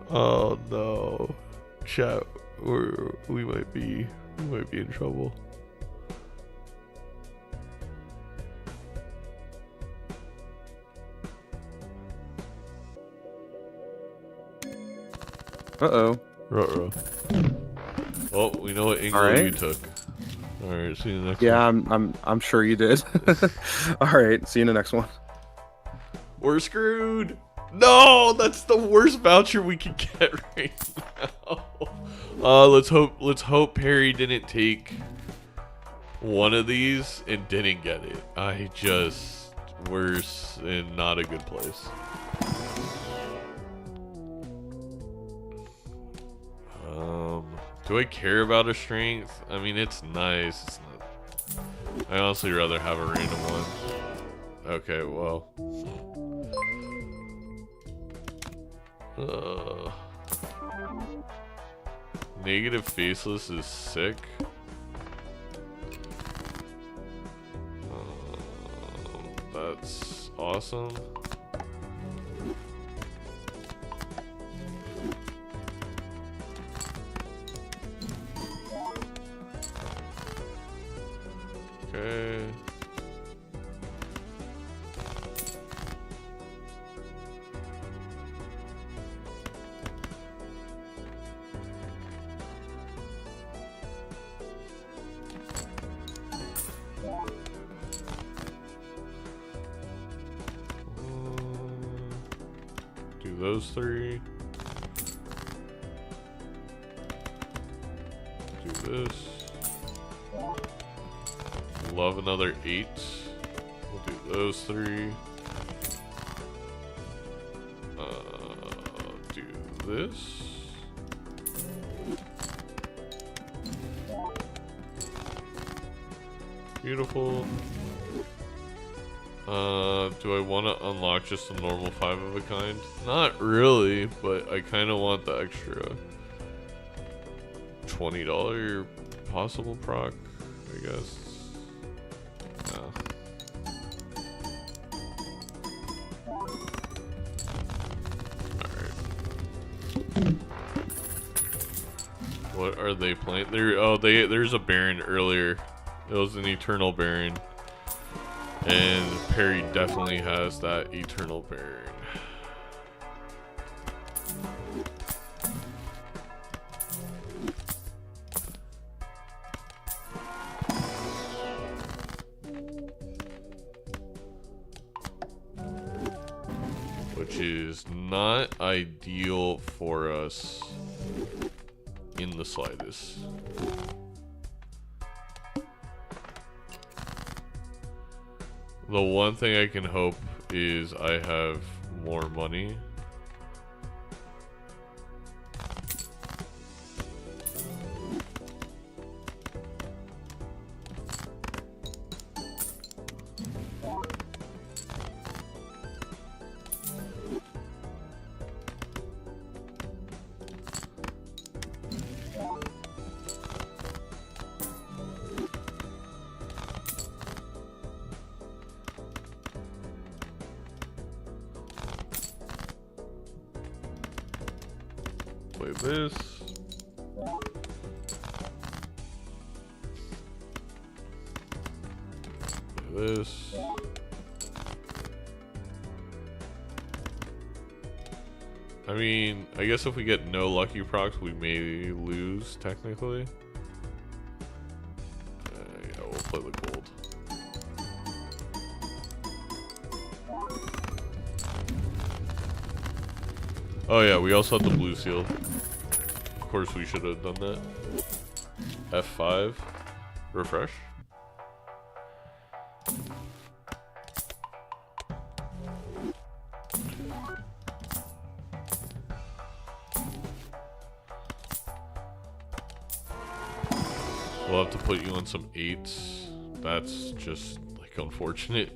Oh no. Chat, we might be in trouble. Uh-oh. Ruh-roh. Well, we know what angle you took. Alright, see you in the next one. Yeah, I'm sure you did. Alright, see you in the next one. We're screwed! No! That's the worst voucher we could get right now. Let's hope Perry didn't take one of these and didn't get it. I just worse and not a good place. Do I care about a strength? I mean, it's nice. It's not. I honestly rather have a random one. Okay, well. Negative faceless is sick. That's awesome. Okay. Do those three. Do this. Love another 8. We'll do those 3. Do this. Beautiful. Do I want to unlock just a normal 5 of a kind? Not really, but I kind of want the extra $20 possible proc, I guess. What are they playing? There's a Baron earlier. It was an Eternal Baron. And Perry definitely has that Eternal Baron. Which is not ideal for us in the slightest. The one thing I can hope is I have more money. Play this. Play this. I mean, I guess if we get no lucky procs, we may lose technically. Yeah, we'll play the gold. Oh yeah, we also had the blue seal. Of course we should have done that. F5. Refresh. We'll have to put you on some 8s. That's just like unfortunate.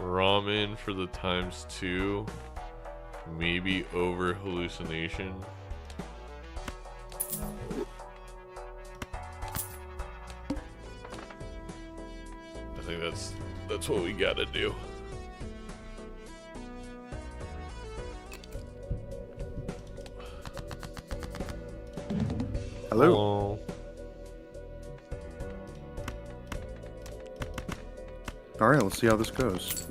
Ramen for the ×2, maybe over hallucination. I think that's what we gotta do. Hello. All right, let's see how this goes.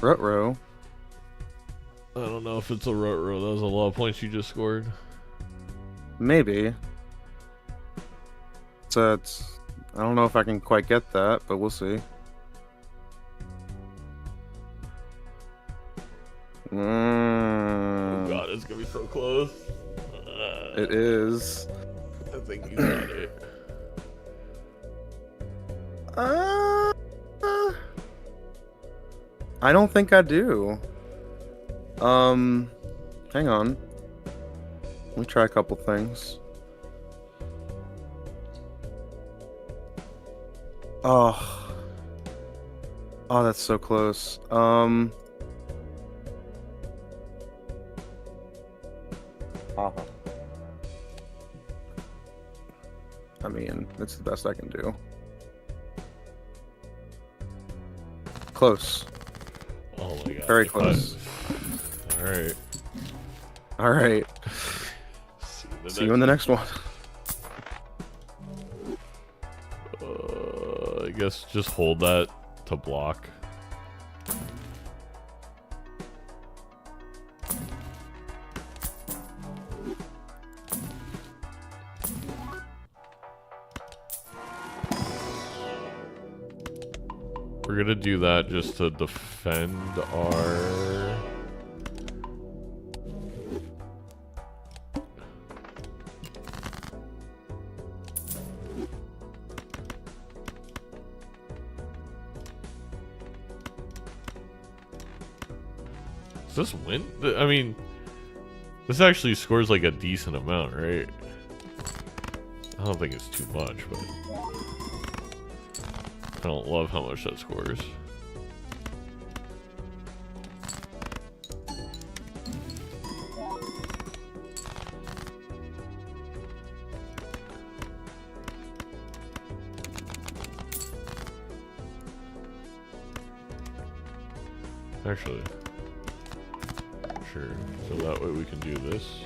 Ruh-roh. I don't know if it's a ruh-roh. That was a lot of points you just scored. Maybe. So I don't know if I can quite get that, but we'll see. Oh god, it's gonna be so close. It is. I think you got it. I don't think I do. Hang on. Let me try a couple things. Oh, that's so close. I mean, it's the best I can do. Close. Oh my god. Very close. Alright. Alright. See you in the next one. I guess just hold that to block. We're gonna do that just to defend our... Does this win? I mean, this actually scores like a decent amount, right? I don't think it's too much, but I don't love how much that scores. Actually, sure. So that way we can do this.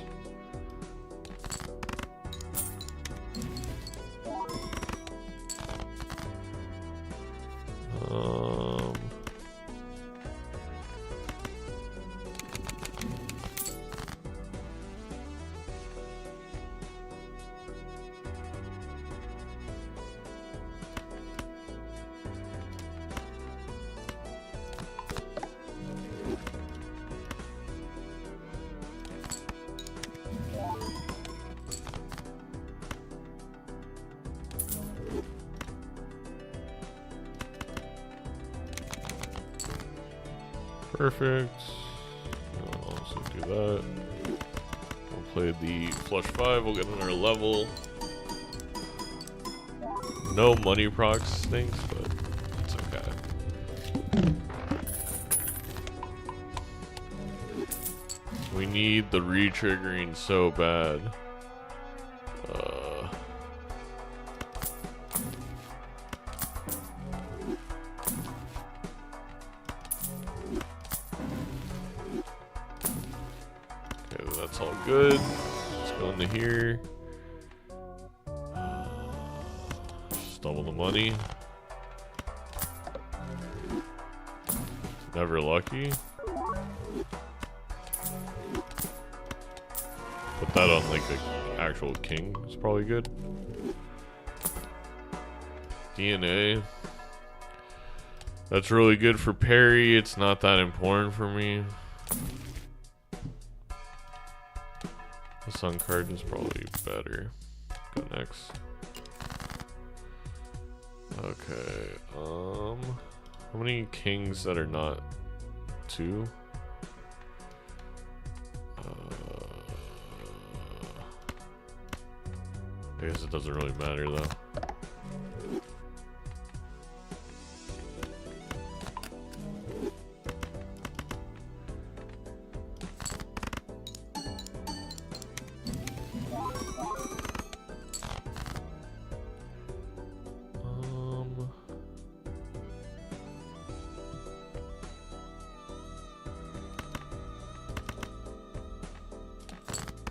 Perfect. I'll also do that. We'll play the flush 5, we'll get another level. No money procs stinks, but it's okay. We need the re-triggering so bad. good. Let's go into here. Just double the money. Never lucky. Put that on like the actual king. It's probably good. DNA. That's really good for parry. It's not that important for me. The sun card is probably better. Go next. Okay. How many kings that are not 2? I guess it doesn't really matter though.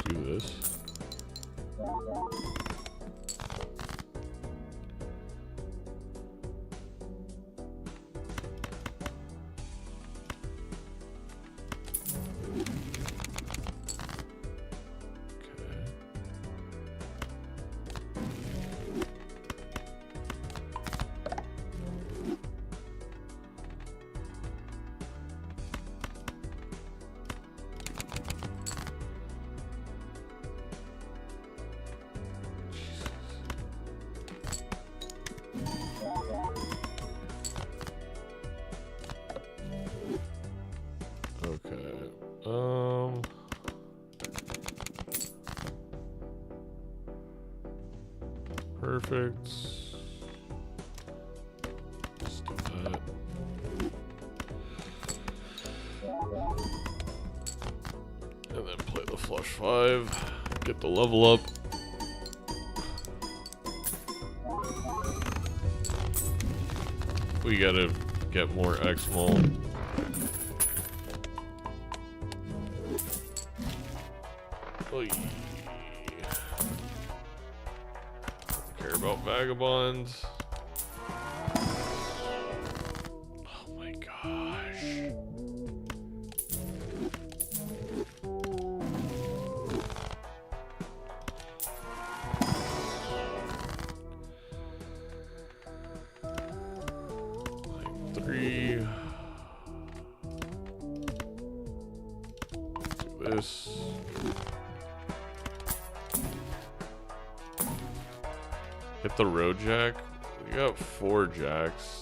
Do this. Perfect. Let's do that. And then play the flush 5. Get the level up. We gotta get more X-Mol. Care about vagabonds. Oh my gosh. Like 3. Do this. Hit the road jack. We got 4 jacks.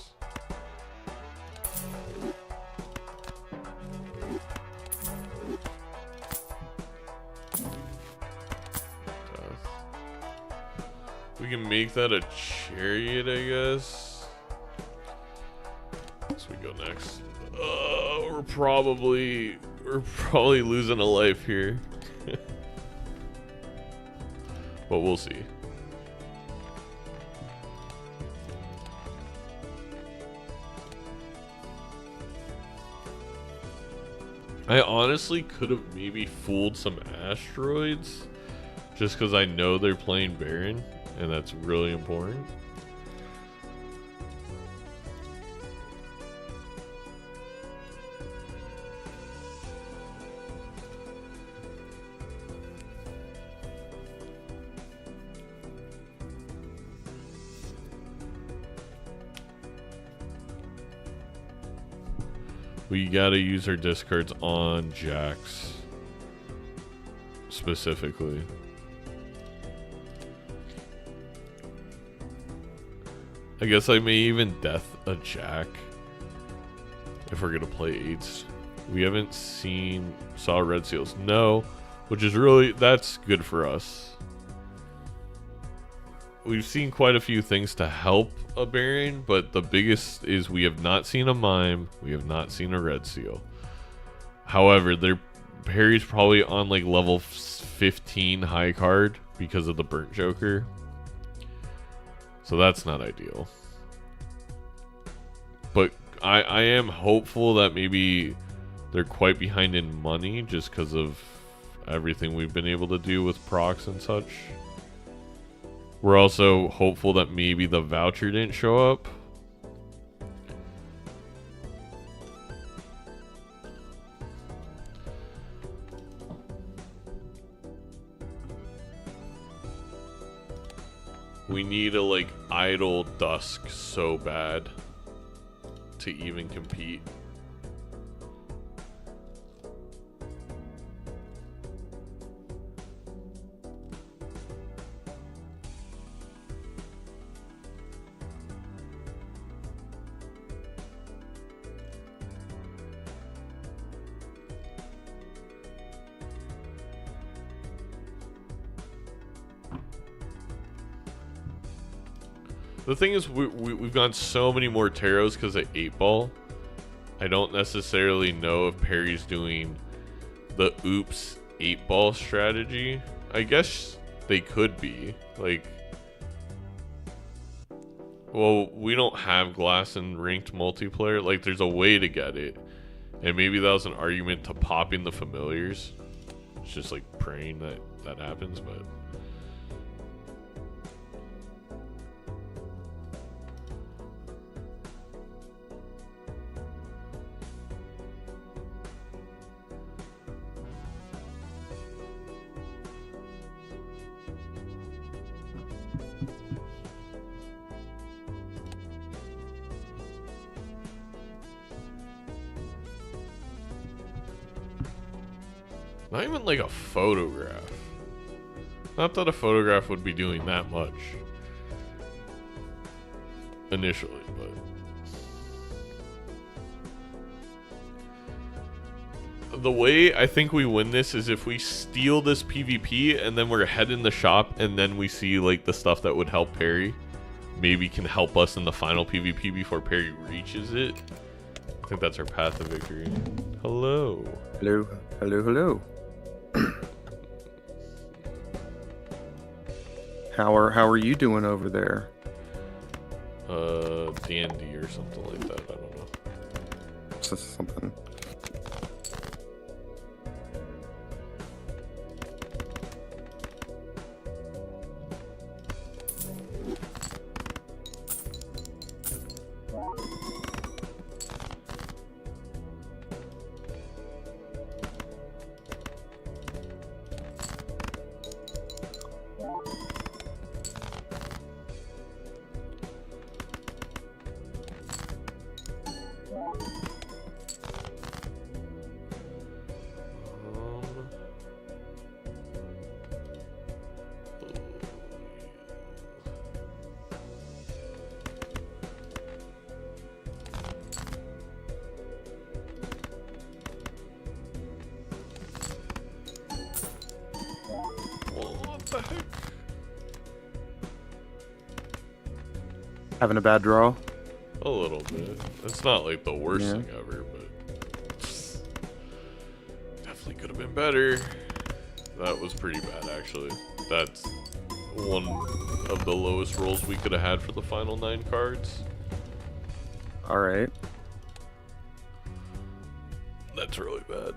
We can make that a chariot, I guess. So we go next. We're probably losing a life here. But we'll see. I honestly could have maybe fooled some asteroids just because I know they're playing Baron, and that's really important. We gotta use our discards on jacks specifically. I guess I may even death a jack if we're gonna play 8s. We haven't saw red seals. No, which is really, that's good for us. We've seen quite a few things to help a Baron, but the biggest is we have not seen a Mime, we have not seen a Red Seal. However, their parry's probably on like level 15 high card because of the Burnt Joker. So that's not ideal. But I am hopeful that maybe they're quite behind in money just because of everything we've been able to do with procs and such. We're also hopeful that maybe the voucher didn't show up. We need a like idle dusk so bad to even compete. The thing is, we've gotten so many more Taros because of 8-Ball. I don't necessarily know if Perry's doing the oops 8-Ball strategy. I guess they could be. Like, well, we don't have glass in ranked multiplayer. Like, there's a way to get it. And maybe that was an argument to popping the familiars. It's just like praying that that happens, but... Not even like a photograph. Not that a photograph would be doing that much initially, but the way I think we win this is if we steal this PvP and then we're ahead in the shop and then we see like the stuff that would help Perry maybe can help us in the final PvP before Perry reaches it. I think that's our path to victory. Hello. Hello. Hello, hello. How are you doing over there? D&D or something like that. I don't know. Something. Having a bad draw? A little bit. It's not like the worst thing ever, but definitely could have been better. That was pretty bad, actually. That's one of the lowest rolls we could have had for the final 9 cards. Alright. That's really bad.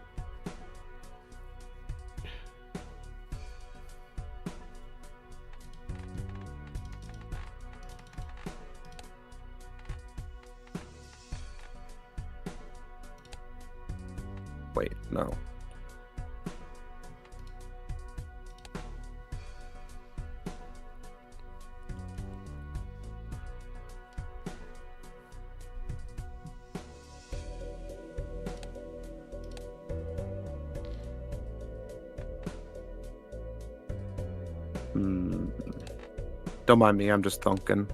Wait, no. Don't mind me, I'm just thinking.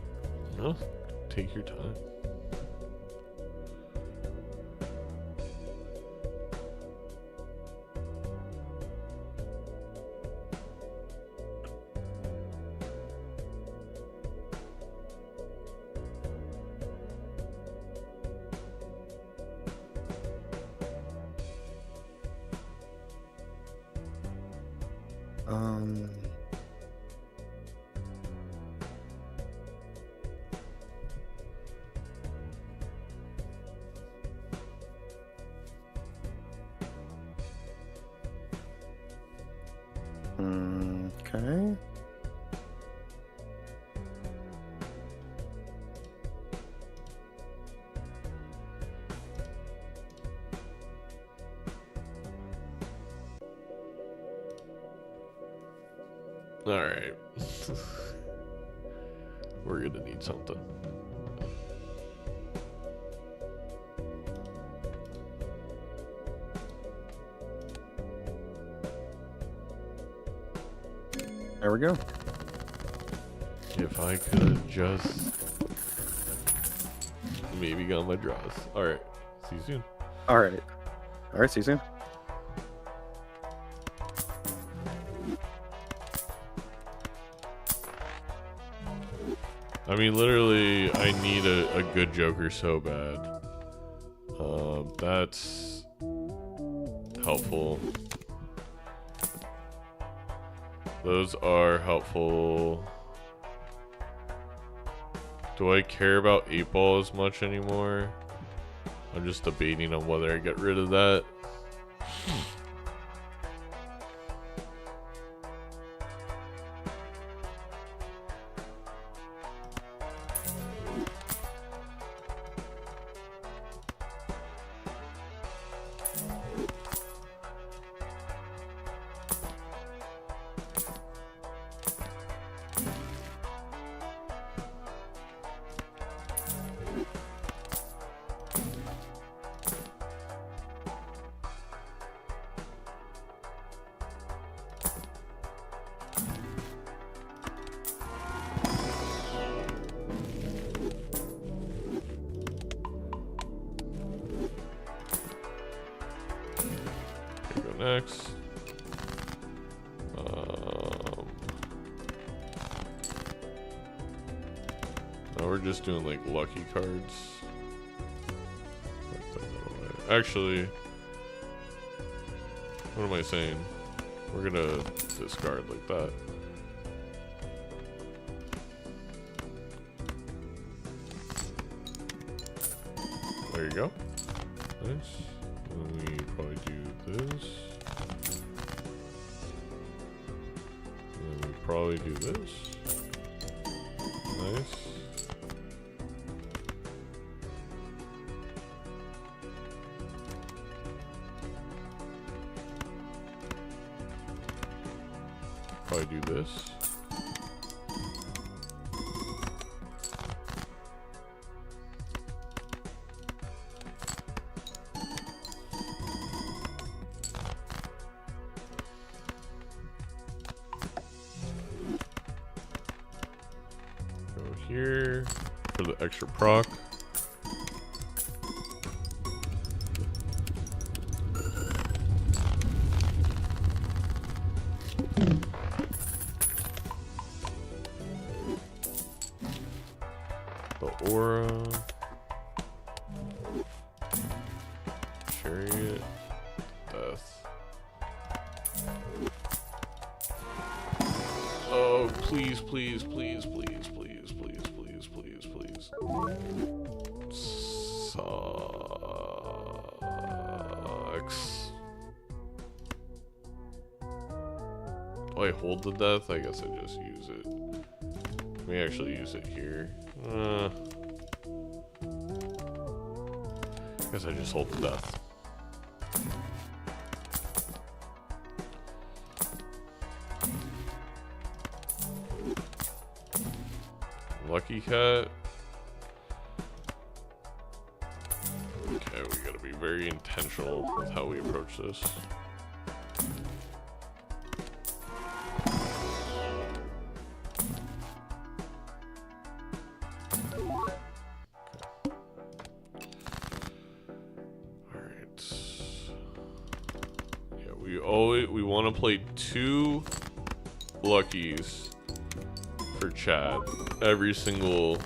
No, take your time. Okay. Alright. We're gonna need something. There we go. If I could just maybe got my draws. Alright. See you soon. Alright. Alright, see you soon. I mean, literally, I need a good Joker so bad. That's helpful. Those are helpful. Do I care about 8-ball as much anymore? I'm just debating on whether I get rid of that. Next. Now we're just doing like lucky cards. Actually, what am I saying? We're gonna discard like that. There you go. Nice. And we probably do this. And we probably do this. Nice. Probably do this. Here for the extra proc. The aura. Chariot. Death. Oh, please, please, please, please, please, please, please, please, please. Sucks. Oh, I hold the death? I guess I just use it. Let me actually use it here. Guess I just hold the death. Lucky cat. Okay, we gotta be very intentional with how we approach this. We want to play 2 luckies for Chad every single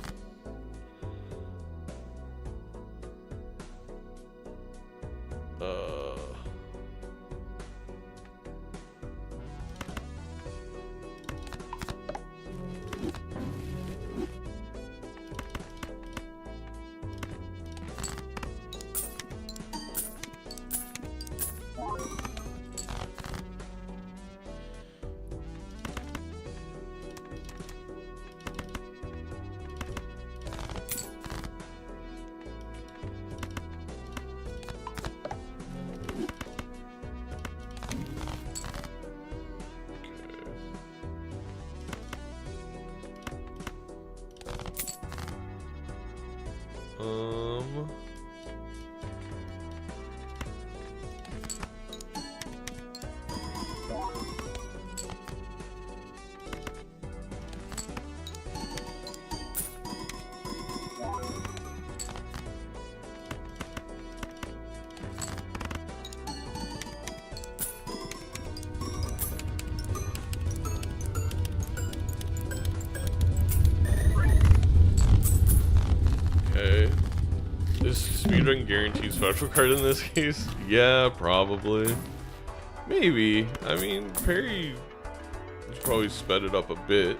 Okay. Is speedrun guaranteed special card in this case? Yeah, probably. Maybe. I mean, Perry probably sped it up a bit.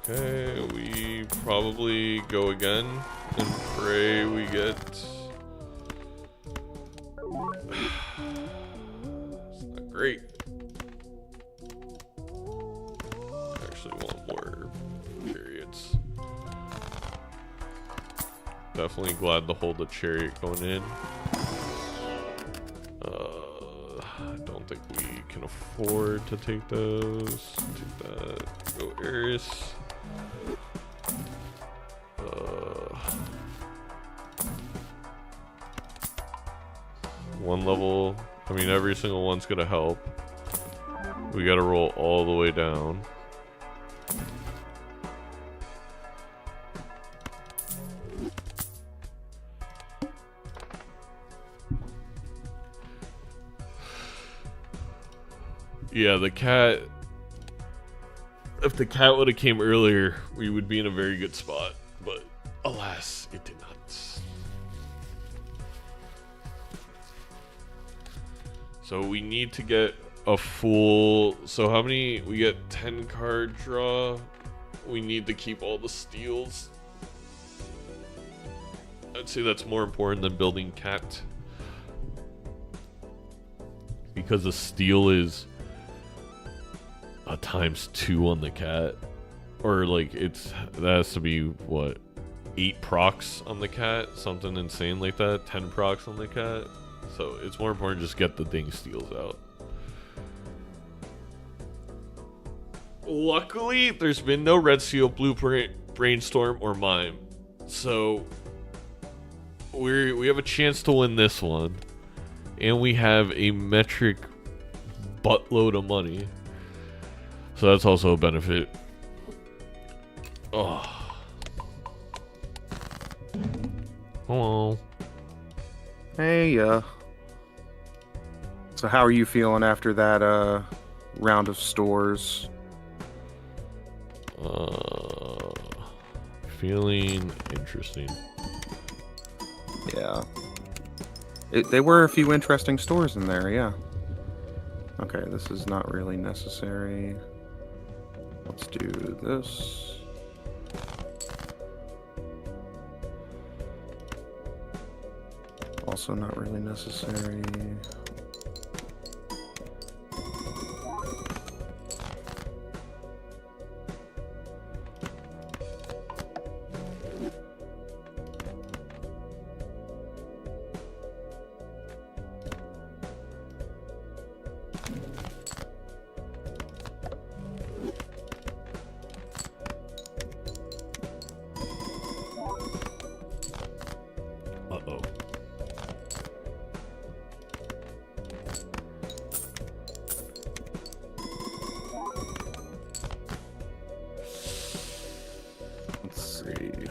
Okay, we probably go again and pray we get... It's not great. Actually want more chariots. Definitely glad to hold the chariot going in. I don't think we can afford to take those. Take that. Go Eris. One level. I mean, every single one's gonna help. We gotta roll all the way down. Yeah, the cat... If the cat would have came earlier, we would be in a very good spot. But, alas, it did not. So we need to get a full... So how many... We get 10 card draw. We need to keep all the steals. I'd say that's more important than building cat. Because the steal is... a ×2 on the cat, or like that has to be what, 8 procs on the cat, something insane like that, 10 procs on the cat. So it's more important to just get the dang steals out. Luckily, there's been no red seal, blueprint, brainstorm, or mime, so we have a chance to win this one, and we have a metric buttload of money. So that's also a benefit. Oh. Hello. Hey, so how are you feeling after that, round of stores? Feeling interesting. Yeah. There were a few interesting stores in there, yeah. Okay, this is not really necessary. Let's do this. Also not really necessary. Uh-oh. Let's see.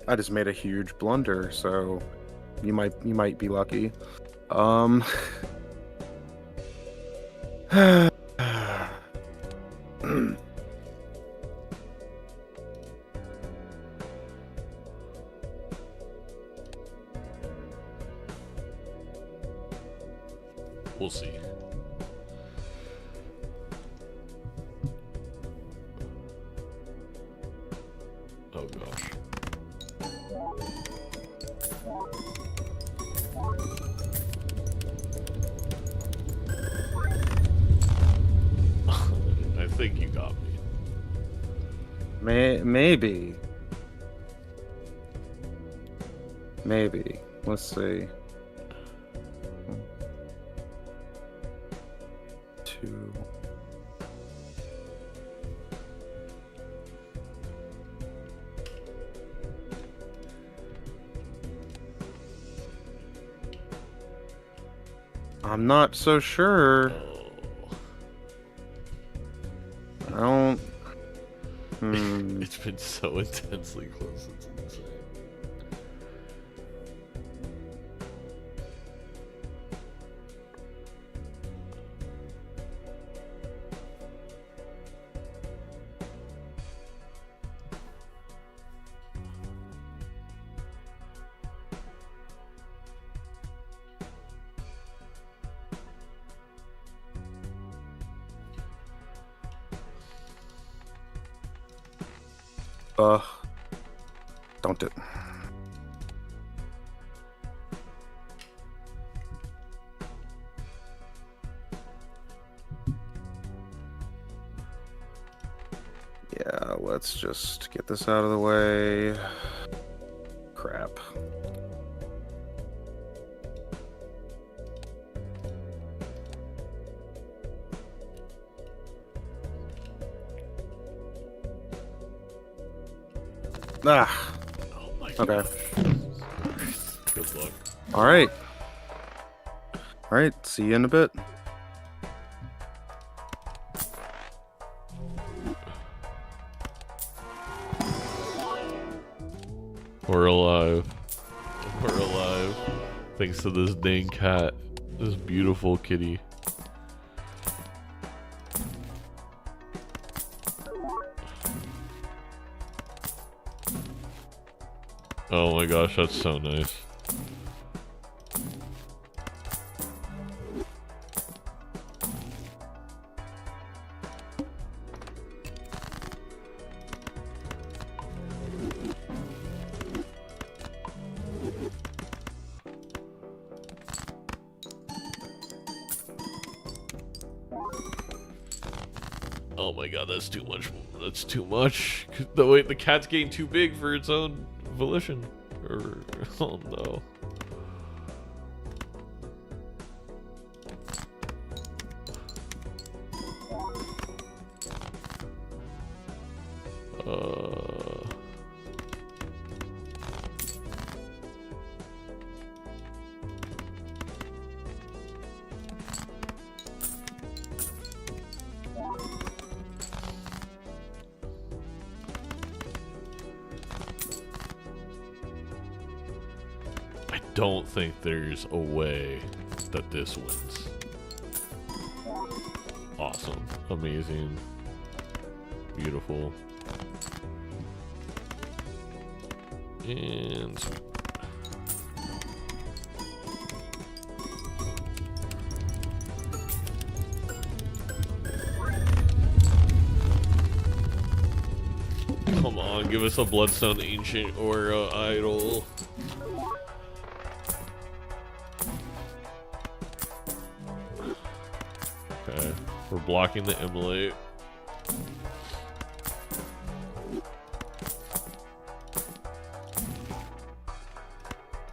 I just made a huge blunder, so you might be lucky. We'll see. Oh gosh. I think you got me. Maybe. Maybe. Let's see. 2. I'm not so sure. I don't. It's been so intensely close. It's insane. Don't do it. Yeah, let's just get this out of the way. Crap. Ah. Oh my Okay. gosh. Good luck. All right. All right. See you in a bit. We're alive. We're alive. Thanks to this dang cat. This beautiful kitty. Oh my gosh, that's so nice. Oh my god, that's too much. That's too much. No, wait, the cat's getting too big for its own volition. Or, oh no. I don't think there's a way that this wins. Awesome. Amazing. Beautiful. And sweet. Come on, give us a Bloodstone Ancient or Idol. Okay, we're blocking the Immolate.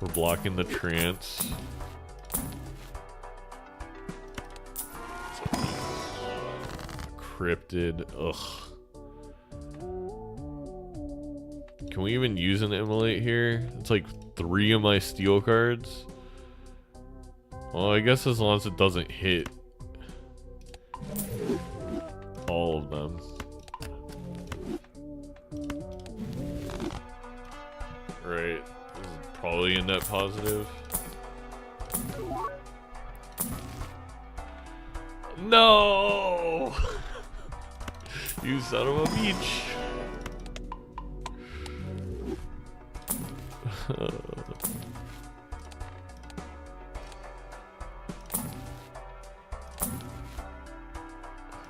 We're blocking the Trance. Cryptid. Ugh. Can we even use an Immolate here? It's like 3 of my steel cards. Well, I guess as long as it doesn't hit all of them. Right. This is probably a net positive. No! You son of a bitch.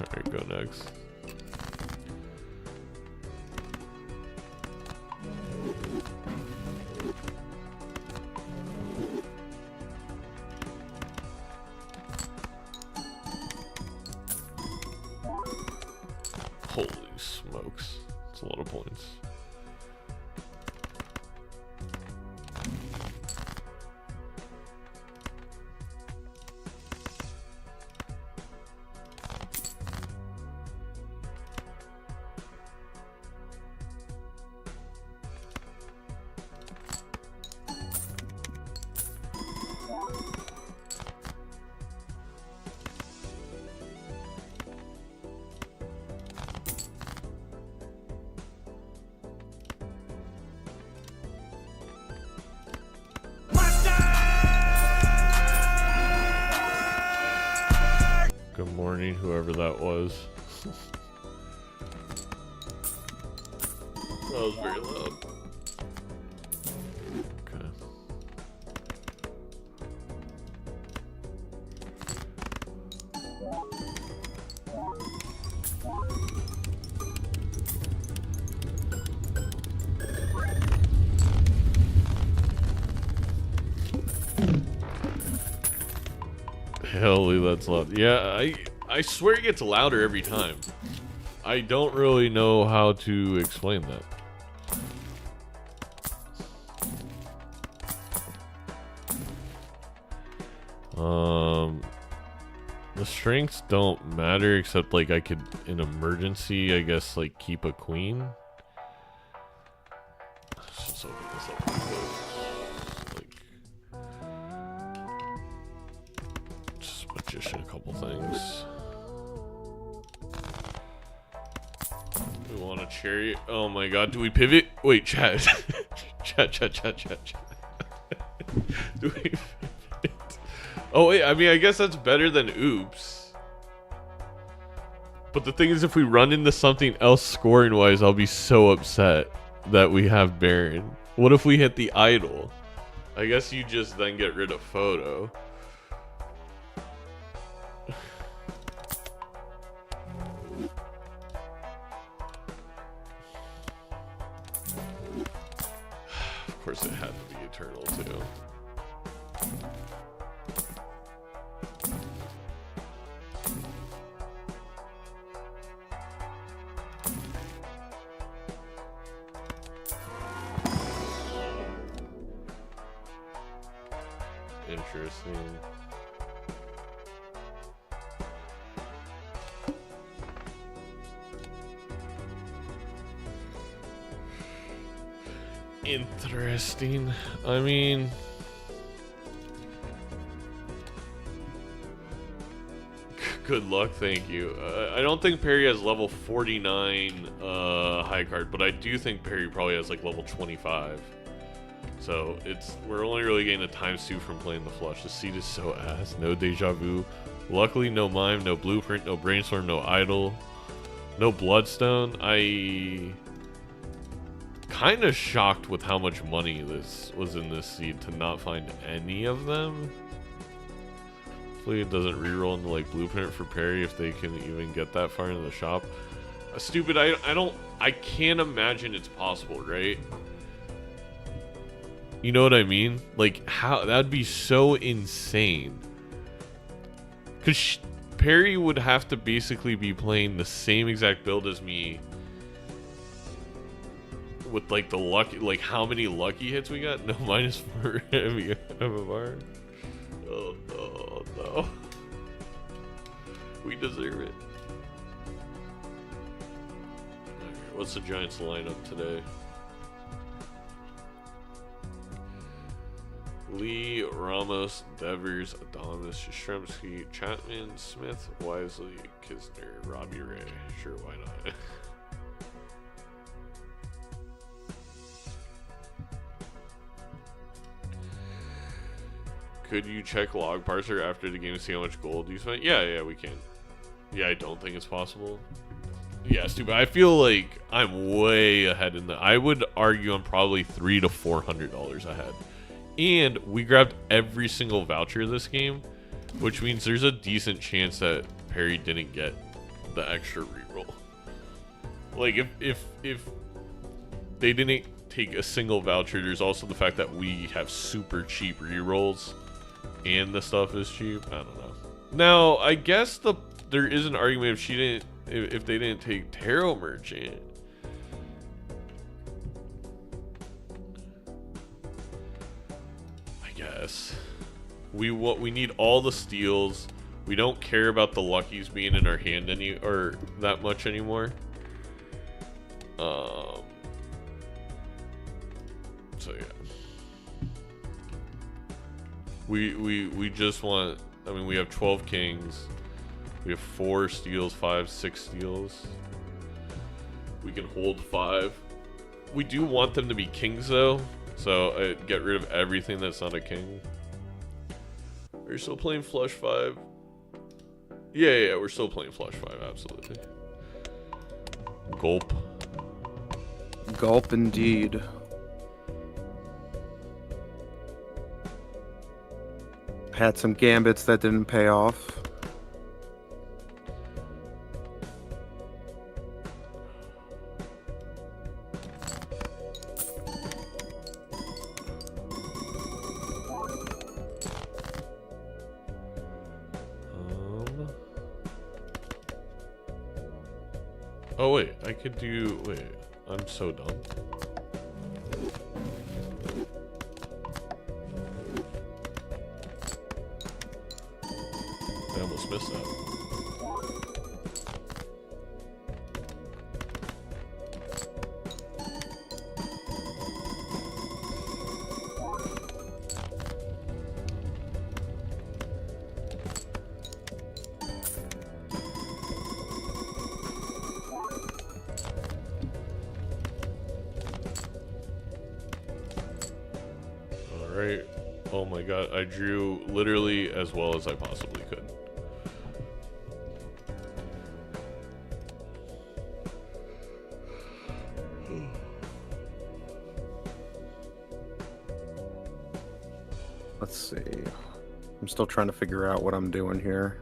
Alright, go next. Holy smokes. That's a lot of points. morning, whoever that was. That was very loud. Okay. Hell, that's loud. Yeah, I swear it gets louder every time. I don't really know how to explain that. The strengths don't matter except like I could, in emergency, I guess, like keep a queen. Let's just open this up real quick. Like, just magician a couple things. We want a chariot. Oh my god, do we pivot? Wait, chat. chat. Do we pivot? Oh wait, I mean, I guess that's better than oops. But the thing is, if we run into something else scoring wise, I'll be so upset that we have Baron. What if we hit the idol? I guess you just then get rid of photo. Of course it had to be eternal too. Interesting. Interesting. I mean, good luck, thank you. I don't think Perry has level 49 high card, but I do think Perry probably has like level 25. So we're only really getting a ×2 from playing the flush. The seed is so ass. No deja vu. Luckily, no mime, no blueprint, no brainstorm, no idol, no bloodstone. I kind of shocked with how much money this was in this seed to not find any of them. Hopefully it doesn't reroll into like blueprint for Perry if they can even get that far into the shop. Stupid. I can't imagine it's possible, right? You know what I mean? Like, how that'd be so insane. Because Perry would have to basically be playing the same exact build as me with like the lucky, like how many lucky hits we got? No, -4 MMR. Oh no, no. We deserve it. Alright, what's the Giants lineup today? Lee, Ramos, Devers, Adamas, Yastrzemski, Chapman, Smith, Wisely, Kisner, Robbie Ray. Sure, why not? Could you check log parser after the game to see how much gold you spent? Yeah, we can. Yeah, I don't think it's possible. Yeah, stupid. I feel like I'm way ahead in the. I would argue I'm probably $300 to $400 ahead. And we grabbed every single voucher this game, which means there's a decent chance that Perry didn't get the extra reroll. Like if they didn't take a single voucher, there's also the fact that we have super cheap rerolls and the stuff is cheap. I don't know. Now, I guess there is an argument if they didn't take Tarot Merchant. Yes, we need all the steals. We don't care about the luckies being in our hand that much anymore. So yeah, we just want. I mean, we have 12 kings. We have 4 steals, 5, 6 steals. We can hold 5. We do want them to be kings though. So get rid of everything that's not a king. Are you still playing Flush 5? Yeah, we're still playing Flash 5, absolutely. Gulp. Gulp indeed. Had some gambits that didn't pay off. Oh wait, I could do. Wait, I'm so dumb. I almost missed that. Alright. Oh my god, I drew literally as well as I possibly could. Let's see. I'm still trying to figure out what I'm doing here.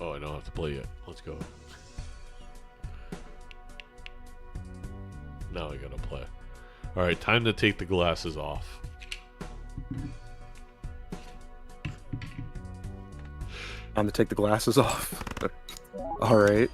Oh, I don't have to play yet. Let's go. Now I gotta play. Alright, time to take the glasses off. Time to take the glasses off. Alright.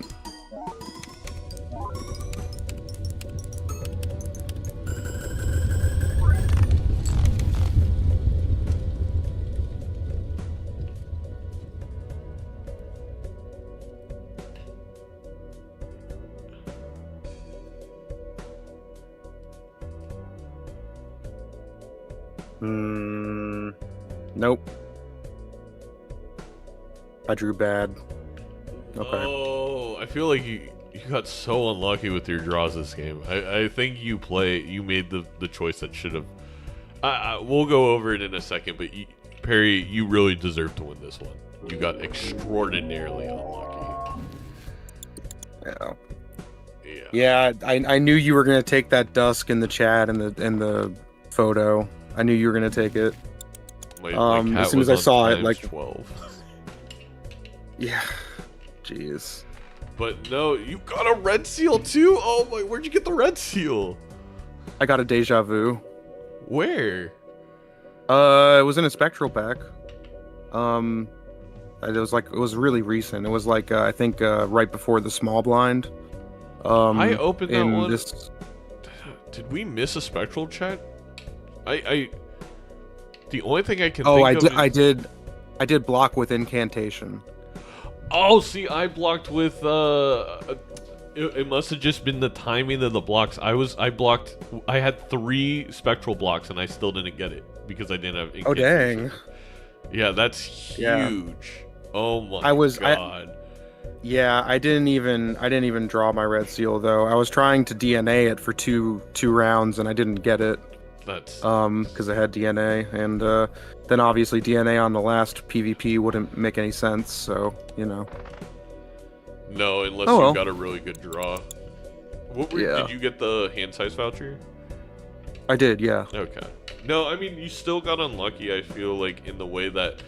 Nope. I drew bad. Okay. Oh, I feel like you got so unlucky with your draws this game. I think you made the choice that should have. We'll go over it in a second, but Perry, you really deserve to win this one. You got extraordinarily unlucky. Yeah, I knew you were gonna take that dusk in the chat and the photo. I knew you were gonna take it. My as soon as I saw it, like 12. Yeah, jeez. But no, you got a red seal too. Oh my, where'd you get the red seal? I got a deja vu. Where? It was in a spectral pack. It was really recent. It was like I think right before the small blind. I opened that one. This... Did we miss a spectral chat? The only thing I can. Oh, think of I did block with incantation. Oh, see, I blocked with it must have just been the timing of the blocks. I had 3 spectral blocks and I still didn't get it because I didn't have incantation. Oh dang. Yeah, that's huge. Yeah. Oh my god. I didn't even draw my red seal though. I was trying to DNA it for two rounds and I didn't get it. That's because I had DNA, and then obviously DNA on the last PvP wouldn't make any sense, so you know. No, unless Oh, you well. got a really good draw. Yeah. Did you get the hand size voucher? I did, yeah. Okay. No, I mean, you still got unlucky, I feel like, in the way that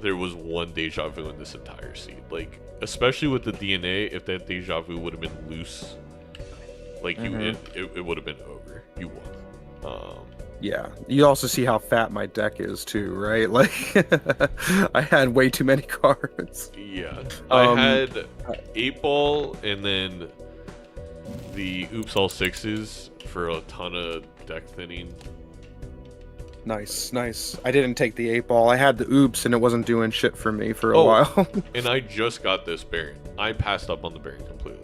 there was one deja vu in this entire seed. Like, especially with the DNA, if that deja vu would have been loose, like, it would have been over. You won. Yeah. You also see how fat my deck is, too, right? Like, I had way too many cards. Yeah. I had 8 ball and then the oops all sixes for a ton of deck thinning. Nice, nice. I didn't take the 8 ball. I had the oops and it wasn't doing shit for me for a while. And I just got this Baron. I passed up on the Baron completely.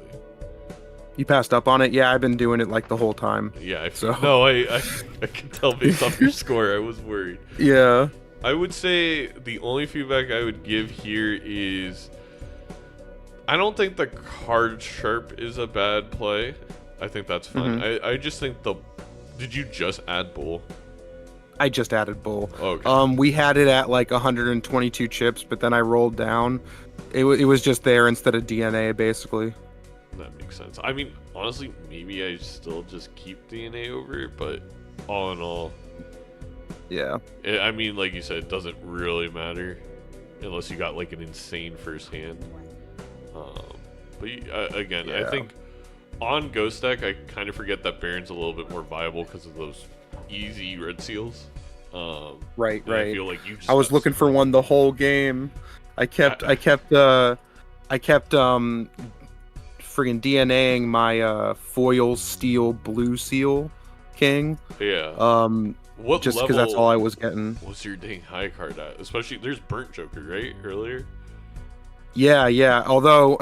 You passed up on it? Yeah, I've been doing it like the whole time. Yeah, so. No, I can tell based off your score. I was worried. Yeah. I would say the only feedback I would give here is I don't think the card sharp is a bad play. I think that's fine. I just think did you just add bull? I just added bull. Okay. We had it at like 122 chips, but then I rolled down. It was just there instead of DNA, basically. That makes sense. I mean, honestly, maybe I still just keep DNA over it, but all in all, yeah. I mean, like you said, it doesn't really matter unless you got like an insane first hand. But again, I think on Ghost deck, I kind of forget that Baron's a little bit more viable because of those easy red seals. Right. I feel like I was looking for one the whole game. I kept friggin' DNAing my foil steel blue seal king. Yeah. What just level because that's all I was getting. What's your dang high card at? Especially there's Burnt Joker, right? Earlier. Yeah. Although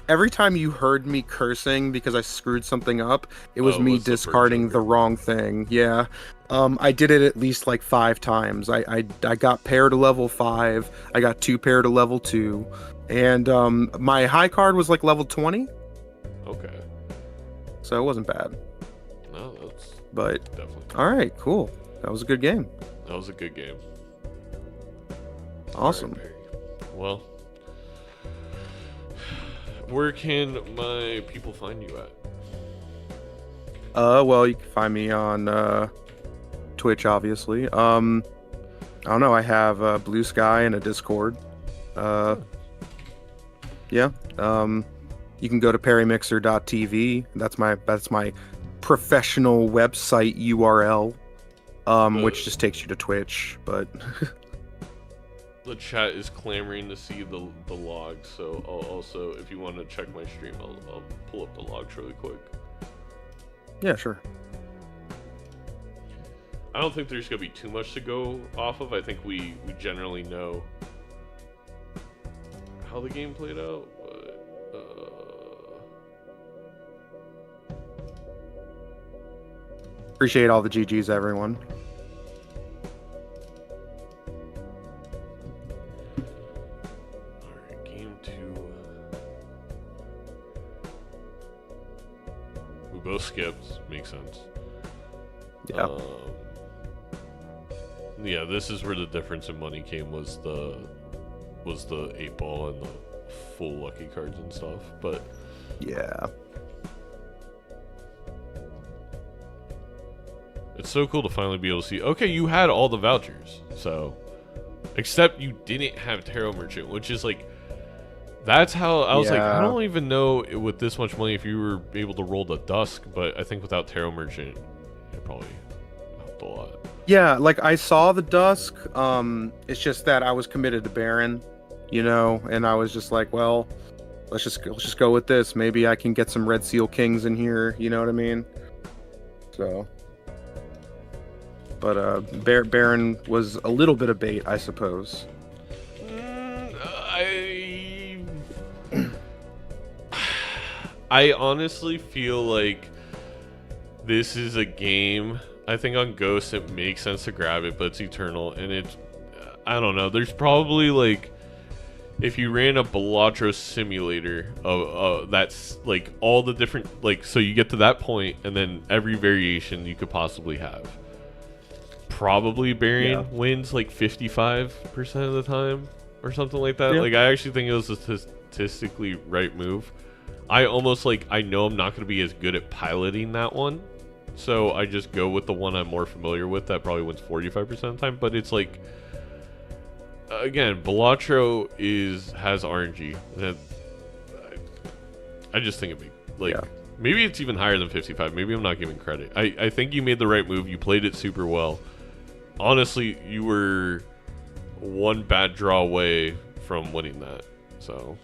every time you heard me cursing because I screwed something up, it was me discarding the wrong thing. Yeah. I did it at least like 5 times. I got pair to level 5. I got 2 pair to level 2, and my high card was like level 20. Okay. So it wasn't bad. No, that's but definitely. All right, cool. That was a good game. That was a good game. Awesome. Right, well, where can my people find you at? Well, you can find me on Twitch, obviously. I don't know. I have Blue Sky and a Discord. Yeah. You can go to perrymixer.tv. That's my professional website URL, which just takes you to Twitch. But the chat is clamoring to see the logs. So I'll also, if you want to check my stream, I'll pull up the logs really quick. Yeah, sure. I don't think there's gonna be too much to go off of. I think we generally know how the game played out, but appreciate all the GGs, everyone. Alright, game 2. We both skipped, makes sense. Yeah. Yeah, this is where the difference in money came, was the 8 ball and the full lucky cards and stuff, but yeah. It's so cool to finally be able to see, okay, you had all the vouchers, so, except you didn't have Tarot Merchant, which is like, that's how, I was like, I don't even know with this much money if you were able to roll the Dusk, but I think without Tarot Merchant, it probably helped a lot. Yeah, like I saw the Dusk, it's just that I was committed to Baron, and I was just like, well, let's just go with this. Maybe I can get some Red Seal Kings in here, you know what I mean? So... But Baron was a little bit of bait, I suppose. I honestly feel like this is a game. I think on Ghost it makes sense to grab it, but it's Eternal, and it's... I don't know. There's probably like... If you ran a Balatro simulator that's like all the different... Like, so you get to that point, and then every variation you could possibly have. Probably Baron wins like 55% of the time or something like that. Yeah. Like, I actually think it was a statistically right move, I almost like, I know I'm not going to be as good at piloting that one. So I just go with the one I'm more familiar with that probably wins 45% of the time. But it's like, again, Balatro has RNG. That I just think it'd be like, maybe it's even higher than 55. Maybe I'm not giving credit. I think you made the right move. You played it super well. Honestly, you were one bad draw away from winning that. So,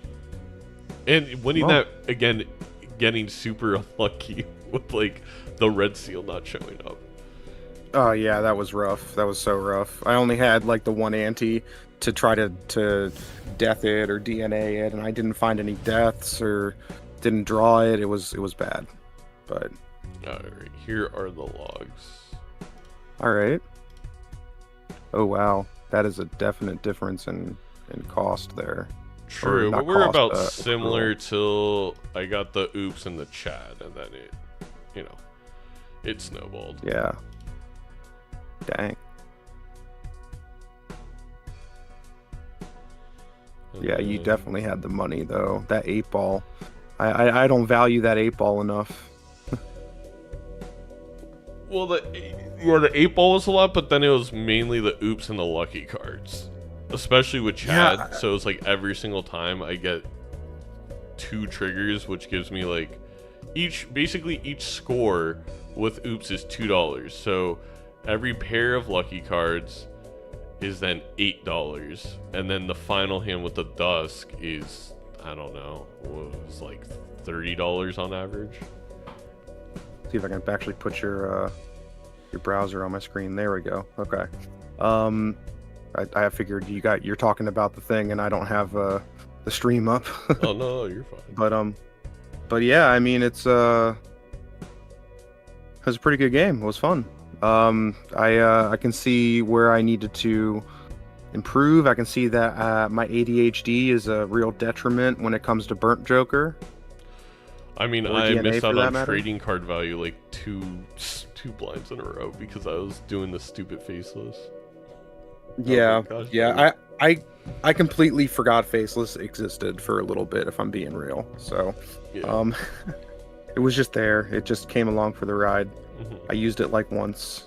and winning that again, getting super unlucky with like the red seal not showing up. Oh yeah, that was rough. That was so rough. I only had like the one ante to try to death it or DNA it, and I didn't find any deaths or didn't draw it. It was bad. But alright, here are the logs. Alright. Oh wow. That is a definite difference in cost there. True, but we're about similar till I got the oops in the chat, and then it, you know, it snowballed. Yeah. Dang. And yeah, you definitely had the money though. That 8-ball. I don't value that 8-ball enough. Well, the 8-ball was a lot, but then it was mainly the oops and the lucky cards. Especially with Chad, yeah. So it's like every single time I get 2 triggers, which gives me like basically each score with oops is $2. So every pair of lucky cards is then $8, and then the final hand with the dusk is, I don't know, was like $30 on average. See if I can actually put your browser on my screen. There we go. Okay. I figured you're talking about the thing, and I don't have the stream up. Oh no, you're fine. But yeah, I mean it was a pretty good game. It was fun. I can see where I needed to improve. I can see that my ADHD is a real detriment when it comes to Burnt Joker. I mean, I missed out on trading card value like two blinds in a row because I was doing the stupid faceless. Yeah, yeah. I completely forgot faceless existed for a little bit, if I'm being real. So, yeah. It was just there. It just came along for the ride. Mm-hmm. I used it like once.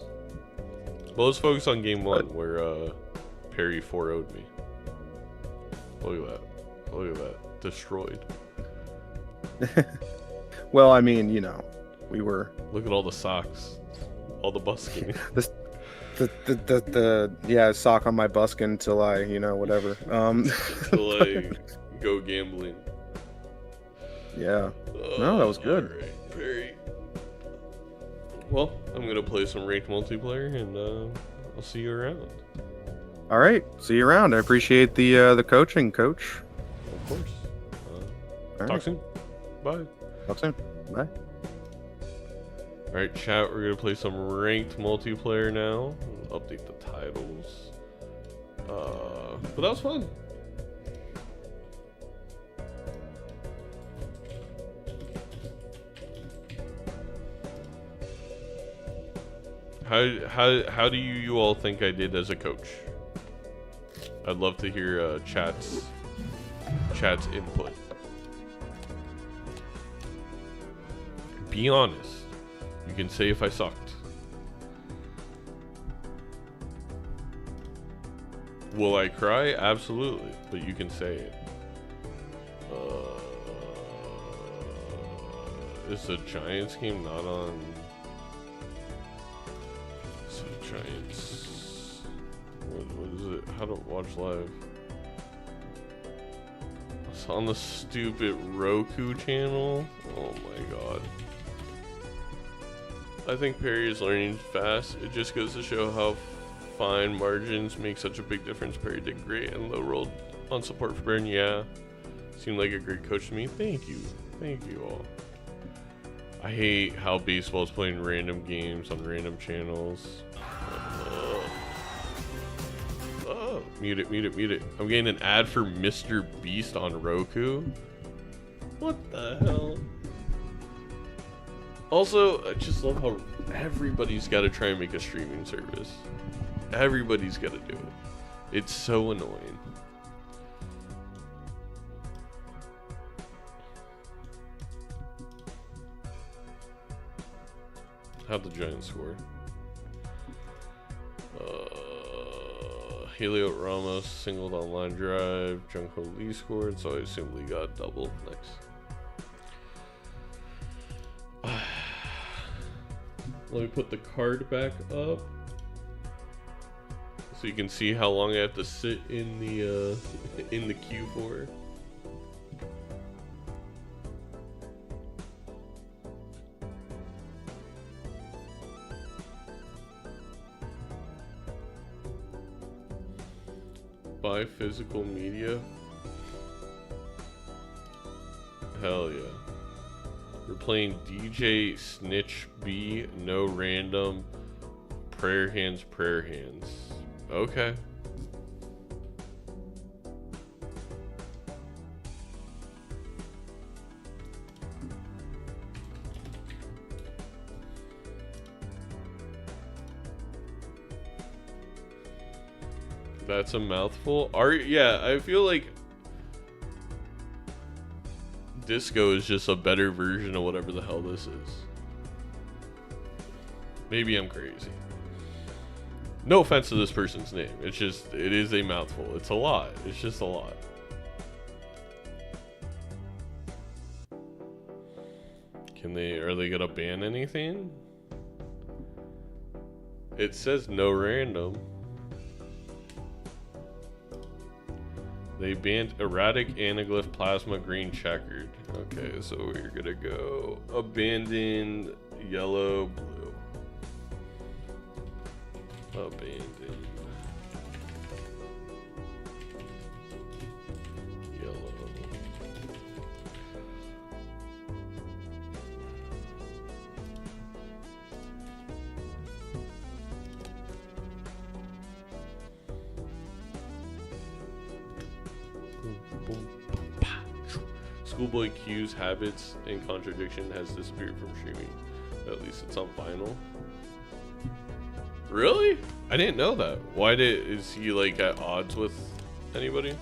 Well, let's focus on game 1 where Perry 4-0'd me. Look at that. Look at that. Destroyed. Well, I mean, you know, we were. Look at all the socks, all the busking. the sock on my buskin till I, you know, whatever. Till I go gambling. Yeah. No, that was good. All right, Perry. Well, I'm gonna play some ranked multiplayer, and I'll see you around. All right, see you around. I appreciate the coaching, Coach. Of course. Talk soon. Bye. Talk soon. Bye. Alright, chat, we're gonna play some ranked multiplayer now. Update the titles. But that was fun. How do you all think I did as a coach? I'd love to hear chat's input. Be honest. You can say if I sucked. Will I cry? Absolutely. But you can say it. It's a Giants game, not on... It's a Giants... What is it? How to watch live? It's on the stupid Roku channel? Oh my god. I think Perry is learning fast. It just goes to show how fine margins make such a big difference. Perry did great and low rolled on support for Baron. Yeah, seemed like a great coach to me. Thank you all. I hate how baseball is playing random games on random channels. Mute it. I'm getting an ad for Mr. Beast on Roku. What the hell? Also, I just love how everybody's got to try and make a streaming service. Everybody's got to do it. It's so annoying. How'd the Giants score? Helio Ramos singled on line drive. Junko Lee scored, so I assume Lee got double. Nice. Let me put the card back up so you can see how long I have to sit in the queue for. Buy physical media? Hell yeah. We're playing DJ Snitch B, no random, prayer hands. Okay. That's a mouthful. Yeah, I feel like Disco is just a better version of whatever the hell this is. Maybe I'm crazy. No offense to this person's name. It's just, it is a mouthful. It's a lot. It's just a lot. Are they gonna ban anything? It says no random. They banned erratic anaglyph plasma green checkered. Okay, so we're gonna go abandoned yellow blue. Abandoned yellow. Schoolboy Q's habits and contradiction has disappeared from streaming. At least it's on vinyl. Really? I didn't know that. Is he like at odds with anybody?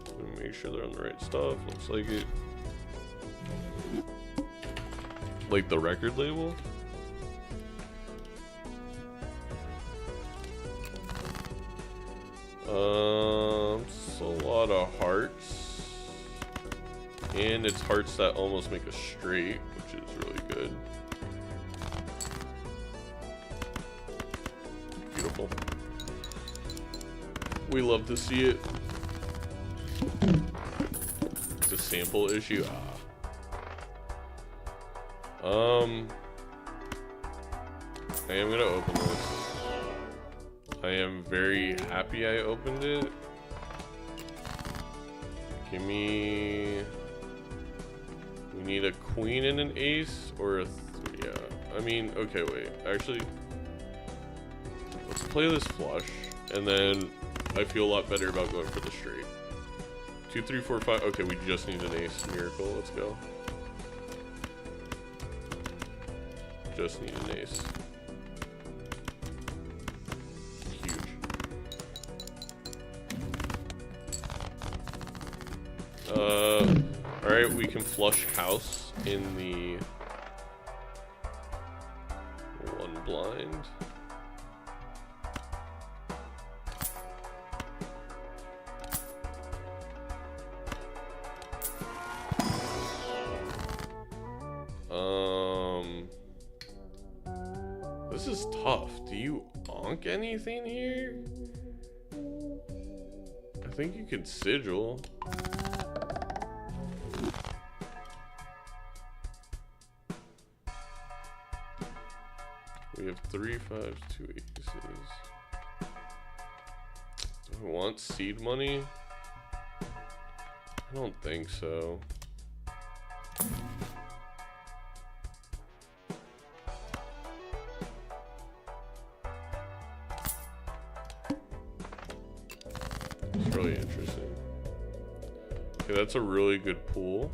Let me make sure they're on the right stuff. Looks like it. Like the record label? It's a lot of hearts. And it's hearts that almost make a straight, which is really good. Beautiful. We love to see it. It's a sample issue. I am gonna open this. I am very happy I opened it. Give me... We need a queen and an ace, or a yeah. I mean, okay, wait. Actually, let's play this flush, and then I feel a lot better about going for the straight. 2, 3, 4, 5. Okay, we just need an ace. Miracle. Let's go. Just need an ace. Huge. Alright, we can flush house in the one blind. This is tough. Do you onk anything here? I think you could sigil. We have 3 5s, 2 aces. Do I want seed money? I don't think so. It's really interesting. Okay, that's a really good pool.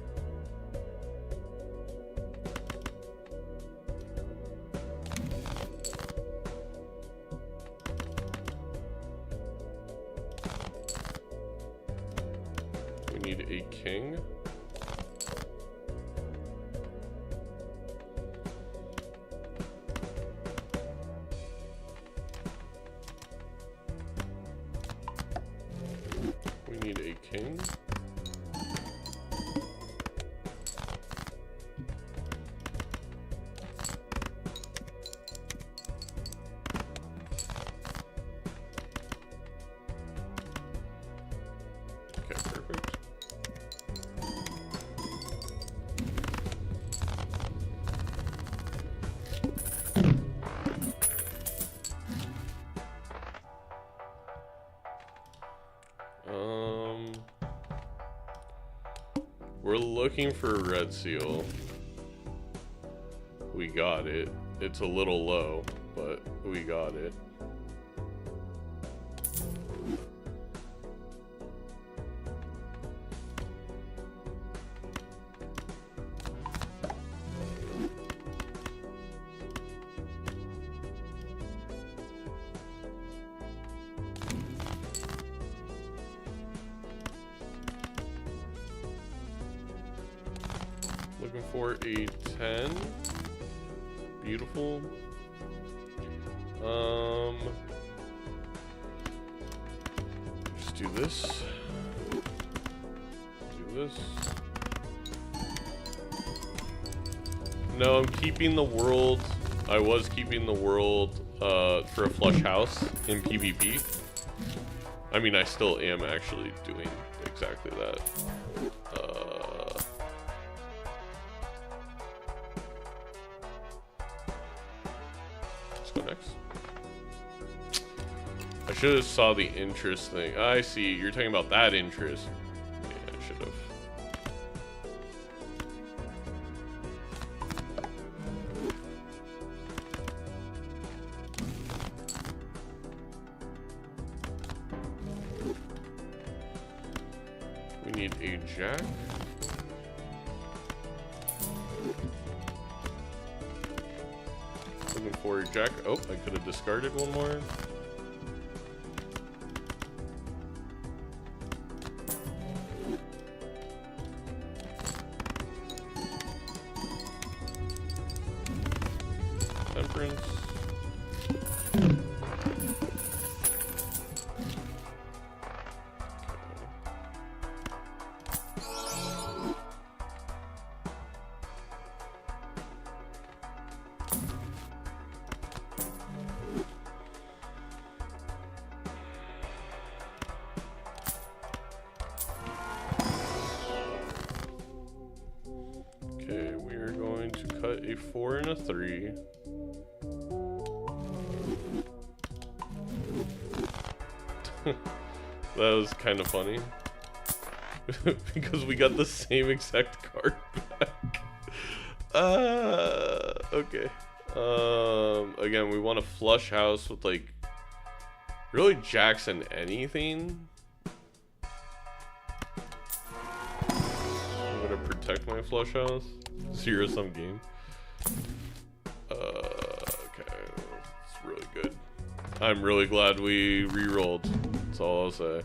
Need a king. We're looking for a red seal. We got it. It's a little low, but we got it. Looking for a 10. Beautiful. Just do this. Do this. No, I'm keeping the world. I was keeping the world for a flush house in PvP. I mean, I still am actually doing exactly that. Let's go next. I should have saw the interest thing. I see. You're talking about that interest. Yeah, I should have. We need a jack. Looking for a jack. Oh, I could have discarded one more. Temperance. Okay, we are going to cut a 4 and a 3. That was kind of funny. Because we got the same exact card back. Okay. Again, we want a flush house with, like, really jacks and anything. I'm gonna protect my flush house. Zero-sum game. Okay. It's really good. I'm really glad we re-rolled. That's all I'll say.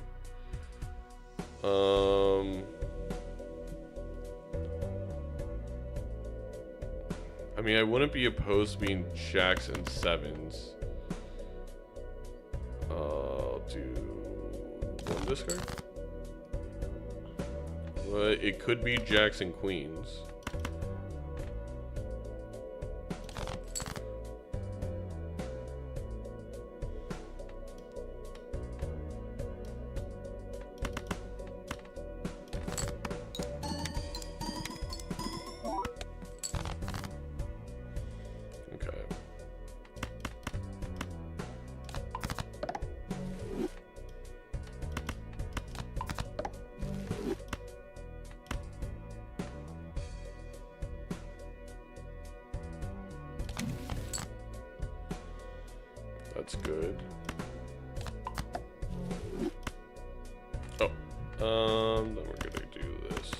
I mean, I wouldn't be opposed to being jacks and 7s. I'll do 1 discard. But it could be jacks and queens. Okay. That's good. Oh, then we're gonna do this.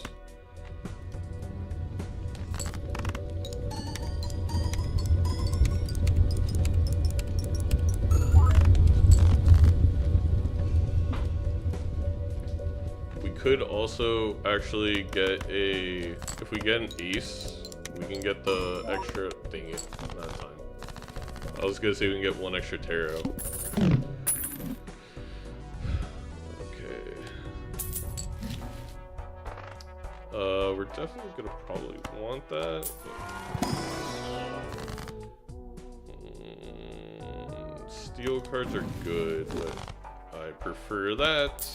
We could also actually get a, if we get an ace, we can get the extra, dang it, not time. I was gonna say we can get 1 extra tarot. Okay. We're definitely gonna probably want that. Steel cards are good, but I prefer that.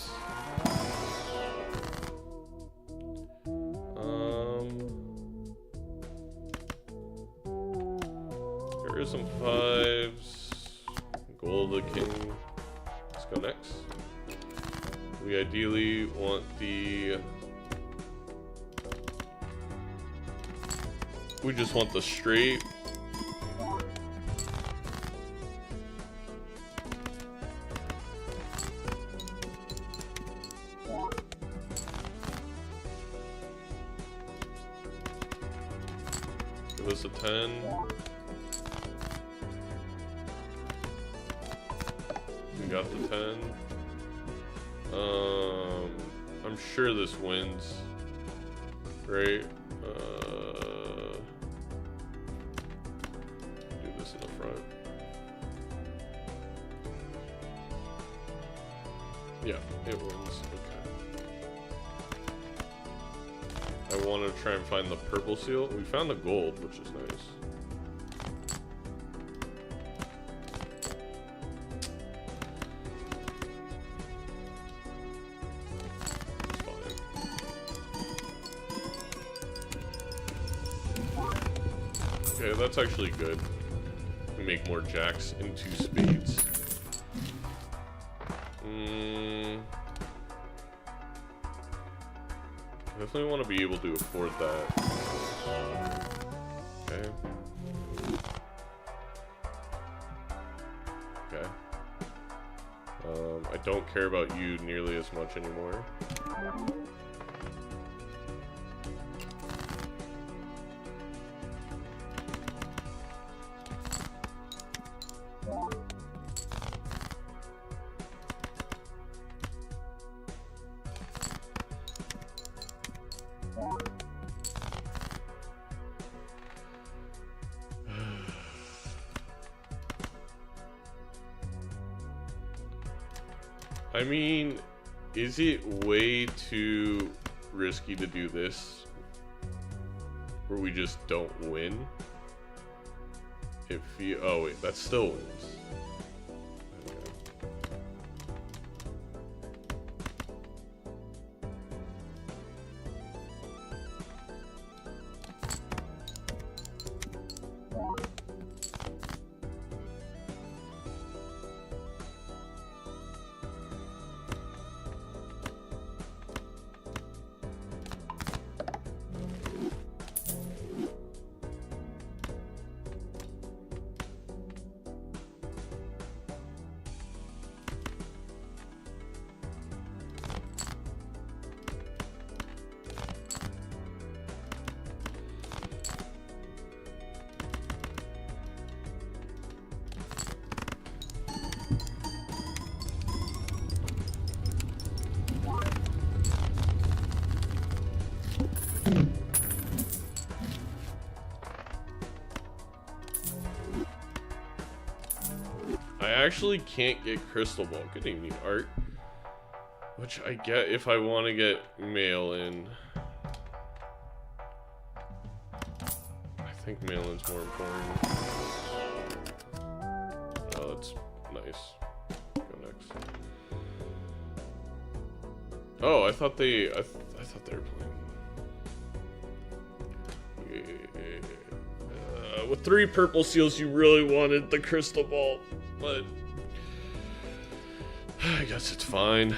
Here are some 5s. Gold the king. Let's go next. We ideally want the... We just want the straight. Give us a 10. We got the 10. I'm sure this wins. Right? Do this in the front. Yeah, it wins. Okay. I want to try and find the purple seal. We found the gold, which is nice. Okay, that's actually good. We make more jacks into spades. Definitely want to be able to afford that. Okay. Okay. I don't care about you nearly as much anymore. I mean, is it way too risky to do this where we just don't win? If you, oh wait, that still wins. I actually can't get crystal ball. Good evening, art. Which I get if I want to get mail in. I think mail in's more important. Oh, that's nice. Go next. Oh, I thought they were playing. With 3 purple seals, you really wanted the crystal ball. But I guess it's fine.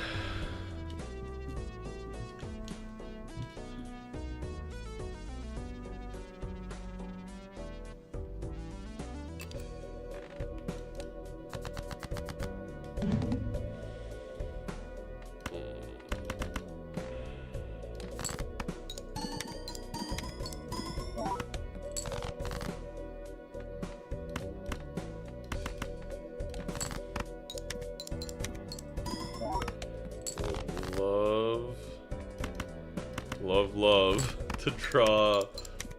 Love to draw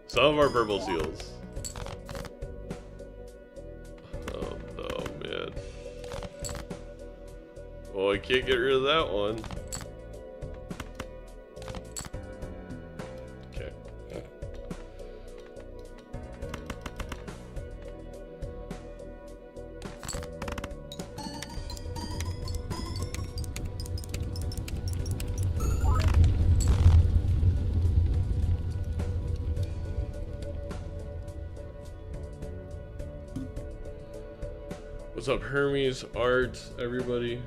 some of our purple seals. Oh no, man. Oh, I can't get rid of that one. Okay. What's up, Hermes, Art, everybody?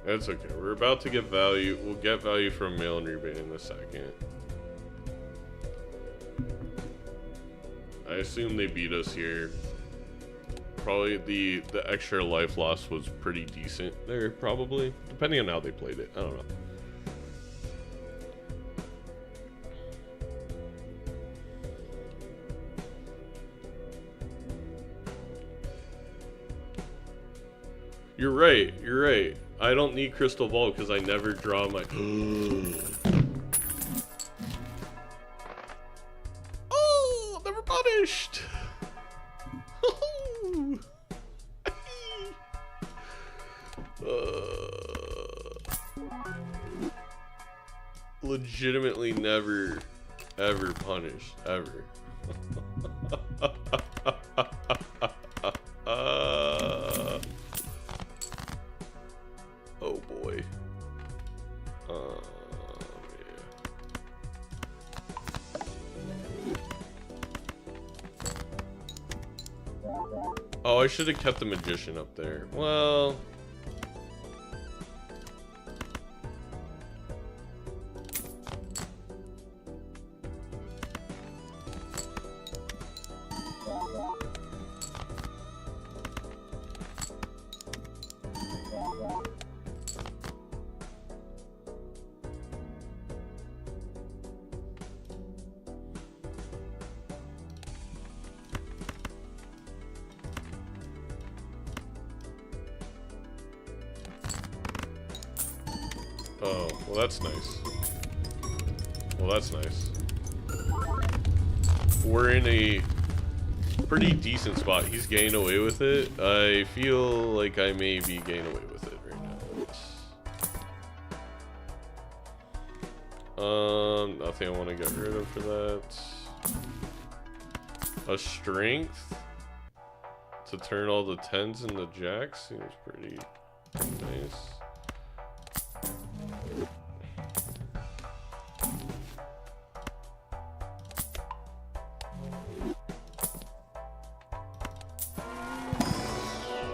That's okay. We're about to get value. We'll get value from mail and rebate in a second. I assume they beat us here. Probably the extra life loss was pretty decent there, probably. Depending on how they played it. I don't know. You're right. You're right. I don't need Crystal Ball because I never draw my... Oh, never punished. Legitimately never, ever punished. Ever. Oh boy. Yeah. Oh, I should have kept the Magician up there. Well... Oh, well that's nice. Well, that's nice. We're in a pretty decent spot. He's getting away with it. I feel like I may be getting away with it right now. Nothing I want to get rid of for that. A strength to turn all the 10s into jacks seems pretty nice.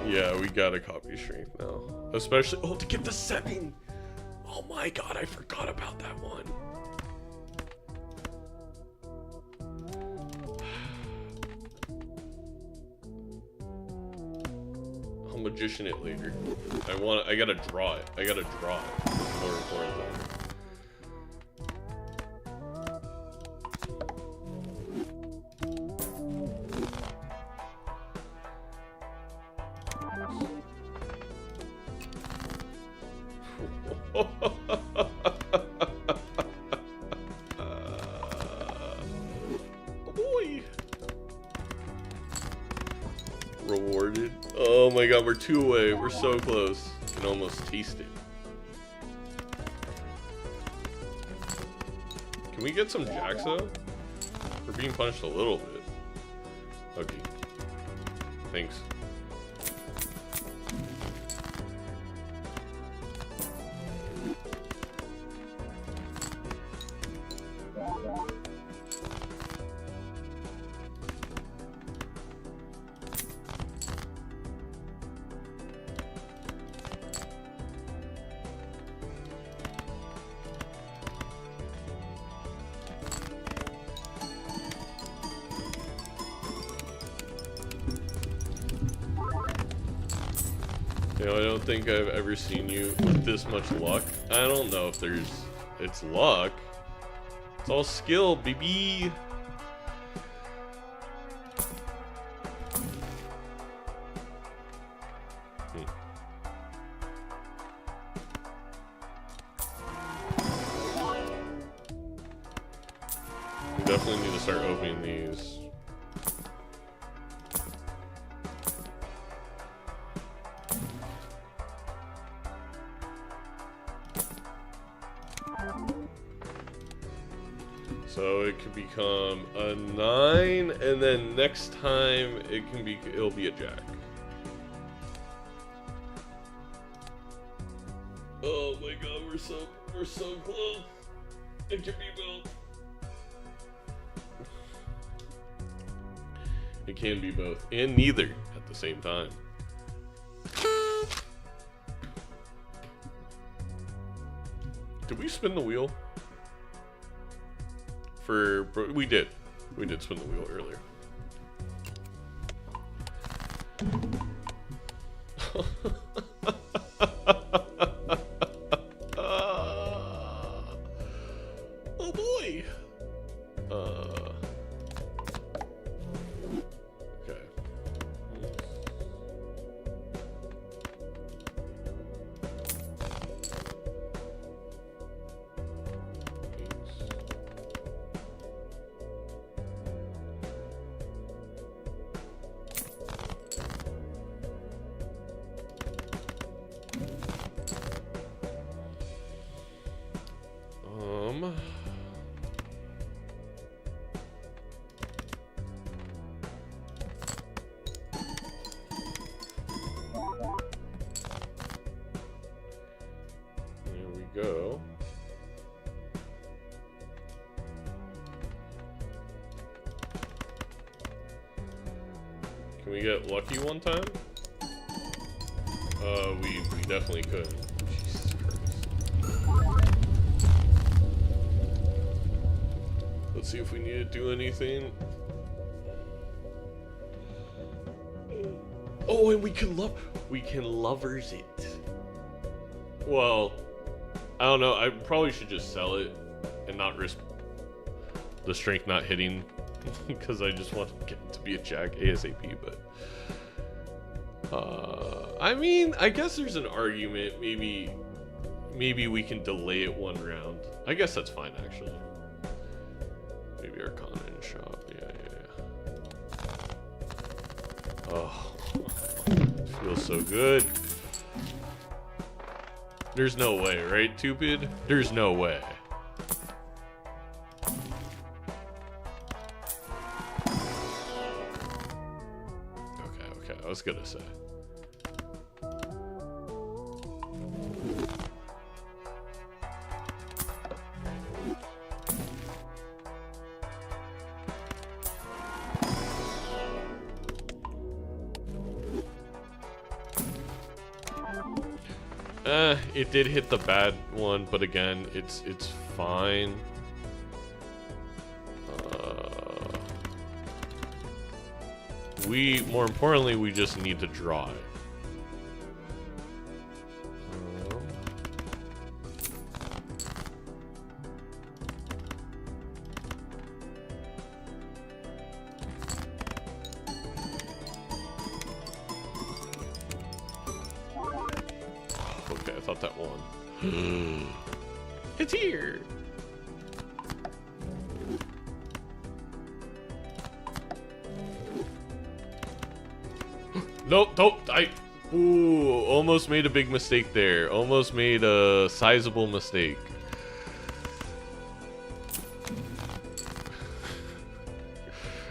Yeah, we gotta copy strength now. Especially, oh, to get the 7! Oh my god, I forgot about that one. I'll Magician it later. I gotta draw it. I gotta draw it. It's more important than boy. Rewarded. Oh my god, we're 2 away. We're so close. Can almost taste it. Can we get some jacks though? We're being punished a little bit. Okay. Thanks. You know, I don't think I've ever seen you with this much luck. I don't know if it's luck. It's all skill, baby. We definitely need to start opening these. So it could become a 9, and then next time it'll be a jack. Oh my god, we're so close. It can be both. It can be both, and neither at the same time. Did we spin the wheel? We did. We did spin the wheel earlier. Oh boy. Okay. There we go. Can we get lucky one time? We definitely could. Jesus Christ. Let's see if we need to do anything. Oh, and we can lovers it. Well, I don't know. I probably should just sell it and not risk the strength not hitting because I just want to get to be a jack ASAP. But I mean, I guess there's an argument. Maybe we can delay it one round. I guess that's fine actually. Maybe Arcana in shop. Yeah. Oh, it feels so good. There's no way, right, Tupid? There's no way. Okay, I was gonna say. It did hit the bad one, but again, it's fine. More importantly, we just need to draw it. Okay, I thought that won. It's here. Nope, ooh, almost made a big mistake there. Almost made a sizable mistake.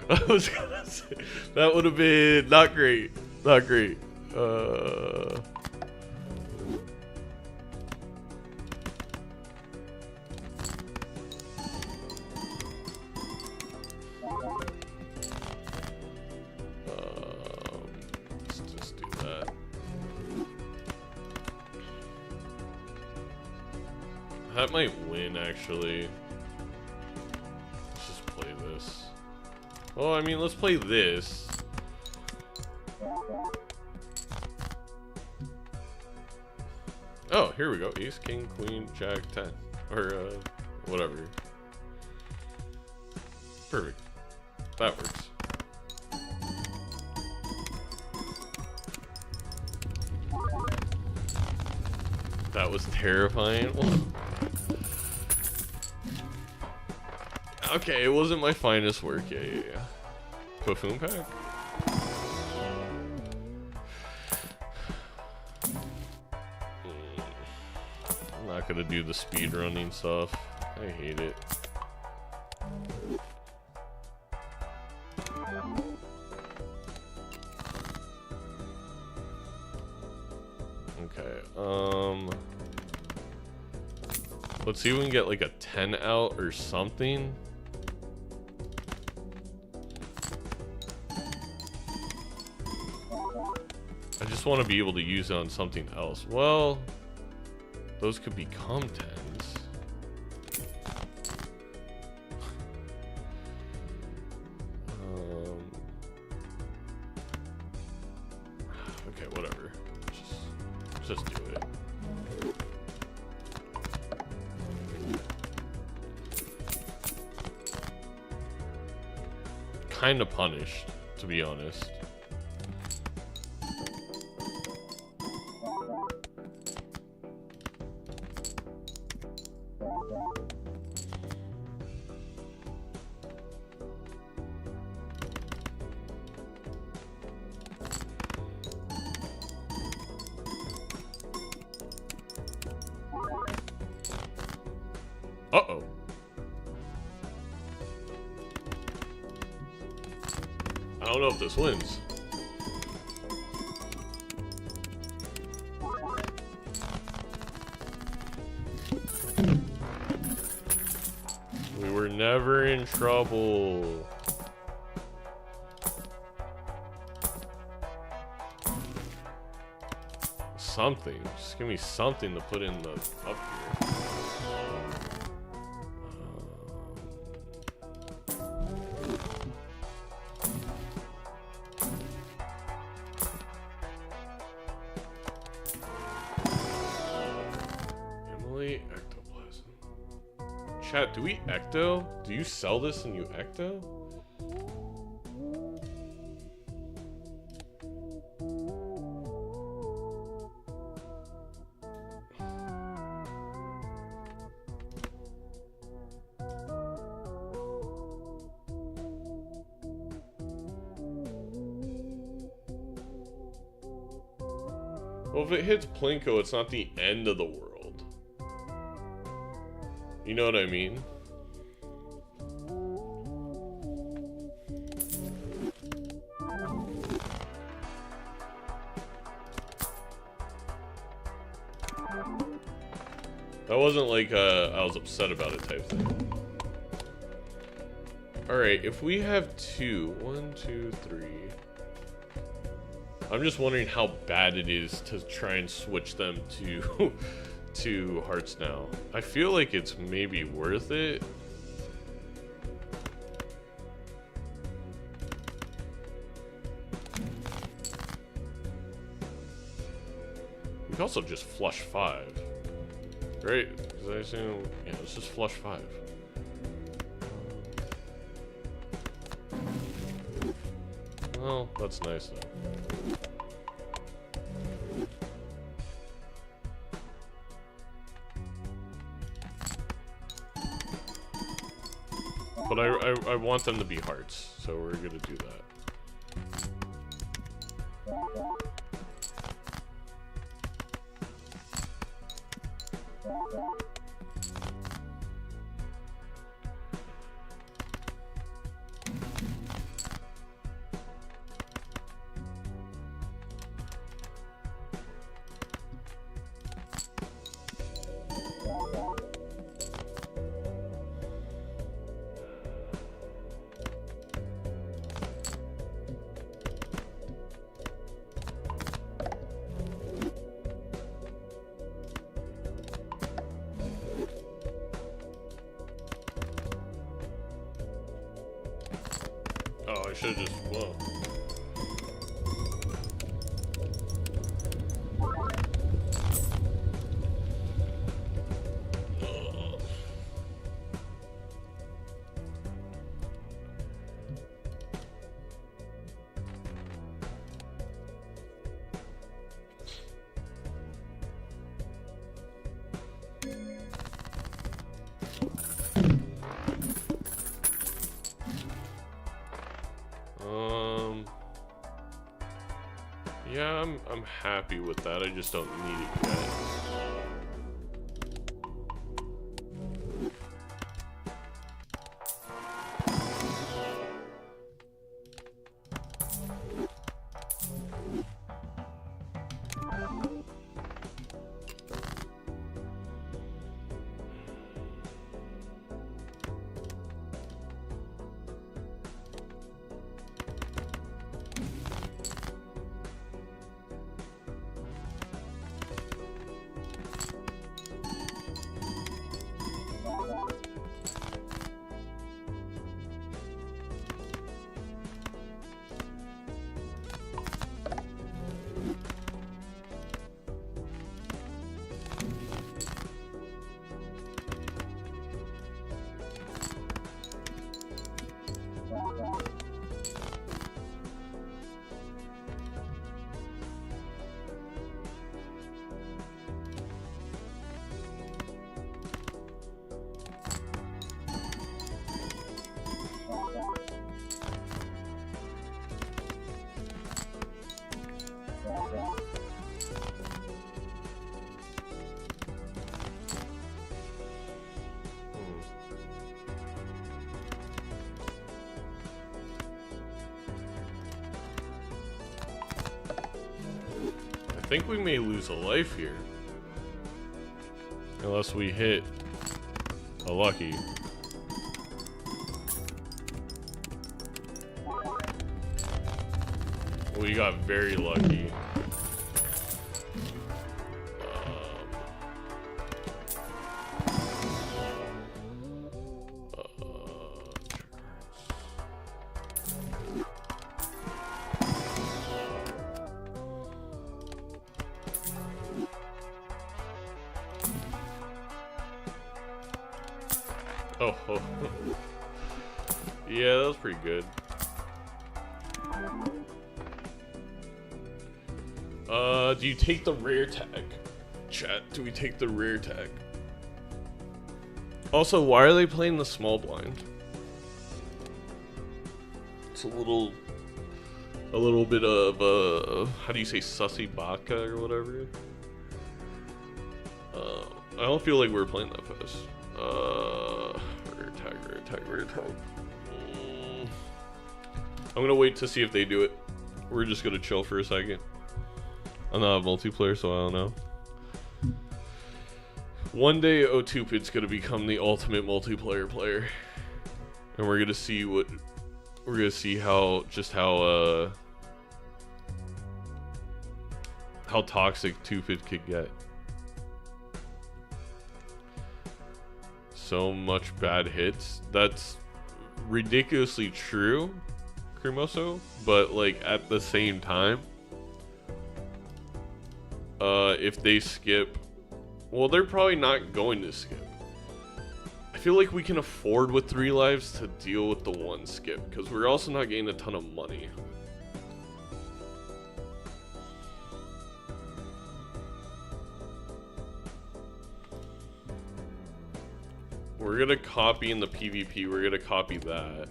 I was gonna say, that would have been not great. Not great. That might win, actually. Let's just play this. Well, I mean, let's play this. Oh, here we go. Ace, King, Queen, Jack, 10. Or, whatever. Perfect. That works. That was terrifying. Okay, it wasn't my finest work. Yeah. Buffoon pack? I'm not gonna do the speed running stuff. I hate it. Okay, let's see if we can get like a 10 out or something. I just want to be able to use it on something else. Well, those could become 10s. kind of punished, to be honest. Uh-oh. I don't know if this wins. We were never in trouble. Something. Just give me something to put in the up here. Chat, do we ecto? Do you sell this and you ecto? Well, if it hits Plinko, it's not the end of the world. You know what I mean? That wasn't like I was upset about it type thing. Alright, if we have two, 1, 2, 3. I'm just wondering how bad it is to try and switch them to to hearts now. I feel like it's maybe worth it. We can also just flush 5. Right? Because I assume, yeah, let's just flush 5. Well, that's nice though. But I want them to be hearts, so we're gonna do that. Oh, I should have just, whoa. Yeah, I'm happy with that. I just don't need it yet. think we may lose a life here. Unless we hit a lucky. We got very lucky. Oh, yeah, that was pretty good. Do you take the rare tag? Chat, do we take the rare tag? Also, why are they playing the small blind? It's a little bit of how do you say, sussy vodka or whatever? I don't feel like we're playing that fast. Rare tag. I'm gonna wait to see if they do it. We're just gonna chill for a second. I'm not a multiplayer, so I don't know. One day, O2Pid's gonna become the ultimate multiplayer player, and we're gonna see how toxic 2Pid could get. So much bad hits. That's ridiculously true, Cremoso, but like at the same time, if they skip, well, they're probably not going to skip. I feel like we can afford with 3 lives to deal with the 1 skip, because we're also not getting a ton of money. We're gonna copy in the PvP, we're gonna copy that.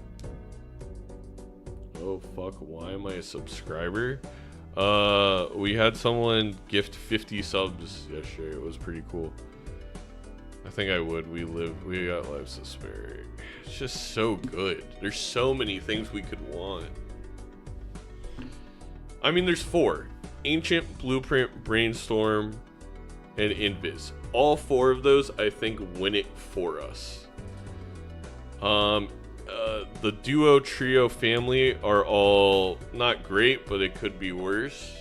Oh fuck, why am I a subscriber? We had someone gift 50 subs yesterday. It was pretty cool. I think I would. We got lives to spare. It's just so good. There's so many things we could want. I mean, there's 4. Ancient, Blueprint, Brainstorm, and Invis. All 4 of those, I think, win it for us. The duo, trio, family are all not great, but it could be worse.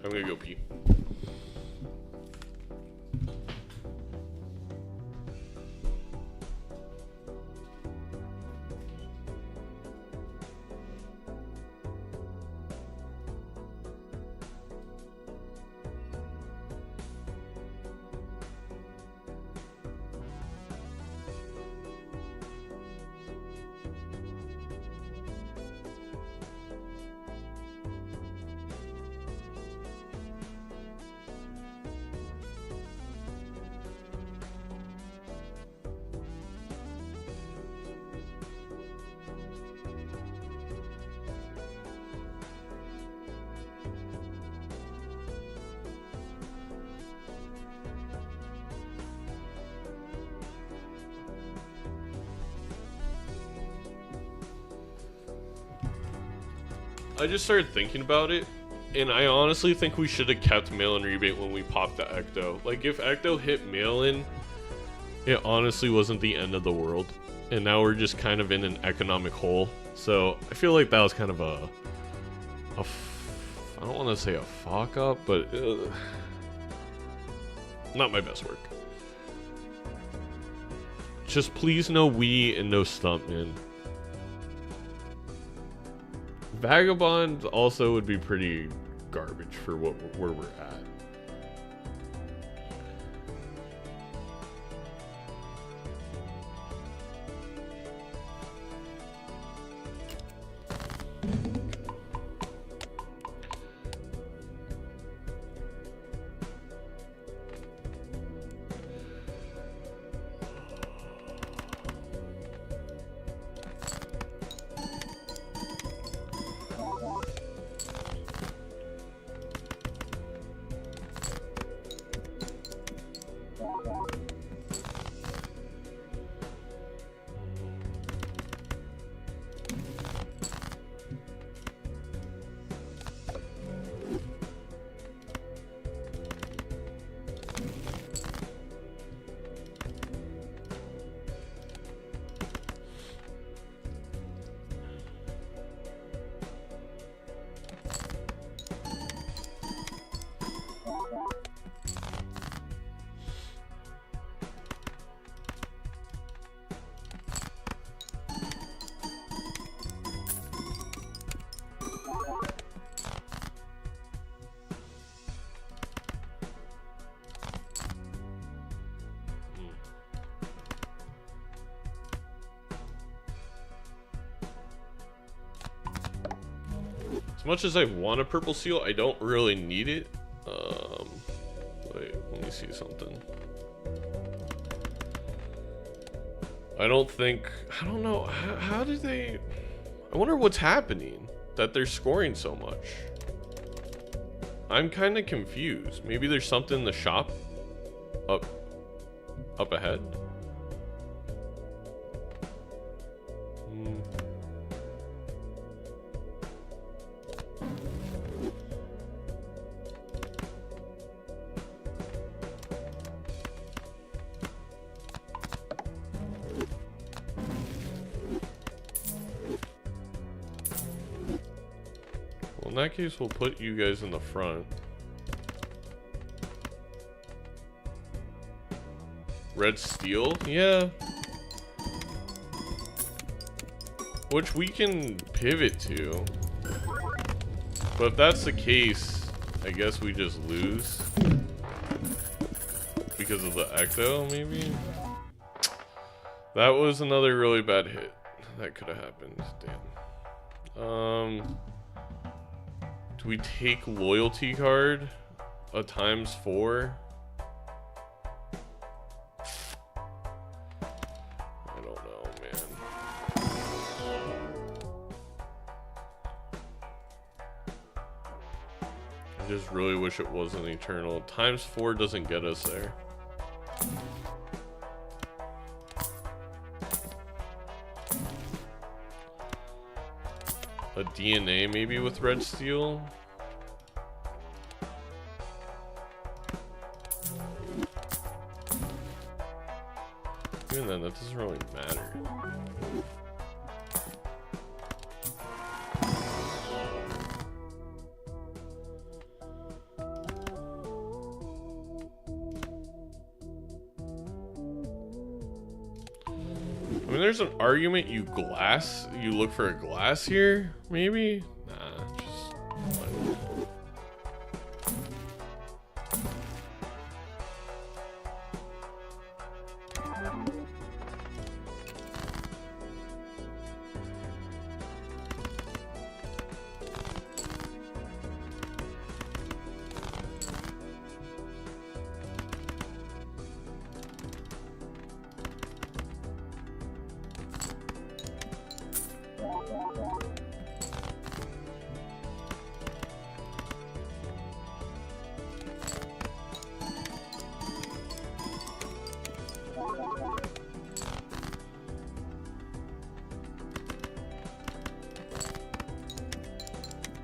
I'm gonna go pee. I just started thinking about it, and I honestly think we should have kept mail-in rebate when we popped the Ecto. Like, if Ecto hit mail-in, it honestly wasn't the end of the world, and now we're just kind of in an economic hole. So I feel like that was kind of I don't want to say a fuck up, but not my best work. Just please no Wii and no Stuntman. Vagabond also would be pretty garbage for where we're at. much as I want a purple seal, I don't really need it. Wait, let me see something. I don't know, how did they... I wonder what's happening, that they're scoring so much. I'm kind of confused. Maybe there's something in the shop up ahead. Well, in that case, we'll put you guys in the front. Red steel? Yeah. Which we can pivot to. But if that's the case, I guess we just lose. Because of the ecto, maybe? That was another really bad hit. That could have happened. Damn. Do we take loyalty card? A ×4? I don't know, man. I just really wish it wasn't eternal. ×4 doesn't get us there. A DNA maybe with red steel? Even then, that doesn't really matter. I mean, there's an argument you look for a glass here, maybe? Nah, just whatever.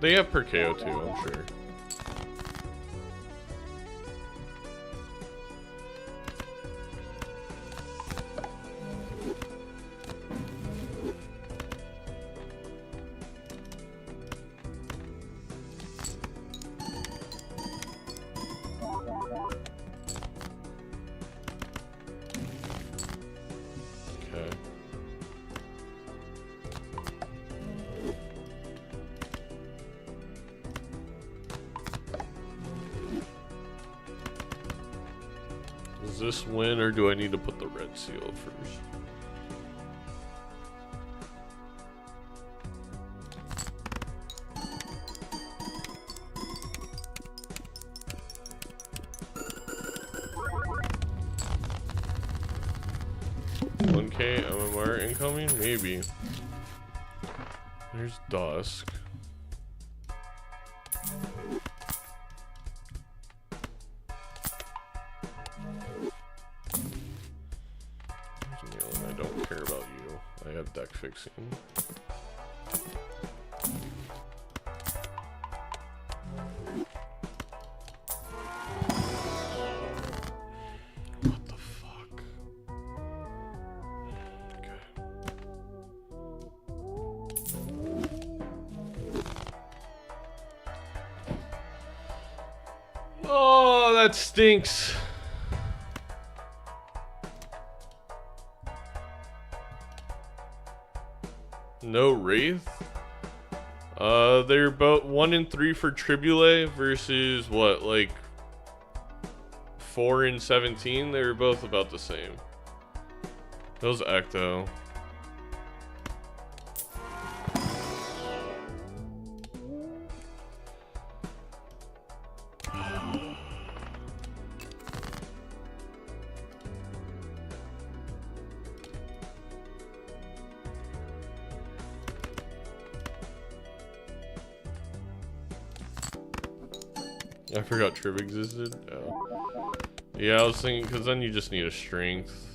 They have Perkeo too, I'm sure. Does this win, or do I need to put the red seal first? $1K MMR incoming? Maybe. There's Dusk. I don't care about you. I have deck fixing. What the fuck? Okay. Oh, that stinks. No Wraith? They're about 1 and 3 for Tribule versus what, like 4 and 17? They were both about the same. Those Ecto. I forgot Trib existed. Oh. Yeah, I was thinking, because then you just need a strength.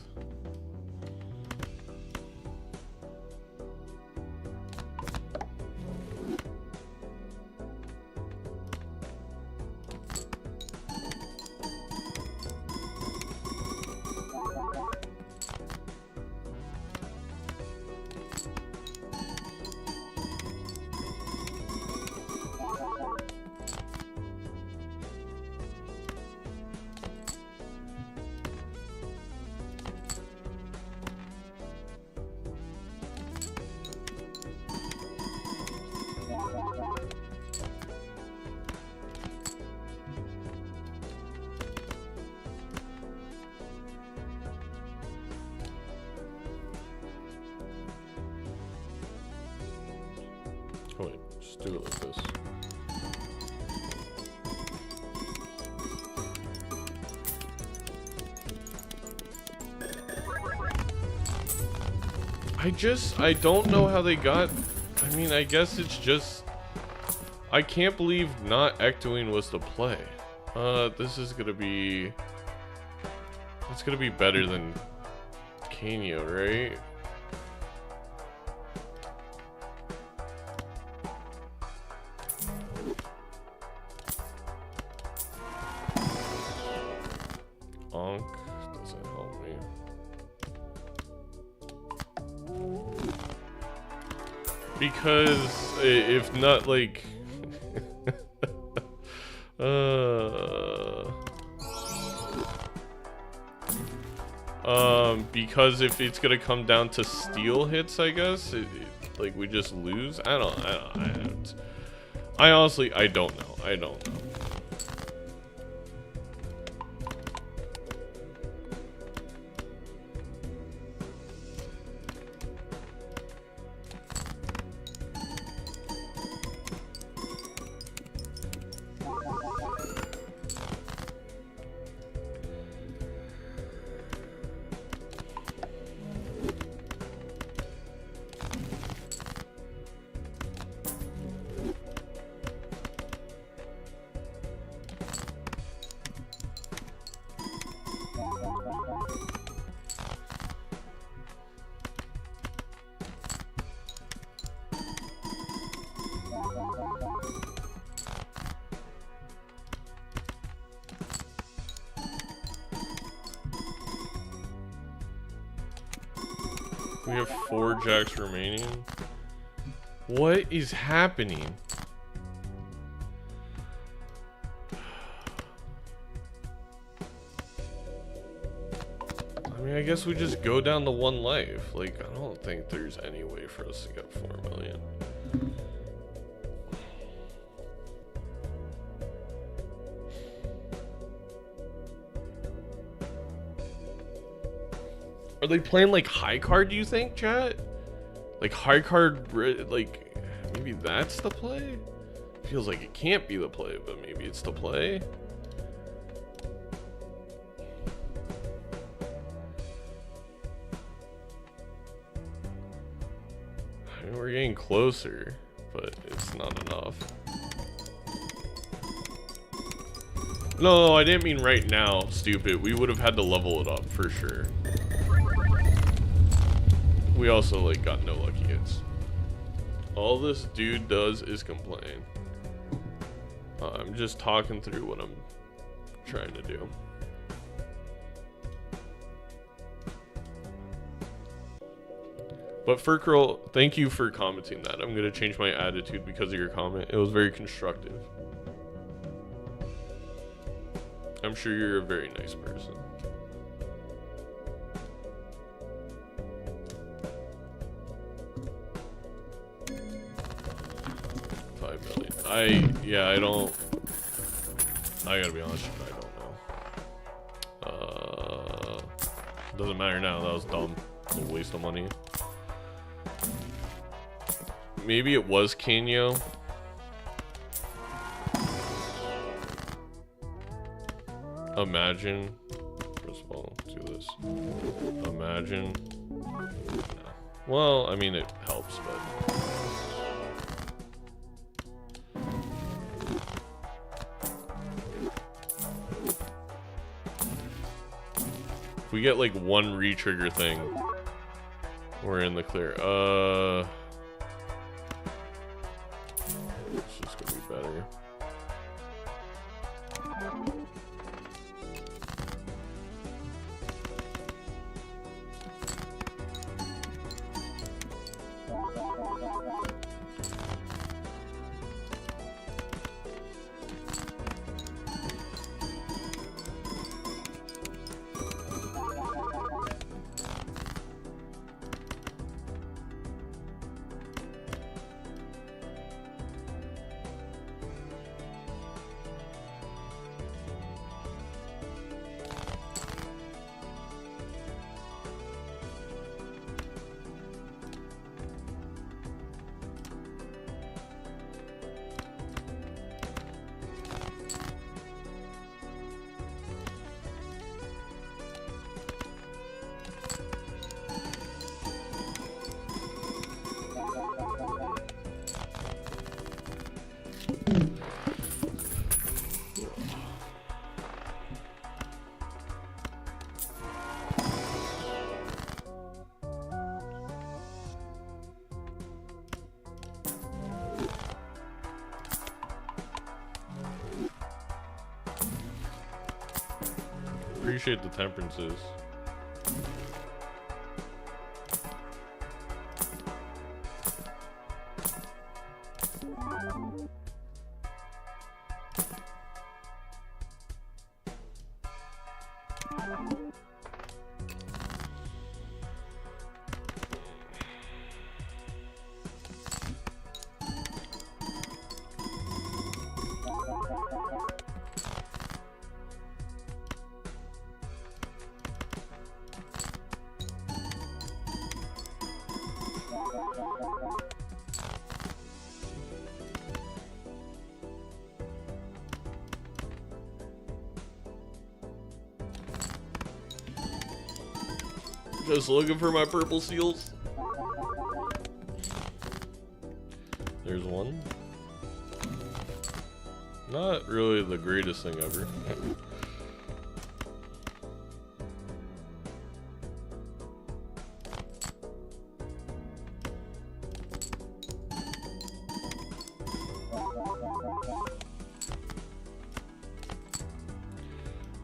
Oh wait, just do it like this. I don't know how they got, I mean, I guess it's just, I can't believe not Ectoing was the play. This is gonna be, it's gonna be better than Kanyo, right? Onk doesn't help me. Because if not, like, because if it's gonna come down to steal hits, I guess like we just lose. I honestly, I don't know. I don't know. We have 4 jacks remaining. What is happening? I mean, I guess we just go down to 1 life. Like, I don't think there's any way for us to get 4 million. Are they playing like high card, do you think, chat? Like high card, like maybe that's the play? Feels like it can't be the play, but maybe it's the play. I mean, we're getting closer, but it's not enough. No, I didn't mean right now, stupid. We would have had to level it up for sure. We also, like, got no lucky hits. All this dude does is complain. I'm just talking through what I'm trying to do. But Furcurl, thank you for commenting that. I'm gonna change my attitude because of your comment. It was very constructive. I'm sure you're a very nice person. I gotta be honest, I don't know. Doesn't matter now, that was dumb. A waste of money. Maybe it was Kanyo. Imagine. First of all, do this. Imagine. No. Well, I mean, it helps, but. If we get like one re-trigger thing, we're in the clear. It's just gonna be better. Appreciate the temperances. Just looking for my purple seals. There's one. Not really the greatest thing ever.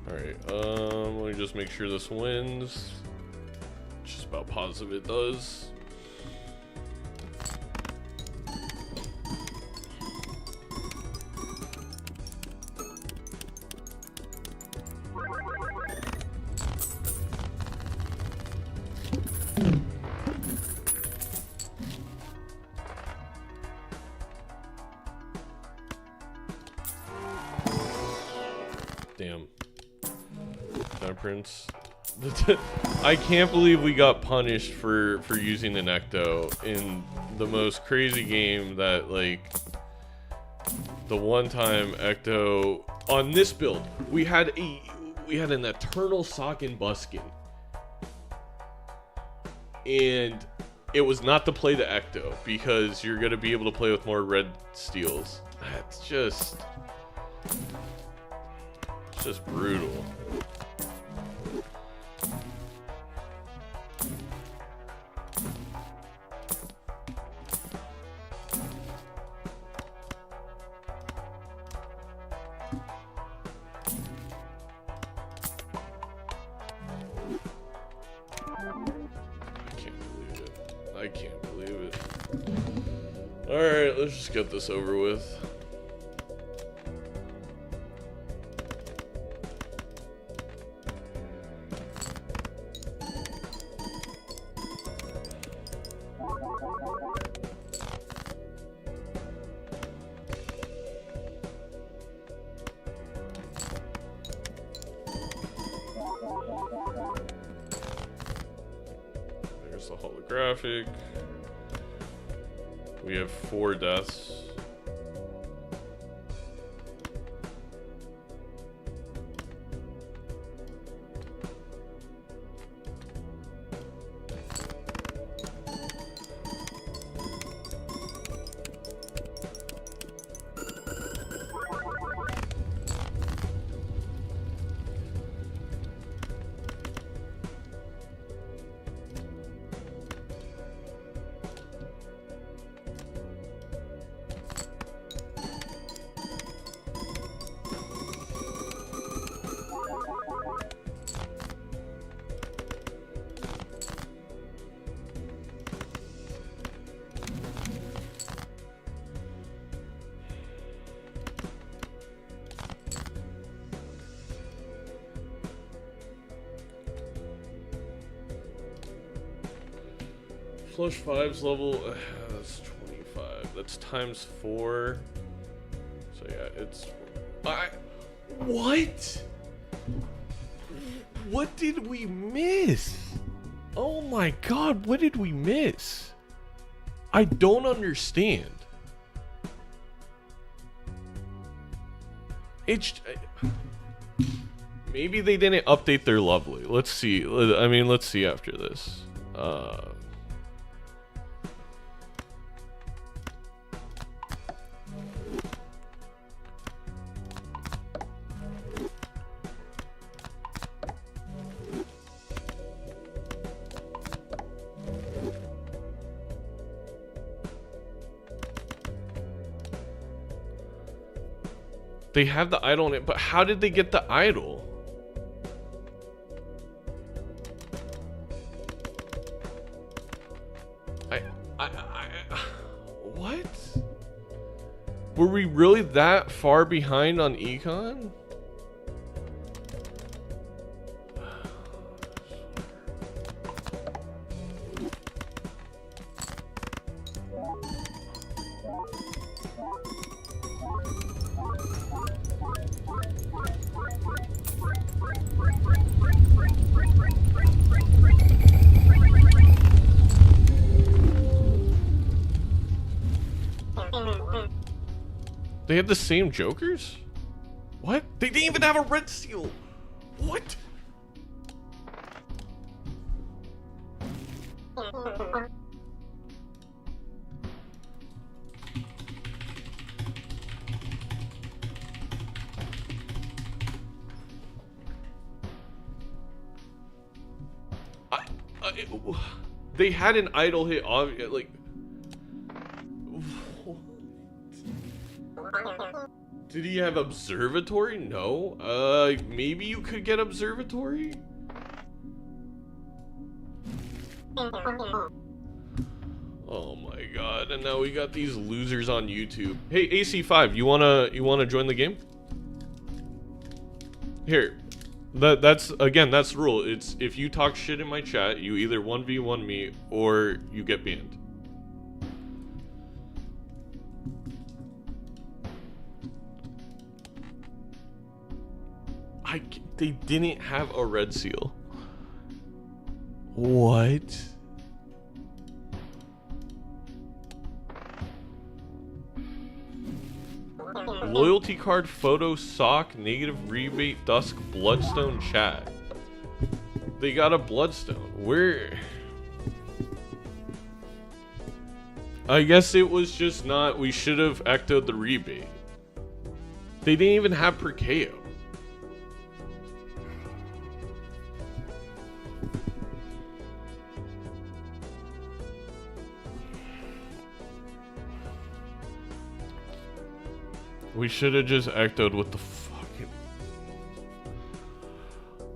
Alright, let me just make sure this wins. Just about positive it does. Damn. Temperance. I can't believe we got punished for using an Ecto in the most crazy game that, like, the one time Ecto on this build we had an Eternal Sock and Buskin, and it was not to play the Ecto because you're gonna be able to play with more red steels. It's just brutal. I can't believe it. Alright, let's just get this over with. There's the holographic. We have 4 deaths. Flush 5's level, that's 25. That's times 4. So yeah, it's... What? What did we miss? Oh my god, what did we miss? I don't understand. It's... Maybe they didn't update their lovely. Let's see. I mean, let's see after this. They have the idol in it, but how did they get the idol? What? Were we really that far behind on econ? They had the same Jokers? What? They didn't even have a red seal. What? They had an idol hit, like... Did he have observatory? No. Maybe you could get observatory? Oh my god, and now we got these losers on YouTube. Hey, AC5, you wanna join the game? Here. That's the rule. It's if you talk shit in my chat, you either 1v1 me or you get banned. They didn't have a red seal. What? Loyalty card, photo, sock, negative rebate, dusk, bloodstone, chat. They got a bloodstone. Where? I guess it was just not. We should have echoed the rebate. They didn't even have Perkeo. We should have just echoed with the fucking...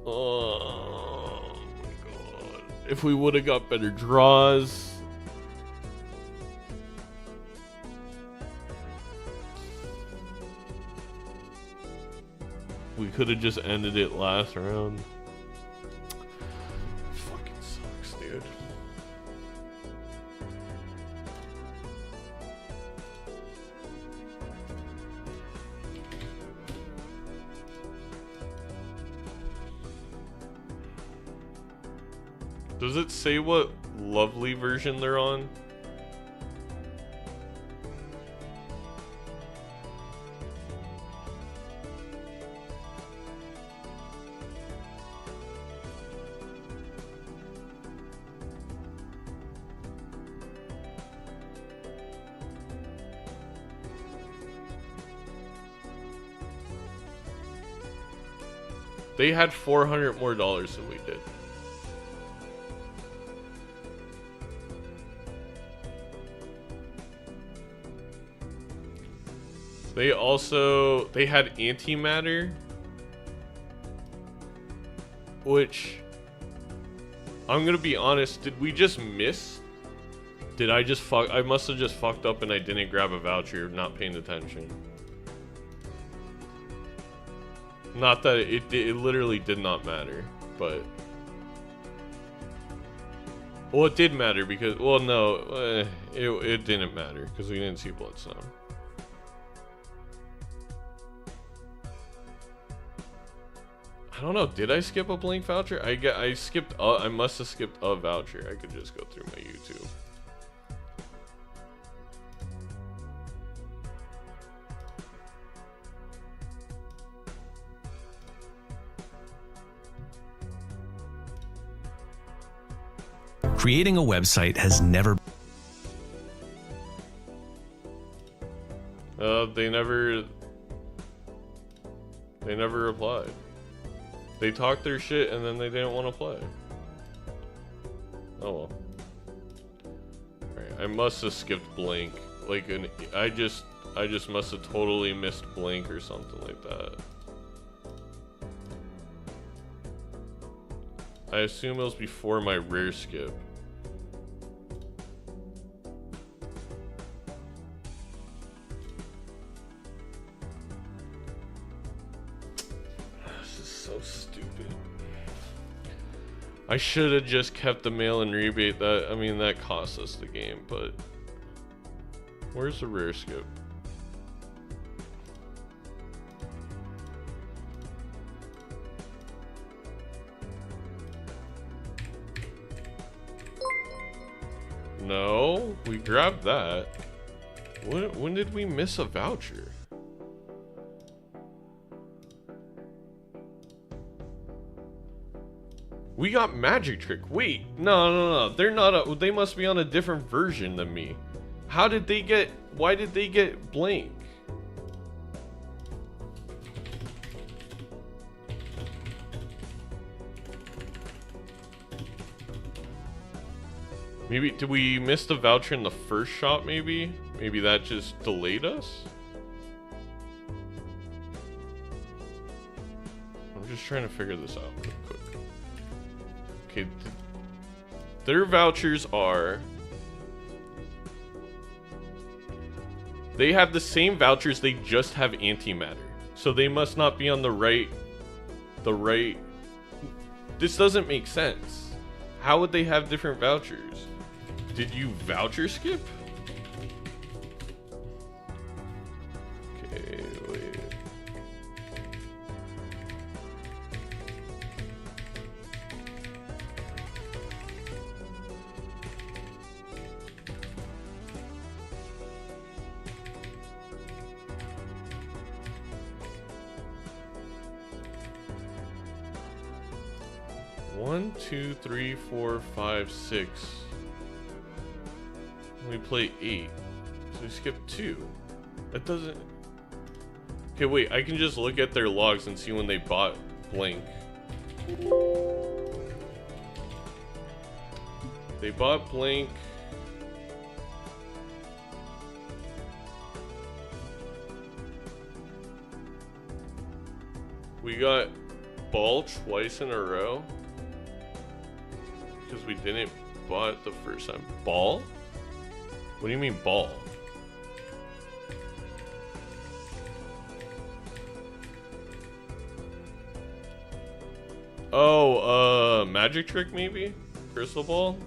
Oh my god. If we would have got better draws... We could have just ended it last round. Fucking sucks, dude. Does it say what lovely version they're on? They had $400 more than we did. They had antimatter, which I'm gonna be honest, did we just miss? Did I just I must have just fucked up and I didn't grab a voucher, not paying attention. Not that it literally did not matter, but Well, it did matter because, well, no, it didn't matter because we didn't see Bloodstone. I don't know. Did I skip a blank voucher? I skipped. I must have skipped a voucher. I could just go through my YouTube. Creating a website has never. They never replied. They talked their shit and then they didn't want to play. Oh well. Alright, I must have skipped blank. Like I just must have totally missed blank or something like that. I assume it was before my rare skip. This is so stupid. I should have just kept the mail-in rebate. That cost us the game, but where's the rare skip? No, we grabbed that. When did we miss a voucher? We got Magic Trick. Wait, no. They're not. They must be on a different version than me. How did they get? Why did they get blank? Maybe, did we miss the voucher in the first shop, maybe? Maybe that just delayed us? I'm just trying to figure this out real quick. Okay, their vouchers are... They have the same vouchers, they just have antimatter. So they must not be on the right... This doesn't make sense. How would they have different vouchers? Did you voucher skip? Okay, wait. One, 2, 3, 4, 5, 6. We play 8, so we skip 2. That doesn't... Okay, wait, I can just look at their logs and see when they bought blank. They bought blank... We got ball twice in a row. Because we didn't buy it the first time. Ball? What do you mean ball? Oh, magic trick maybe? Crystal ball?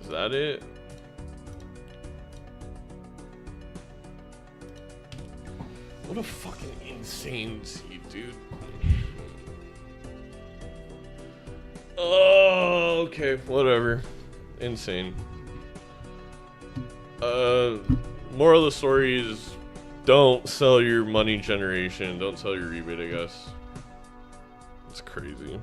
Is that it? What a fucking insane seed, dude. Oh, okay, whatever. Insane. Moral of the story is don't sell your money generation. Don't sell your rebate, I guess. It's crazy.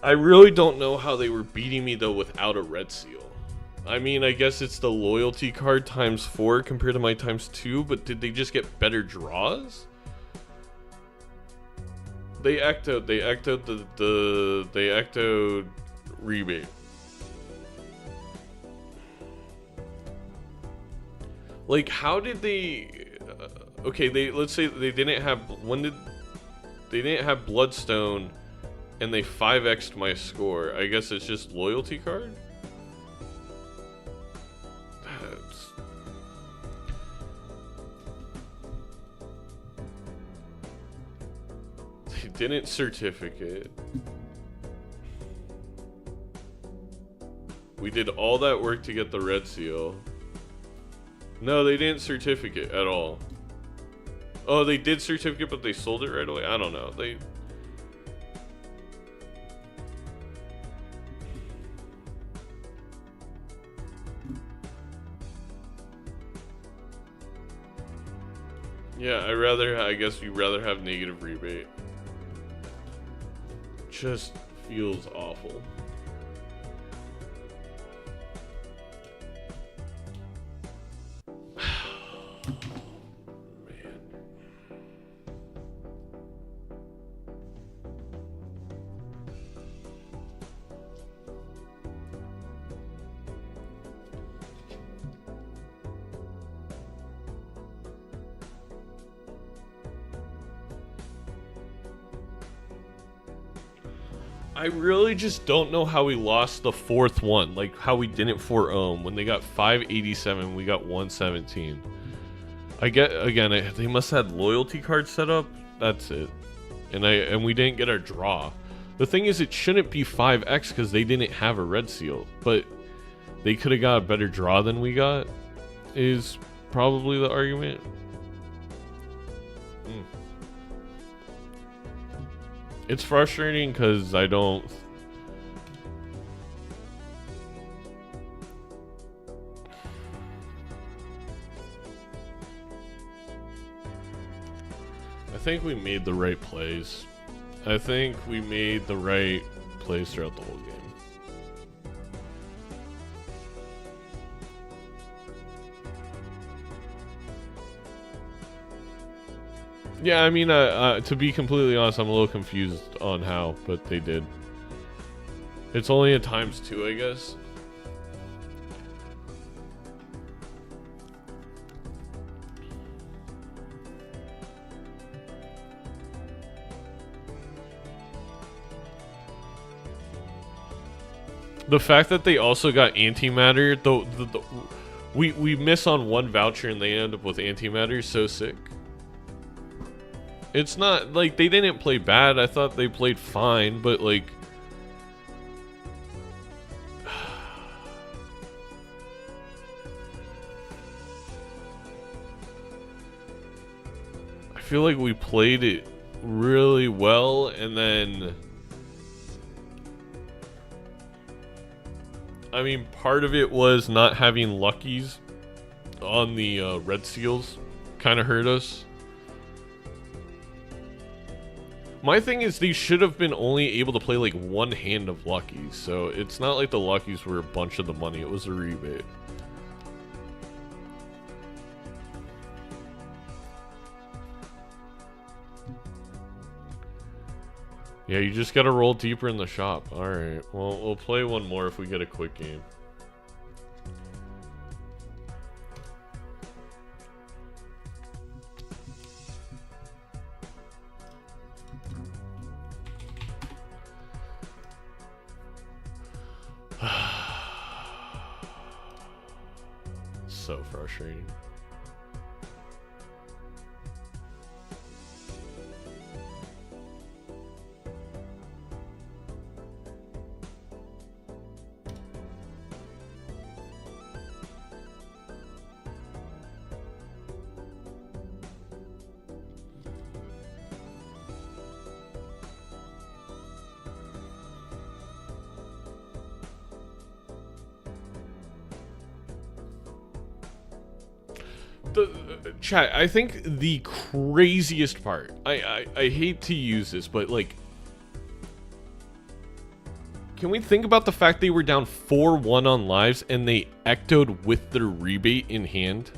I really don't know how they were beating me though without a red seal. I mean, I guess it's the loyalty card times 4 compared to my times 2, but did they just get better draws? They ectoed they ectoed rebate. Like, how did they? Okay, let's say they didn't have. They didn't have Bloodstone, and they 5x'd my score? I guess it's just loyalty card. didn't certificate. We did all that work to get the red seal. No, they didn't certificate at all. Oh, they did certificate, but they sold it right away? I don't know. Yeah, I guess you'd rather have negative rebate. Just feels awful. I really just don't know how we lost the fourth one, like how we didn't for Ohm. When they got 587, we got 117. I get, again, they must have had loyalty cards set up. That's it. And we didn't get our draw. The thing is, it shouldn't be 5x because they didn't have a red seal, but they could have got a better draw than we got, is probably the argument. It's frustrating because I think we made the right plays. I think we made the right plays throughout the whole game. Yeah, I mean, to be completely honest, I'm a little confused on how, but they did. It's only a ×2, I guess. The fact that they also got antimatter, we miss on one voucher and they end up with antimatter is so sick. It's not like they didn't play bad. I thought they played fine, but like I feel like we played it really well, and then I mean, part of it was not having luckies on the red seals kind of hurt us. My thing is, they should have been only able to play like one hand of luckies, so it's not like the luckies were a bunch of the money, it was a rebate. Yeah, you just gotta roll deeper in the shop. Alright, well, we'll play one more if we get a quick game. So frustrating. Chat, I think the craziest part, I hate to use this, but like, can we think about the fact they were down 4-1 on lives and they ectoed with their rebate in hand?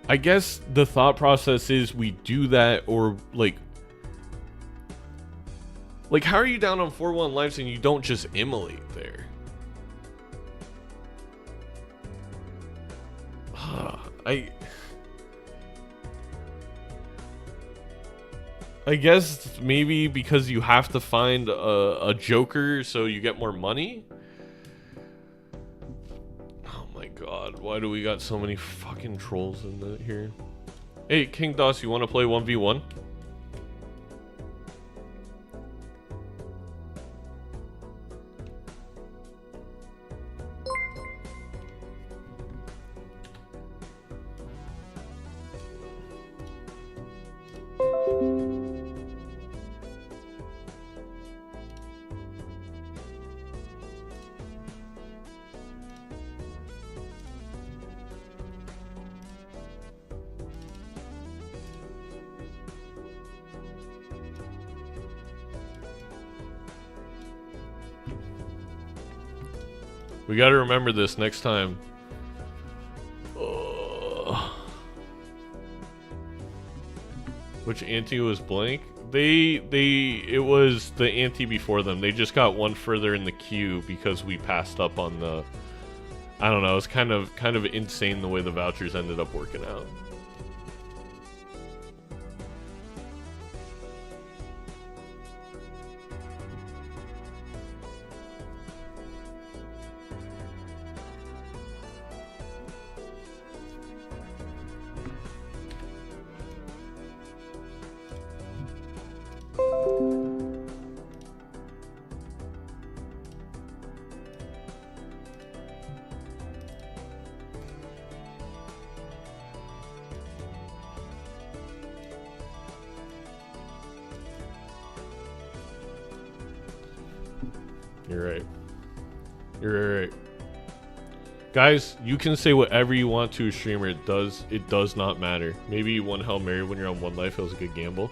I guess the thought process is we do that, or like how are you down on 4-1 lives and you don't just immolate there? I guess maybe because you have to find a joker so you get more money? Oh my god, why do we got so many fucking trolls in here? Hey, King Doss, you want to play 1v1? We gotta remember this next time. Which ante was blank? It was the ante before them. They just got one further in the queue because we passed up on the... I don't know, it's kind of insane the way the vouchers ended up working out. You're right. You're right. Guys, you can say whatever you want to a streamer. It does not matter. Maybe one Hail Mary when you're on one life, it was a good gamble.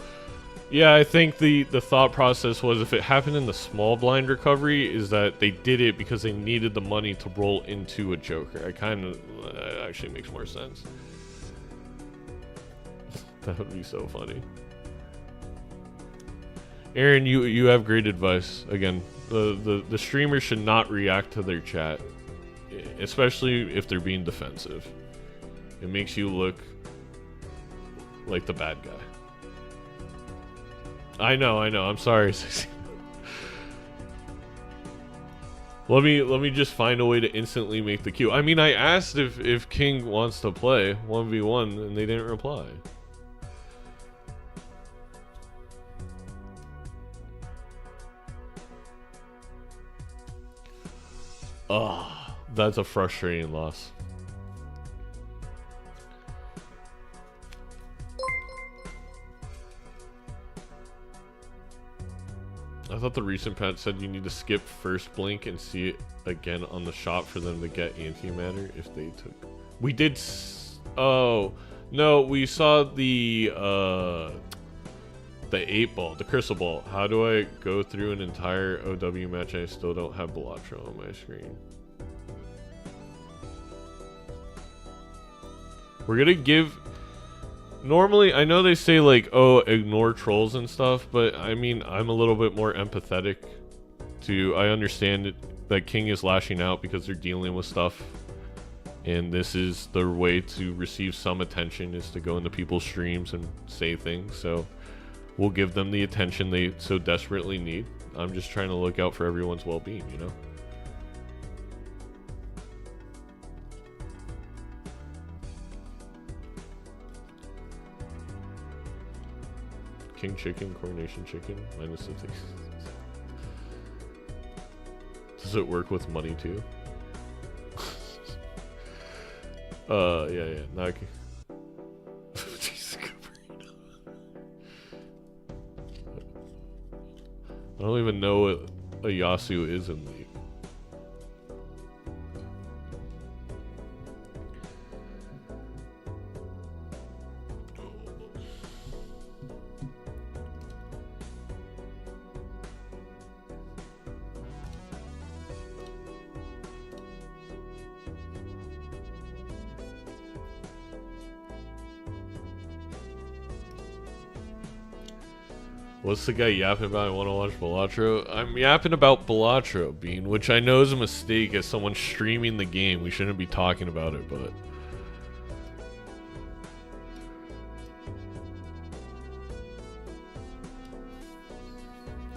Yeah, I think the thought process was if it happened in the small blind recovery is that they did it because they needed the money to roll into a Joker. That actually makes more sense. That would be so funny. Aaron, you have great advice. Again, the streamer should not react to their chat, especially if they're being defensive. It makes you look like the bad guy. I know. I'm sorry. Let me just find a way to instantly make the queue. I mean, I asked if King wants to play 1v1 and they didn't reply. Oh, that's a frustrating loss. I thought the recent patch said you need to skip first blink and see it again on the shop for them to get antimatter if they took... We did... Oh, no, we saw the 8 ball, the crystal ball. How do I go through an entire OW match and I still don't have Balatro on my screen? We're gonna give... Normally, I know they say like, oh, ignore trolls and stuff, but I mean, I'm a little bit more empathetic to... I understand that King is lashing out because they're dealing with stuff. And this is the way to receive some attention, is to go into people's streams and say things. So we'll give them the attention they so desperately need. I'm just trying to look out for everyone's well-being, you know? King chicken, coronation chicken, minus the taste. Does it work with money too? Yeah. Not I don't even know what a Yasu is in League. What's the guy yapping about? I want to watch Balatro. I'm yapping about Balatro, Bean, which I know is a mistake as someone streaming the game. We shouldn't be talking about it, but...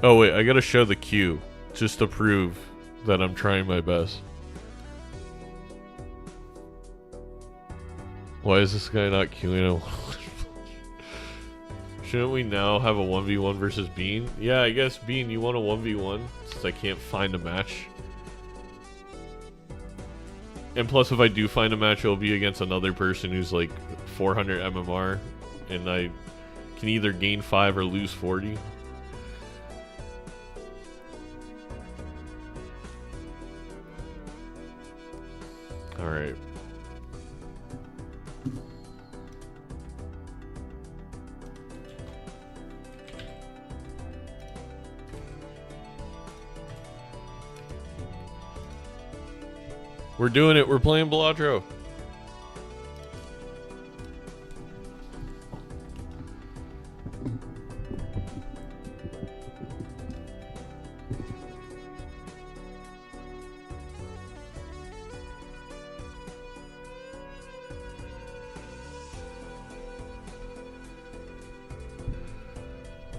Oh wait, I gotta show the queue, just to prove that I'm trying my best. Why is this guy not queuing? Shouldn't we now have a 1v1 versus Bean? Yeah, I guess Bean, you want a 1v1 since I can't find a match. And plus, if I do find a match, it'll be against another person who's like 400 MMR, and I can either gain 5 or lose 40. Alright. We're doing it. We're playing Balatro.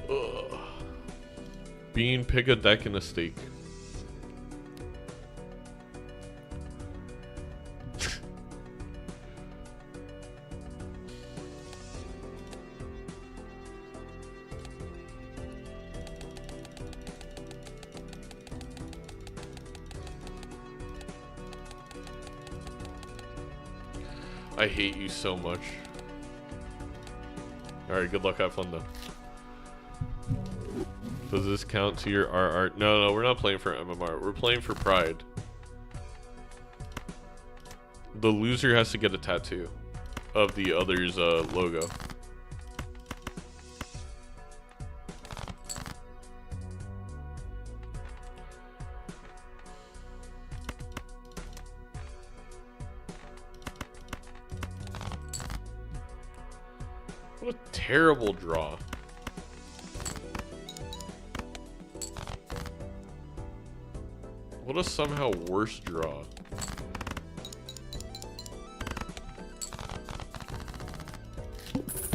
Ugh. Bean, pick a deck and a stake. I hate you so much. Alright, good luck, have fun though. Does this count to your RR? No, we're not playing for MMR. We're playing for Pride. The loser has to get a tattoo of the other's logo. What a terrible draw. What a somehow worse draw.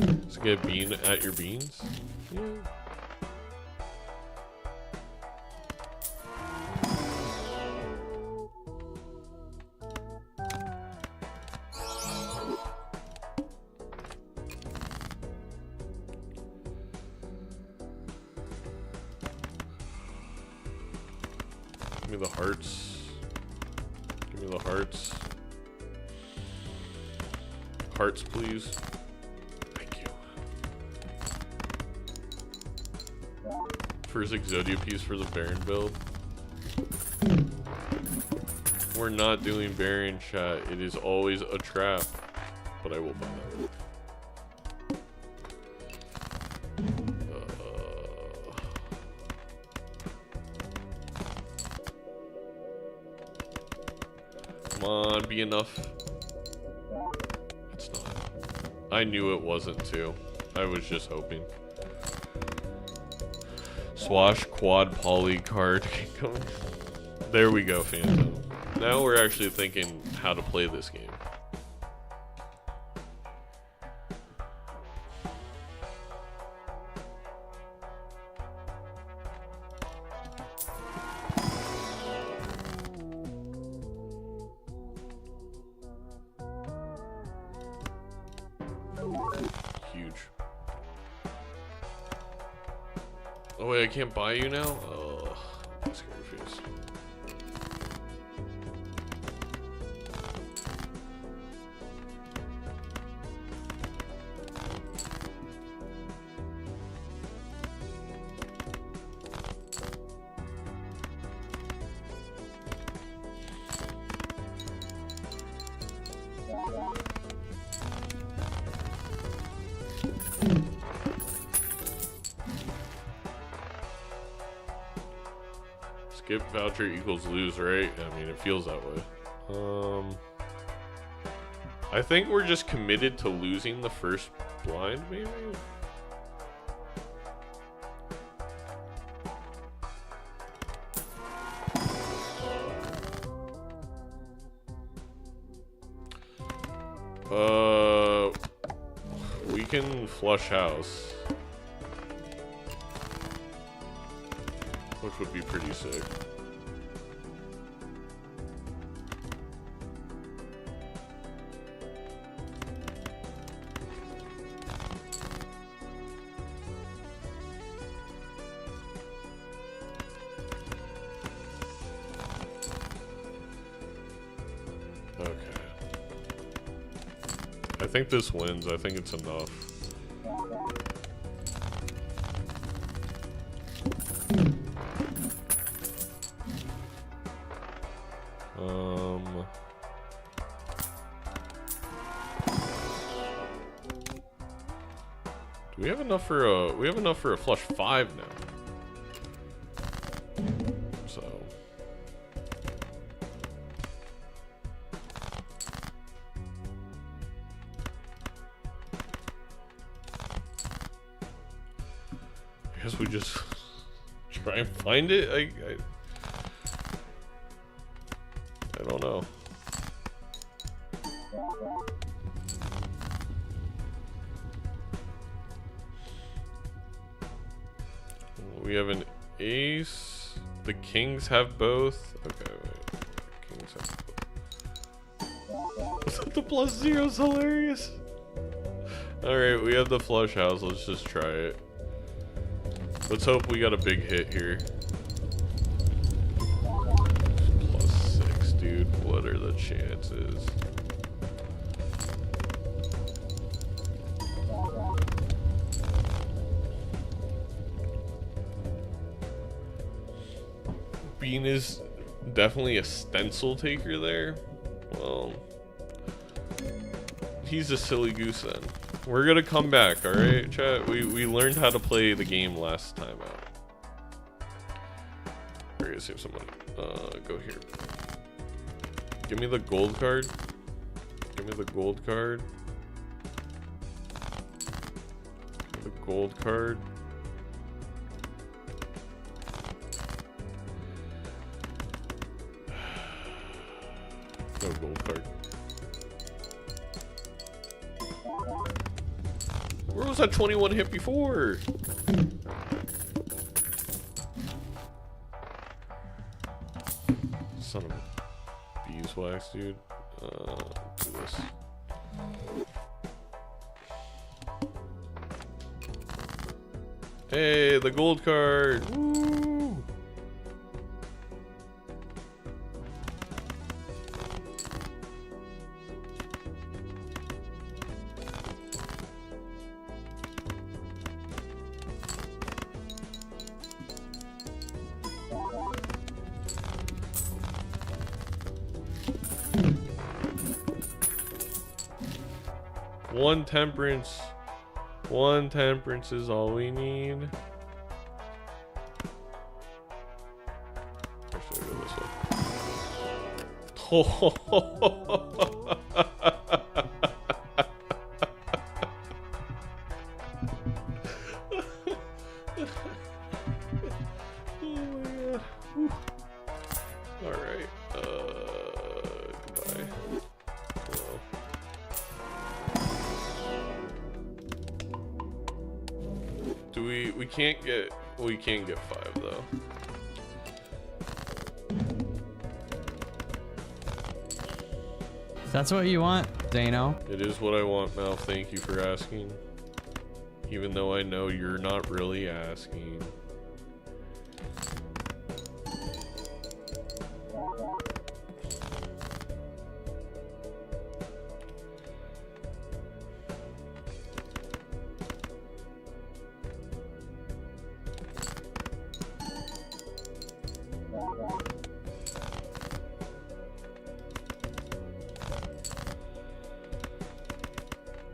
Let's get a bean at your beans. Yeah. Give me the hearts. Give me the hearts. Hearts, please. Thank you. First Exodia piece for the Baron build. We're not doing Baron, chat. It is always a trap. But I will buy that. Come on, be enough. It's not. I knew it wasn't too. I was just hoping. Swash quad poly card. There we go, Phantom. Now we're actually thinking how to play this game. Huge. Oh wait, I can't buy you now? Oh, scary face. Skip voucher equals lose, right? I mean, it feels that way. I think we're just committed to losing the first blind, maybe? We can flush house. Which would be pretty sick. Okay. I think this wins. I think it's enough. Do we have enough for a flush 5 now? So guess we just try and find it. I don't know. We have an ace. The kings have both. Okay, wait. Kings have both. The plus zero is hilarious. Alright, we have the flush house. Let's just try it. Let's hope we got a big hit here. Plus 6, dude. What are the chances? Bean is definitely a stencil taker there. Well, he's a silly goose then. We're gonna come back, alright, chat? We learned how to play the game last time out. We're gonna save some money. Go here. Give me the gold card. Give me the gold card. Give me the gold card. No gold card. Where was that 21 hit before? Son of a beeswax, dude. Do this. Hey, the gold card. Woo! One temperance. One temperance is all we need. Actually, I'll go this way. Oh my god. Alright. Goodbye. Hello. Do we can't get 5 though. That's what you want, Dano. It is what I want, Mal. Thank you for asking. Even though I know you're not really asking.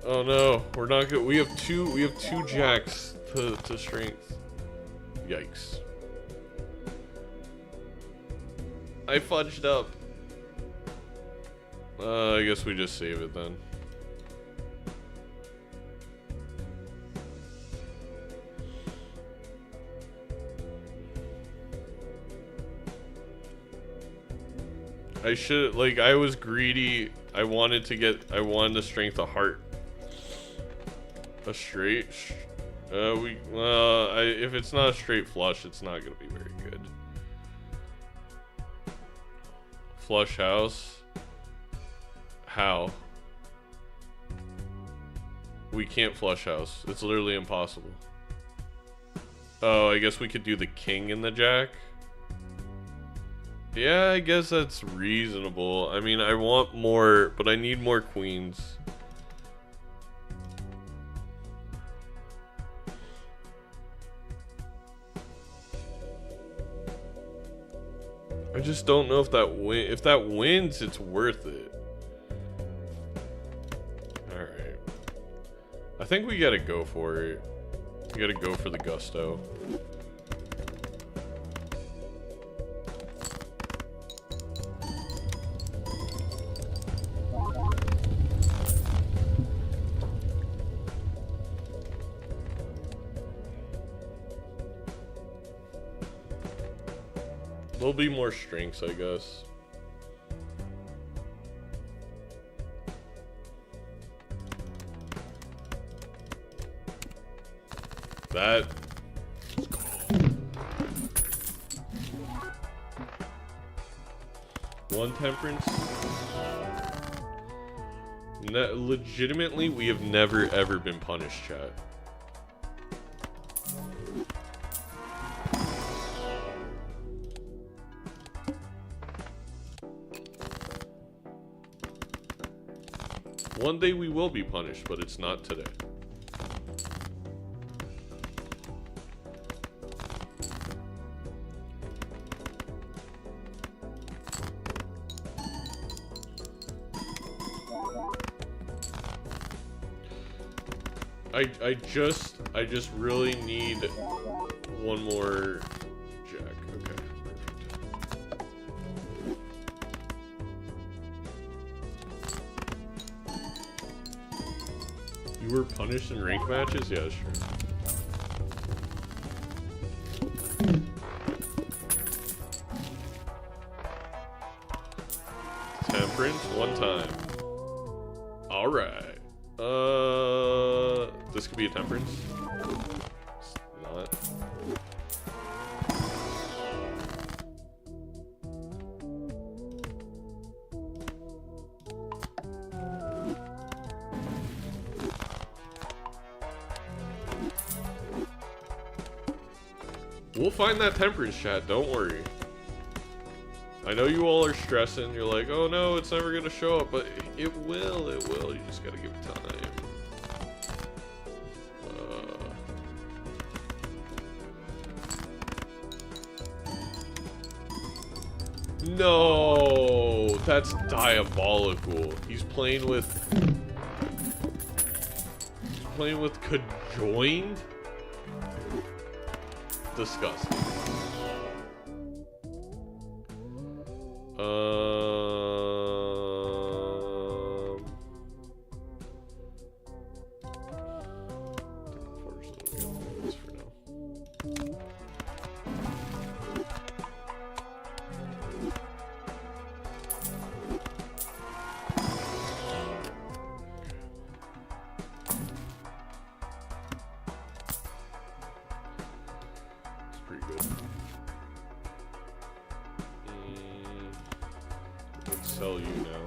Oh no, we're not good. We have two jacks to strength. Yikes. I fudged up. I guess we just save it then. I should, like, I was greedy. I wanted to strength a heart. A straight, if it's not a straight flush, it's not gonna be very good. Flush house. How? We can't flush house. It's literally impossible. Oh, I guess we could do the king and the jack. Yeah, I guess that's reasonable. I mean, I want more, but I need more queens. I just don't know if that wins, it's worth it. Alright. I think we gotta go for it. We gotta go for the gusto. There'll be more strengths, I guess. That... One temperance. Legitimately, we have never ever been punished, chat. One day we will be punished, but it's not today. I just really need one more jack. Okay, perfect. You were punished in ranked matches? Yeah, sure. Temperance, one time. Alright. This could be a temperance. It's not. We'll find that temperance, chat, don't worry. I know you all are stressing, you're like, oh no, it's never gonna show up, but it will, you just gotta give it time. No, that's diabolical. He's playing with conjoined? Disgusting. Sell you now.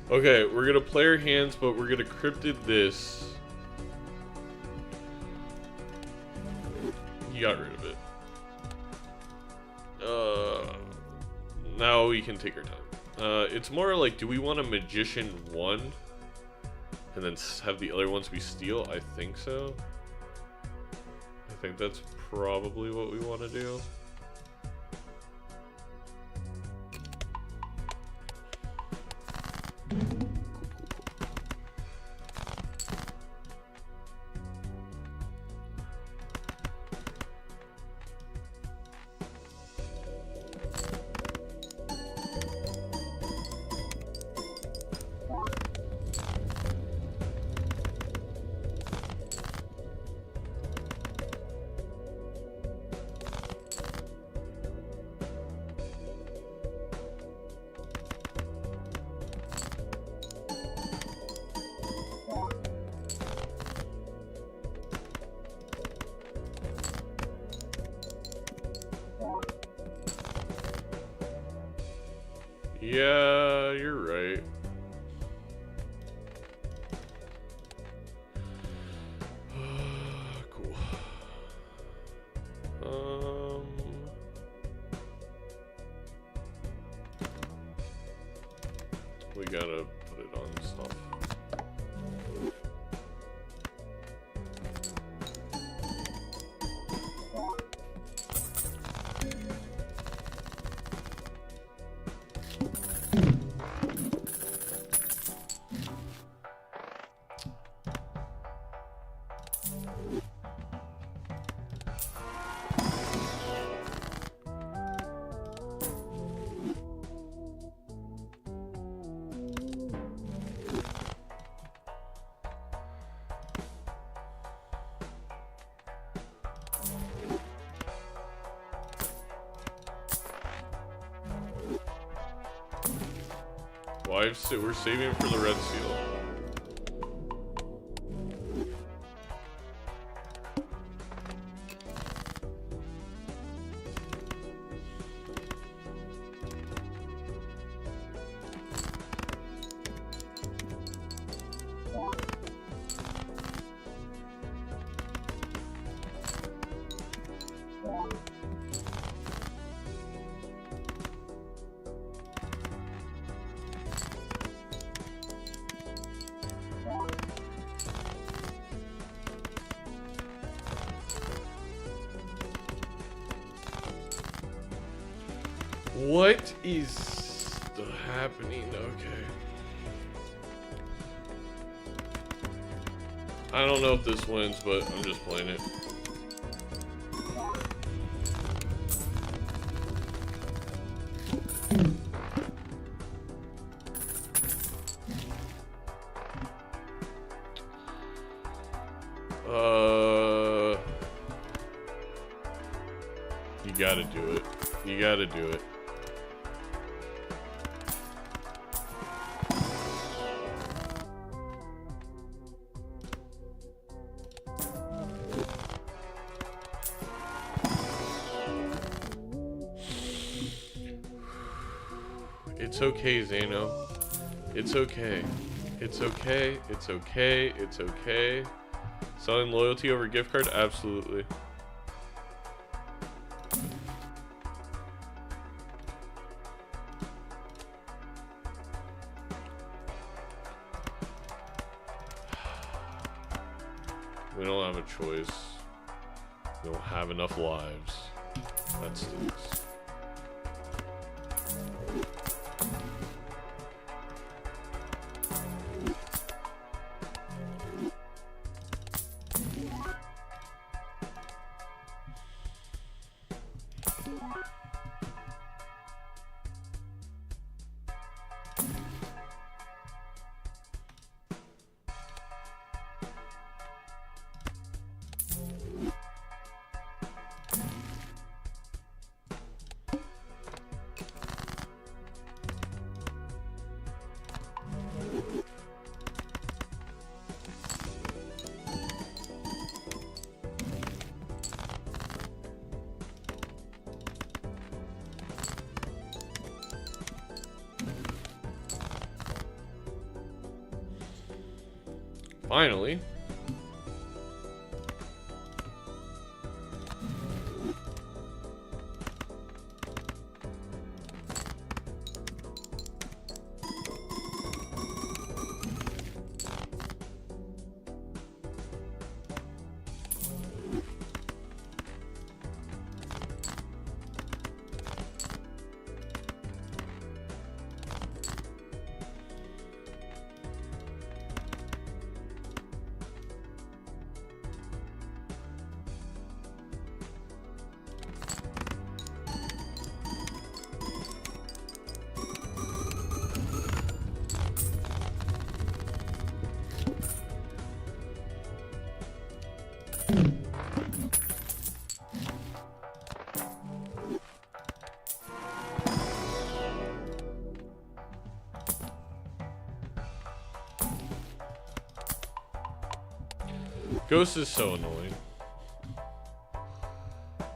Okay, we're gonna play our hands, but we're gonna cryptid this. You got rid of it. Now we can take our time. It's more like, do we want a magician 1 and then have the other ones we steal? I think so. I think that's probably what we want to do. Yeah, you're right. Cool. We gotta put it on stuff. We're saving it for the red seal. What is happening? Okay. I don't know if this wins, but I'm just playing it. You gotta do it. You gotta do it. It's okay, Zano. It's okay. It's okay. It's okay. It's okay. Selling loyalty over gift card? Absolutely. We don't have a choice. We don't have enough lives. That stinks. Finally. Ghost is so annoying.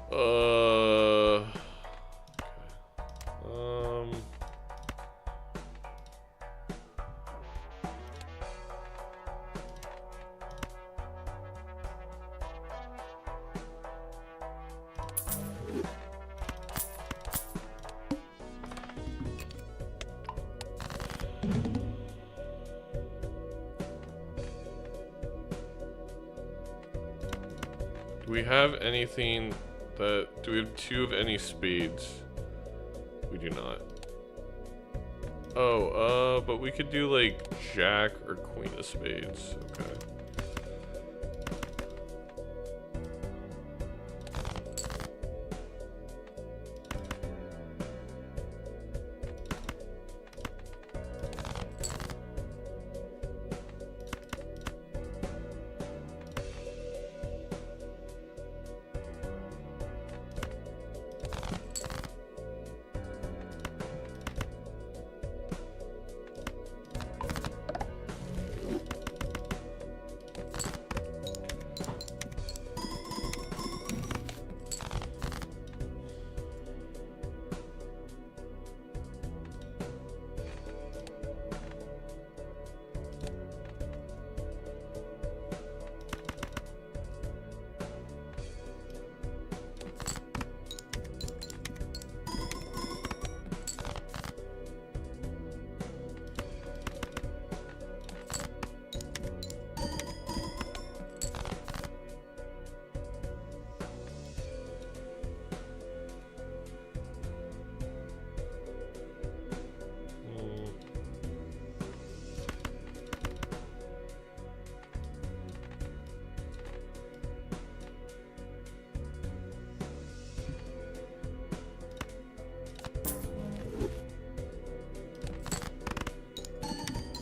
Okay. Do we have anything that... Do we have two of any spades? We do not. Oh, but we could do like Jack or Queen of Spades. Okay.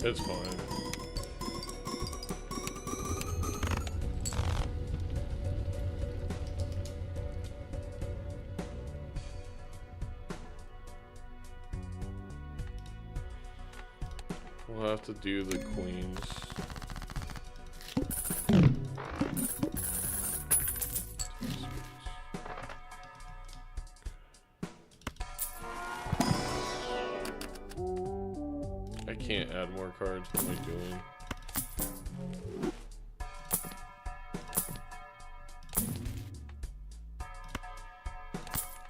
It's fine. We'll have to do the queens. I can't add more cards. What am I doing?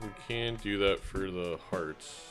We can do that for the hearts.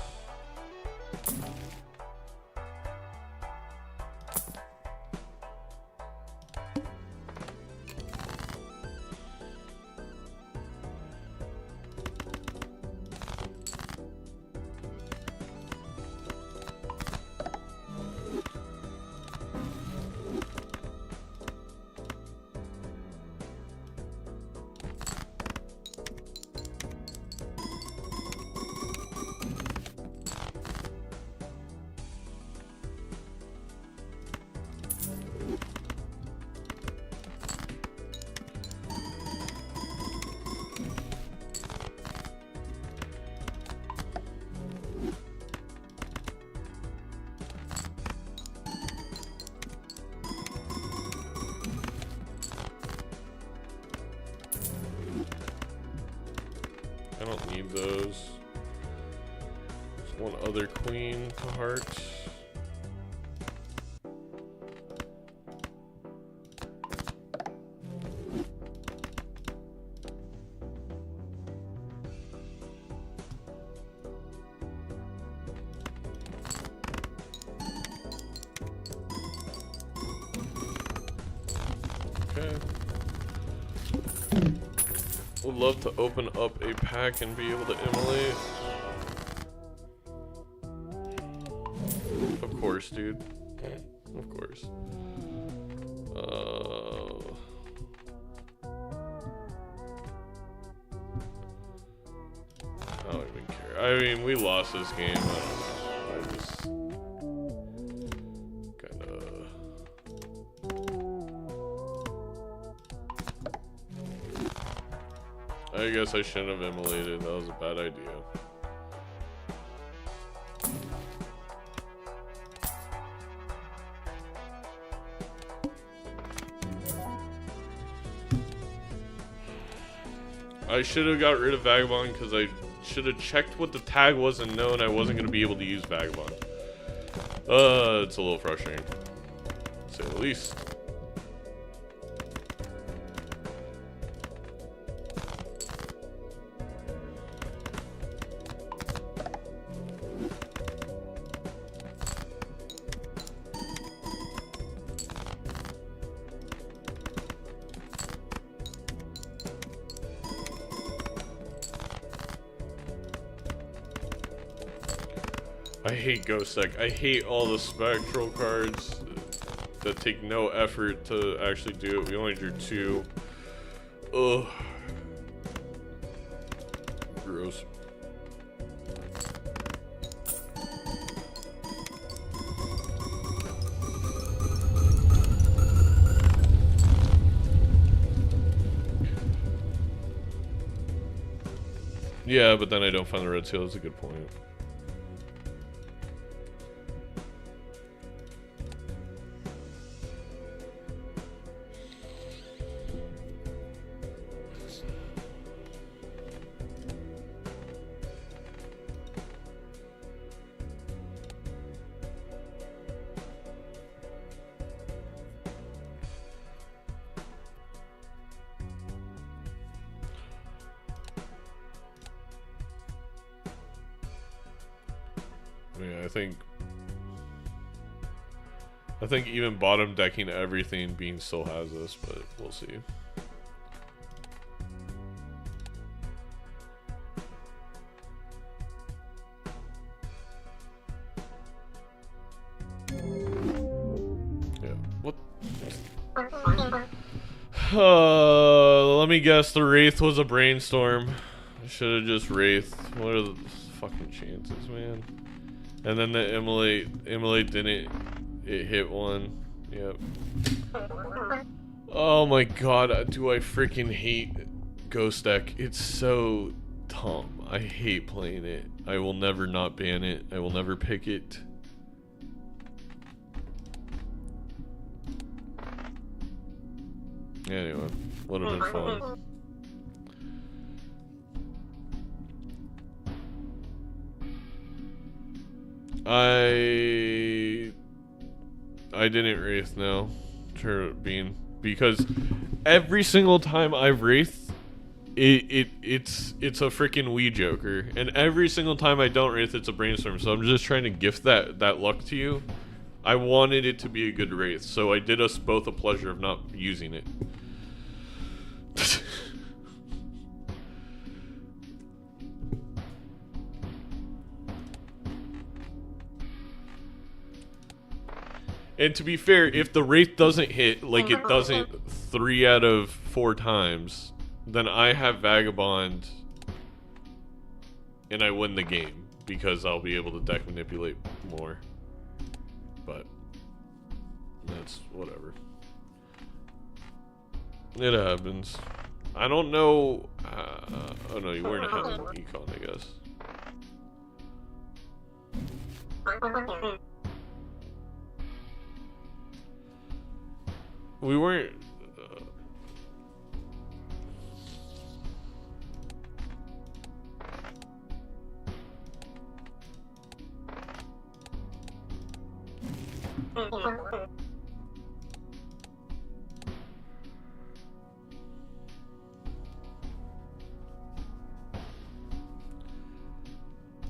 I don't need those. There's one other queen to hearts. Okay. Would love to open up a pack and be able to immolate. Of course, dude. Of course. I don't even care. I mean, we lost this game. I don't know. I just kinda. I guess I shouldn't have immolated. That was a bad idea. I should have got rid of Vagabond because I should have checked what the tag was and known I wasn't going to be able to use Vagabond. It's a little frustrating, to say the least. I hate Ghost Deck. I hate all the spectral cards that take no effort to actually do it. We only drew 2. Ugh. Gross. Yeah, but then I don't find the red seal. That's a good point. Yeah, I think even bottom decking everything, Bean still has this, but we'll see. Yeah. What? Let me guess. The Wraith was a brainstorm. I should have just Wraith. What are the fucking chances, man? And then the immolate didn't It hit one. Yep. Oh my god, do I freaking hate Ghost Deck. It's so dumb. I hate playing it. I will never not ban it. I will never pick it. Anyway, would have been fun. I didn't Wraith, no. Bean, because every single time I've Wraith, it's a freaking Wii Joker, and every single time I don't Wraith, it's a Brainstorm. So I'm just trying to gift that luck to you. I wanted it to be a good Wraith, so I did us both a pleasure of not using it. And to be fair, if the Wraith doesn't hit, like it doesn't 3 out of 4 times, then I have Vagabond and I win the game because I'll be able to deck manipulate more. But that's whatever. It happens. I don't know. Oh no, you weren't ahead of Econ, I guess. We weren't.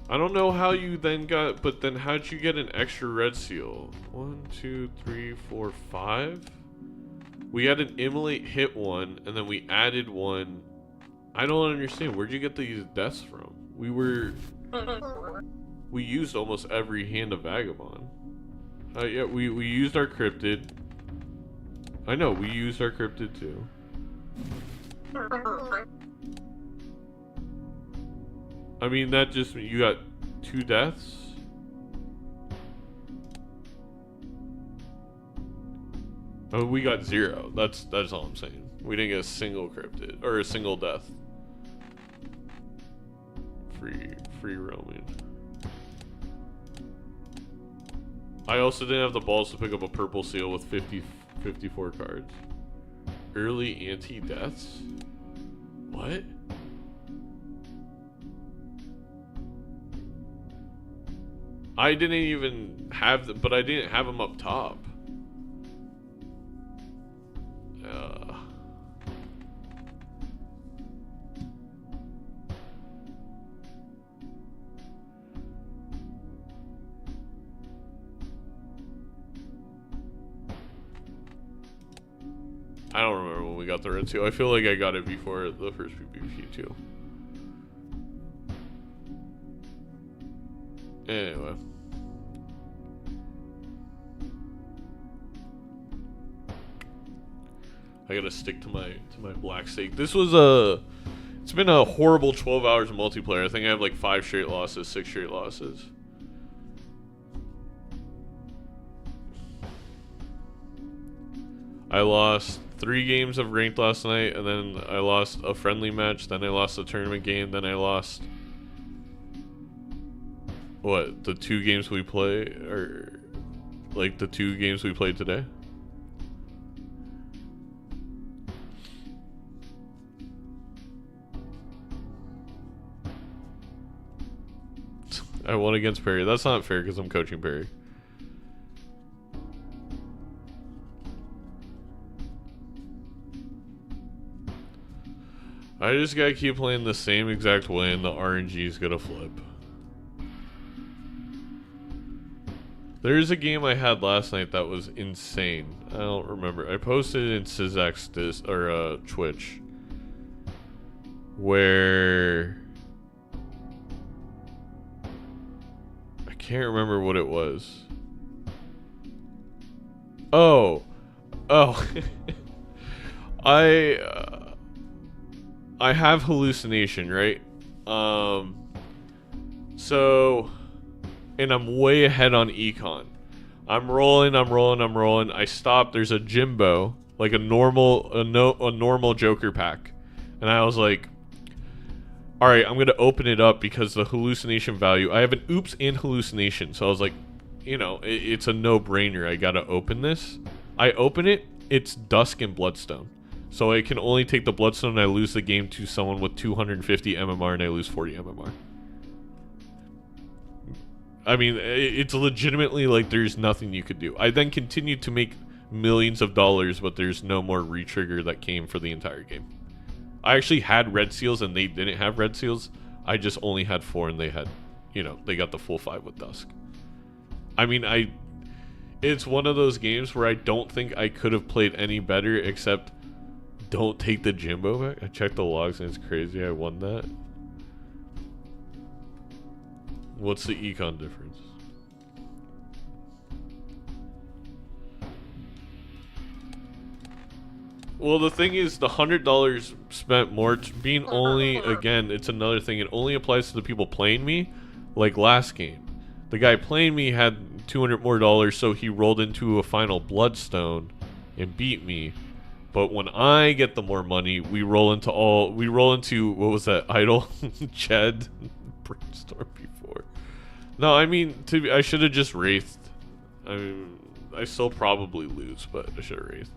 I don't know how you then got, but then how'd you get an extra red seal? 1, 2, 3, 4, 5? We had an immolate hit one, and then we added one. I don't understand. Where'd you get these deaths from? We used almost every hand of Vagabond. Yeah, we used our cryptid. I know, we used our cryptid too. I mean, that just, you got 2 deaths? Oh, we got 0. That's all I'm saying. We didn't get a single cryptid or a single death. Free roaming. I also didn't have the balls to pick up a purple seal with 54 cards. Early anti-deaths? What? I didn't even have them, but I didn't have them up top. I don't remember when we got the red seal. I feel like I got it before the first PvP too. Anyway. I gotta stick to my black stake. This was it's been a horrible 12 hours of multiplayer. I think I have like 5 straight losses, 6 straight losses. I lost 3 games of ranked last night, and then I lost a friendly match, then I lost a tournament game, then I lost what, the 2 games we play, or like the 2 games we played today? I won against Perry. That's not fair because I'm coaching Perry. I just gotta keep playing the same exact way and the RNG is gonna flip. There's a game I had last night that was insane. I don't remember. I posted it in Sizak's Twitch. Where I can't remember what it was. Oh. I have hallucination, right? So, and I'm way ahead on econ. I'm rolling. I stop. There's a Jimbo, like a normal Joker pack, and I was like, all right, I'm gonna open it up because the hallucination value. I have an oops and hallucination, so I was like, you know, it's a no-brainer. I gotta open this. I open it. It's Dusk and Bloodstone, so I can only take the Bloodstone. And I lose the game to someone with 250 MMR, and I lose 40 MMR. I mean, it's legitimately like there's nothing you could do. I then continued to make millions of dollars, but there's no more retrigger that came for the entire game. I actually had red seals and they didn't have red seals. I just only had 4 and they had, you know, they got the full 5 with Dusk. I mean, it's one of those games where I don't think I could have played any better, except don't take the Jimbo back. I checked the logs and it's crazy. I won that. What's the econ difference? Well, the thing is, the $100 spent more being only, again, it's another thing. It only applies to the people playing me, like last game. The guy playing me had $200 more, so he rolled into a final Bloodstone and beat me. But when I get the more money, we roll into what was that, Idol? Ched? Brainstorm before. No, I mean, I should have just wraithed. I mean, I still probably lose, but I should have wraithed.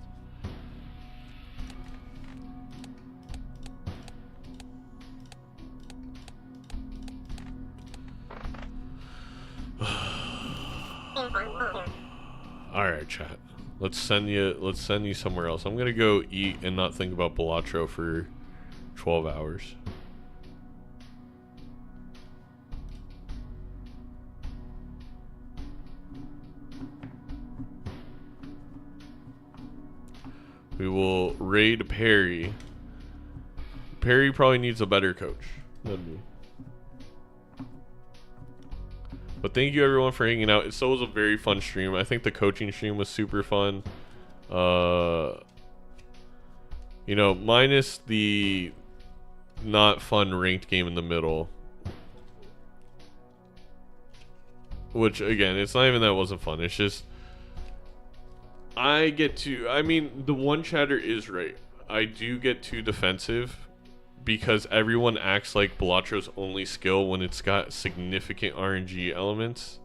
Alright, chat. Let's send you somewhere else. I'm gonna go eat and not think about Balatro for 12 hours. We will raid Perry. Perry probably needs a better coach than me. But thank you everyone for hanging out. It still was a very fun stream. I think the coaching stream was super fun. You know, minus the not fun ranked game in the middle. Which, again, it's not even that it wasn't fun. It's just, I mean, the one chatter is right. I do get too defensive because everyone acts like Balatro's only skill when it's got significant RNG elements,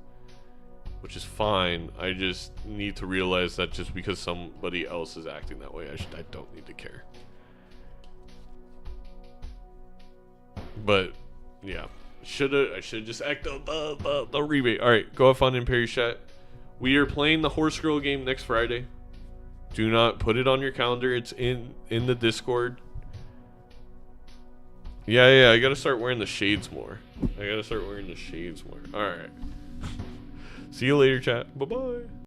which is fine. I just need to realize that just because somebody else is acting that way, I don't need to care. But yeah, I should have just acted the rebate. All right, go have fun in Perry's chat. We are playing the Horse Girl game next Friday. Do not put it on your calendar. It's in the Discord. Yeah, I gotta start wearing the shades more. All right. See you later, chat. Bye-bye.